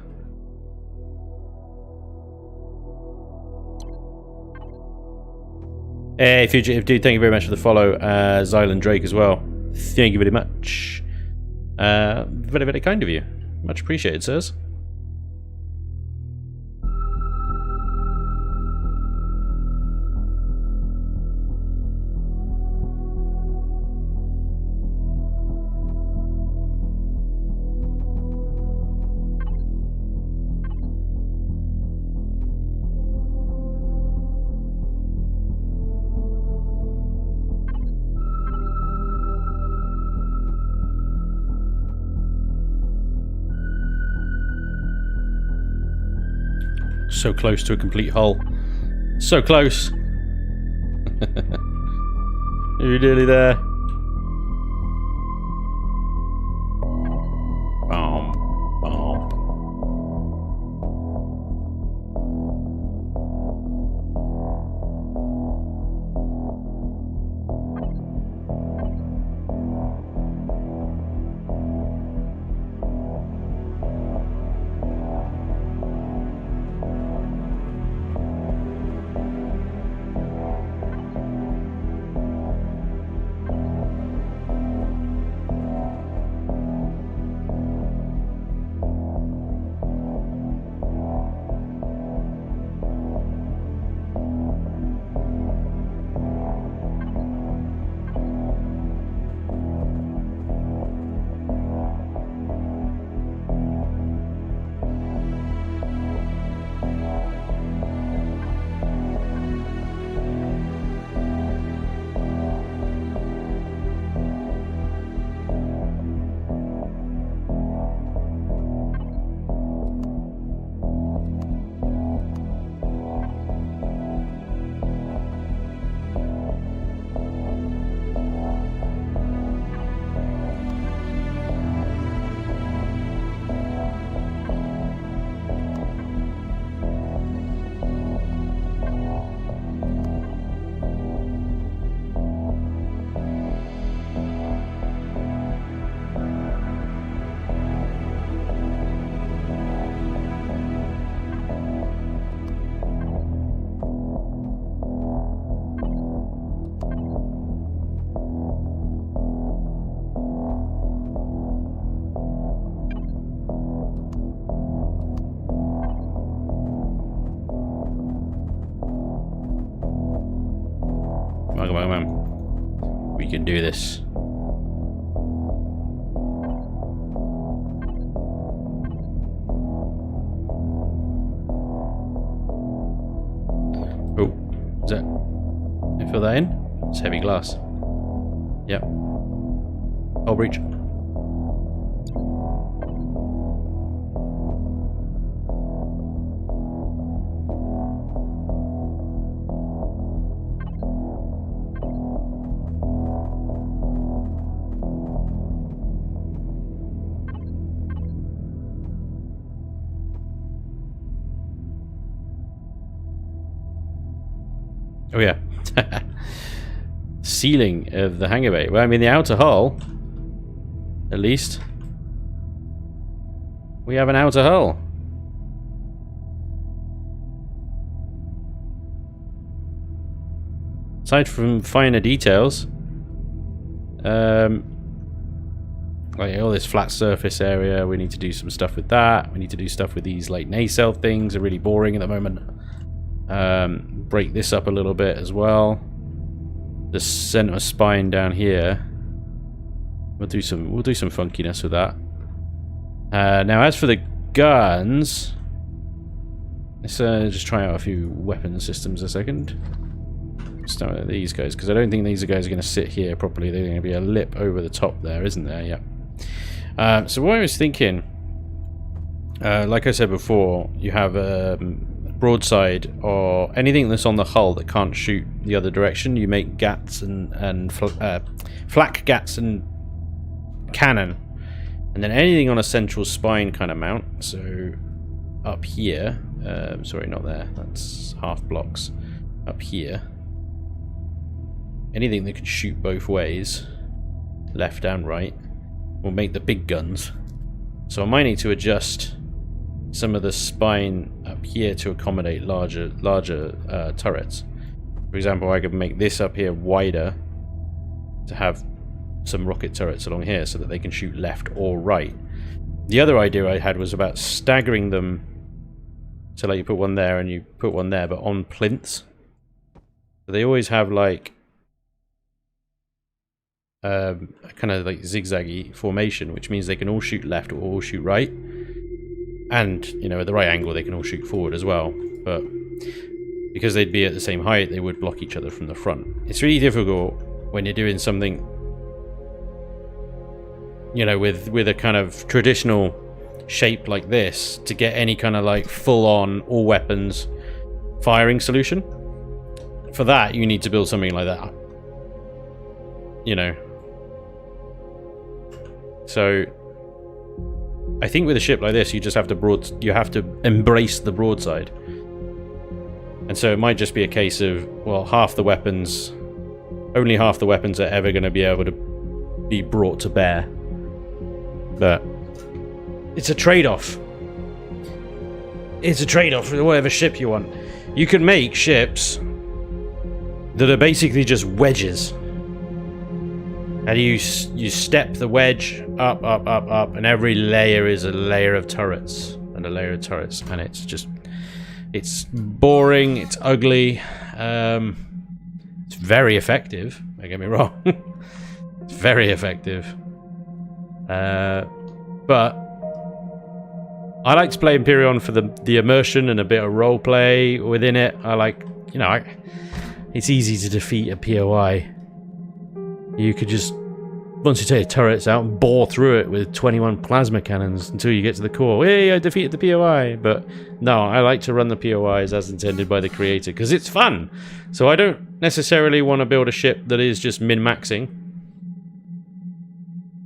Hey, Fugitive Dude, thank you very much for the follow. Zylan Drake as well. Thank you very much. Very, very kind of you. Much appreciated, sirs. So close to a complete hull. So close. You're nearly there. Boom. Boom. can do this. Oh, is that? Can you fill that in? It's heavy glass. Yep. Hull breach. Oh yeah. Ceiling of the hangar bay. Well, I mean the outer hull, at least. We have an outer hull. Aside from finer details, like all this flat surface area, we need to do some stuff with that. We need to do stuff with these like nacelle things. Are really boring at the moment. Break this up a little bit as well. The center spine down here. We'll do some funkiness with that. Now, as for the guns, let's just try out a few weapon systems a second. Start with these guys, because I don't think these guys are going to sit here properly. They're going to be a lip over the top there, isn't there? Yeah. So what I was thinking, like I said before, you have broadside or anything that's on the hull that can't shoot the other direction. You make gats and flak gats and cannon, and then anything on a central spine kind of mount. So up here, sorry, not there. That's half blocks. Up here, anything that can shoot both ways, left and right, will make the big guns. So I might need to adjust some of the spine up here to accommodate larger turrets. For example, I could make this up here wider to have some rocket turrets along here so that they can shoot left or right. The other idea I had was about staggering them, so like you put one there and you put one there, but on plinths. So they always have like a kind of like zigzaggy formation, which means they can all shoot left or all shoot right. And, you know, at the right angle, they can all shoot forward as well. But because they'd be at the same height, they would block each other from the front. It's really difficult when you're doing something, you know, with a kind of traditional shape like this to get any kind of like full-on, all weapons firing solution. For that, you need to build something like that. You know. So I think with a ship like this, you just have to embrace the broadside. And so it might just be a case of, well, only half the weapons are ever going to be able to be brought to bear. But it's a trade-off. It's a trade-off for whatever ship you want. You can make ships that are basically just wedges. And you step the wedge up, up, up, up, and every layer is a layer of turrets and a layer of turrets, and it's boring, it's ugly, it's very effective. Don't get me wrong, it's very effective, but I like to play Empyrion for the immersion and a bit of role play within it. I like, you know, it's easy to defeat a POI. You could just, once you take turrets out, and bore through it with 21 plasma cannons until you get to the core. Hey, I defeated the POI. But no, I like to run the POIs as intended by the creator, because it's fun. So I don't necessarily want to build a ship that is just min-maxing.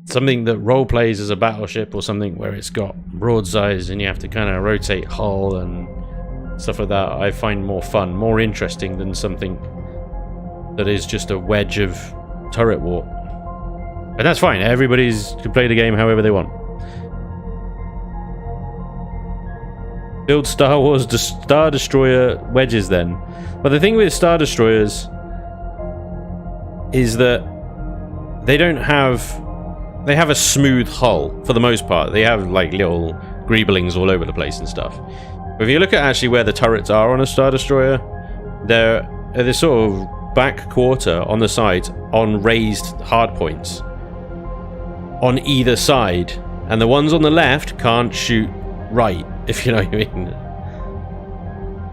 Something that role plays as a battleship, or something where it's got broadsides and you have to kind of rotate hull and stuff like that, I find more fun, more interesting than something that is just a wedge of turret war. And that's fine, everybody's can play the game however they want. Build Star Wars Star Destroyer wedges then. But the thing with Star Destroyers is that they have a smooth hull for the most part. They have like little greeblings all over the place and stuff. But if you look at actually where the turrets are on a Star Destroyer, they're sort of back quarter on the sides on raised hardpoints on either side, and the ones on the left can't shoot right, if you know what I mean.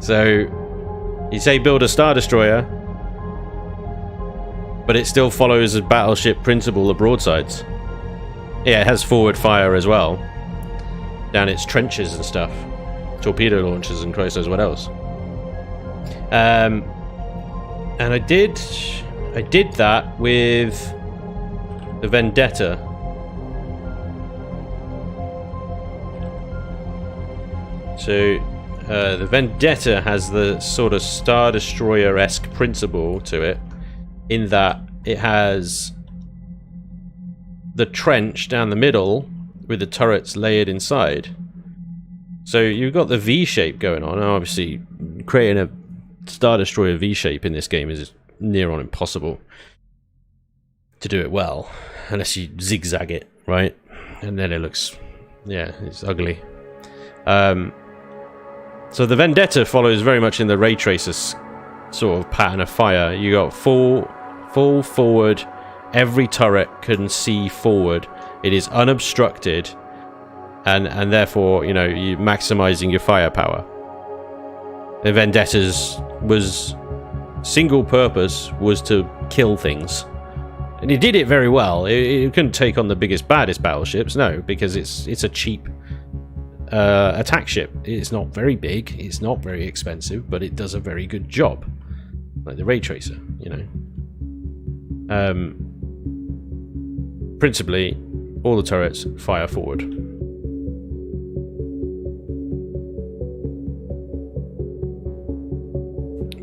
So you say build a Star Destroyer, but it still follows a battleship principle of broadsides. Yeah, it has forward fire as well, down its trenches and stuff, torpedo launchers and Christ knows what else. And I did that with the Vendetta. So the Vendetta has the sort of Star Destroyer-esque principle to it, in that it has the trench down the middle with the turrets layered inside. So you've got the V shape going on. Now, obviously, creating a Star Destroyer V shape in this game is near on impossible to do it well, unless you zigzag it, right? And then it looks, yeah, it's ugly. So the Vendetta follows very much in the Ray Tracer's sort of pattern of fire. You got full forward. Every turret can see forward. It is unobstructed, and therefore, you know, you're maximizing your firepower. The Vendetta's was single purpose was to kill things, and it did it very well. It couldn't take on the biggest, baddest battleships, no, because it's a cheap attack ship. It's not very big, it's not very expensive, but it does a very good job, like the Ray Tracer, you know. Principally, all the turrets fire forward.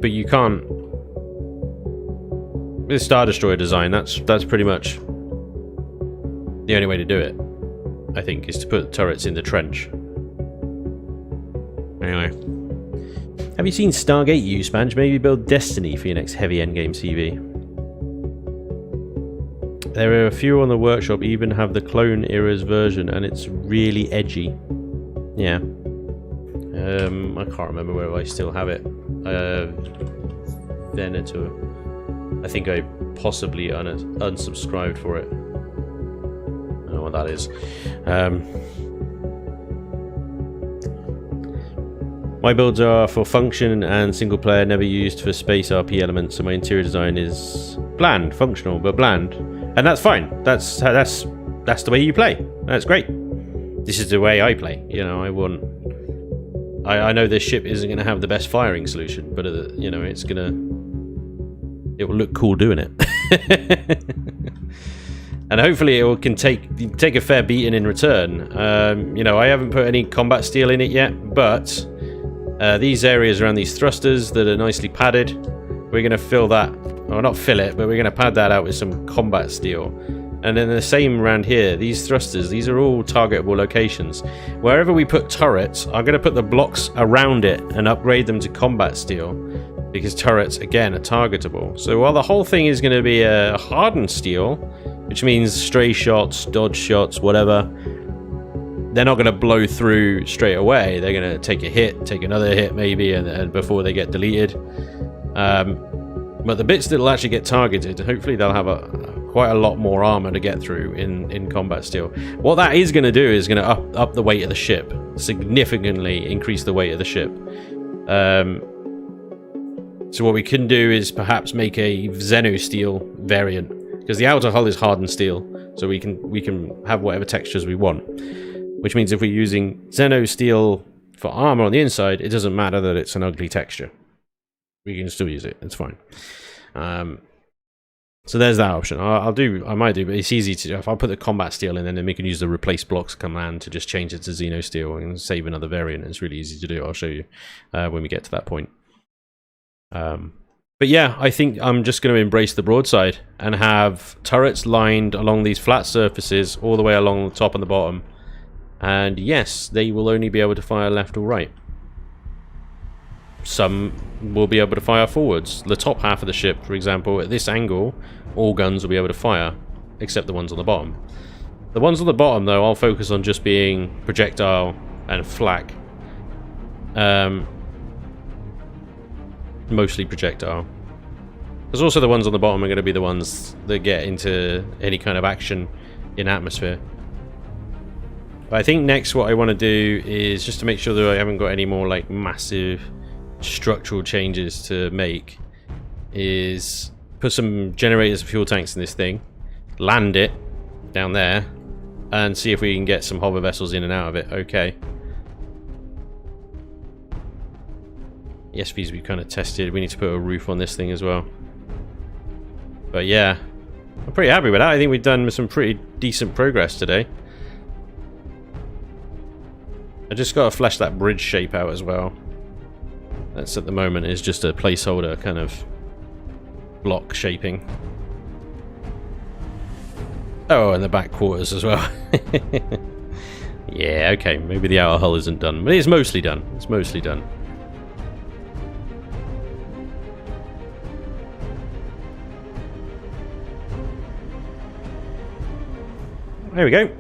But you can't, with Star Destroyer design, that's pretty much the only way to do it, I think, is to put turrets in the trench. Anyway, have you seen Stargate U, Spanj? Maybe build Destiny for your next heavy endgame CV. There are a few on the workshop, even have the Clone Era's version, and it's really edgy. Yeah. I can't remember where I still have it. Venator. I think I possibly unsubscribed for it. I don't know what that is. My builds are for function and single player, never used for space RP elements, so my interior design is bland, functional, but bland. And that's fine. That's the way you play. That's great. This is the way I play. You know, I know this ship isn't going to have the best firing solution, but you know, it will look cool doing it. And hopefully it can take a fair beating in return. You know, I haven't put any combat steel in it yet, but these areas around these thrusters that are nicely padded, we're going to fill that, or not fill it, but we're going to pad that out with some combat steel. And then the same around here, these thrusters, these are all targetable locations. Wherever we put turrets, I'm going to put the blocks around it and upgrade them to combat steel, because turrets, again, are targetable. So while the whole thing is going to be a hardened steel, which means stray shots, dodge shots, whatever, they're not going to blow through straight away. They're going to take a hit, take another hit maybe, and before they get deleted. But the bits that will actually get targeted, hopefully they'll have quite a lot more armor to get through in combat steel. What that is going to do is going to up the weight of the ship, significantly increase the weight of the ship. So what we can do is perhaps make a Xeno steel variant, because the outer hull is hardened steel, so we can have whatever textures we want. Which means if we're using Xeno steel for armor on the inside, it doesn't matter that it's an ugly texture. We can still use it. It's fine. So there's that option. I might do, but it's easy to do. If I put the combat steel in, then we can use the replace blocks command to just change it to Xeno steel and save another variant. It's really easy to do. I'll show you when we get to that point. But yeah, I think I'm just going to embrace the broadside and have turrets lined along these flat surfaces all the way along the top and the bottom. And yes, they will only be able to fire left or right. Some will be able to fire forwards. The top half of the ship, for example, at this angle, all guns will be able to fire, except the ones on the bottom. The ones on the bottom, though, I'll focus on just being projectile and flak. Mostly projectile. Because also the ones on the bottom are going to be the ones that get into any kind of action in atmosphere. But I think next what I want to do is just to make sure that I haven't got any more like massive structural changes to make, is put some generators and fuel tanks in this thing, land it down there, and see if we can get some hover vessels in and out of it. Okay. The SVs we kind of tested. We need to put a roof on this thing as well. But yeah, I'm pretty happy with that. I think we've done some pretty decent progress today. I just got to flesh that bridge shape out as well. That's at the moment is just a placeholder kind of block shaping. Oh, and the back quarters as well. Yeah, okay, maybe the outer hull isn't done, but it's mostly done. It's mostly done. There we go.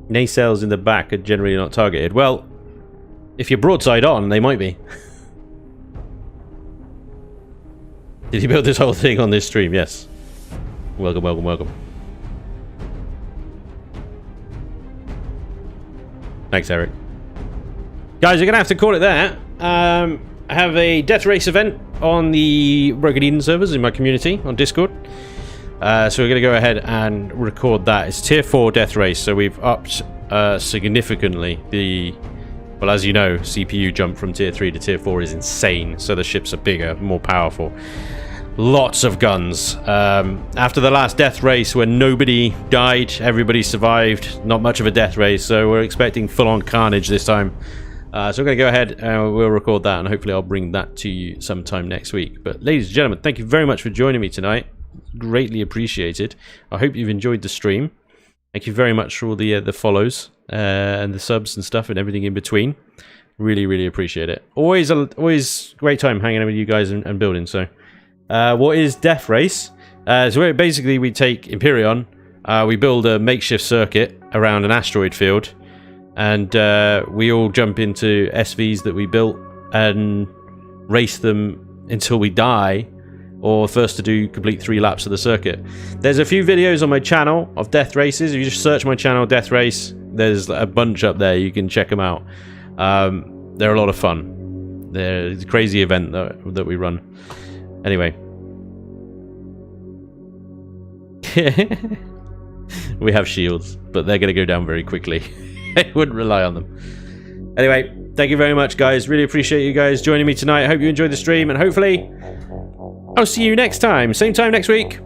Nacelles in the back are generally not targeted. Well, if you're broadside on, they might be. Did you build this whole thing on this stream? Yes. Welcome, welcome, welcome. Thanks, Eric. Guys, you're going to have to call it there. I have a death race event on the Broken Eden servers in my community on Discord. So we're going to go ahead and record that. It's tier 4 death race, so we've upped significantly the... Well, as you know, CPU jump from tier 3 to tier 4 is insane, so the ships are bigger, more powerful. Lots of guns. After the last death race where nobody died, everybody survived, not much of a death race, so we're expecting full-on carnage this time. So we're going to go ahead and we'll record that, and hopefully I'll bring that to you sometime next week. But ladies and gentlemen, thank you very much for joining me tonight. Greatly appreciated. I hope you've enjoyed the stream. Thank you very much for all the follows and the subs and stuff and everything in between. Really, really appreciate it. Always great time hanging out with you guys and building. So, what is Death Race? So basically we take Empyrion, we build a makeshift circuit around an asteroid field, and we all jump into SVs that we built and race them until we die, or first to do complete 3 laps of the circuit. There's a few videos on my channel of death races. If you just search my channel, Death Race, there's a bunch up there. You can check them out. They're a lot of fun. They're a crazy event that we run. Anyway. We have shields, but they're going to go down very quickly. I wouldn't rely on them. Anyway, thank you very much, guys. Really appreciate you guys joining me tonight. I hope you enjoyed the stream, and hopefully I'll see you next time. Same time next week.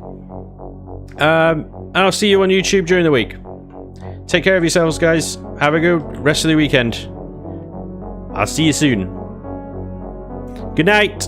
And I'll see you on YouTube during the week. Take care of yourselves, guys. Have a good rest of the weekend. I'll see you soon. Good night.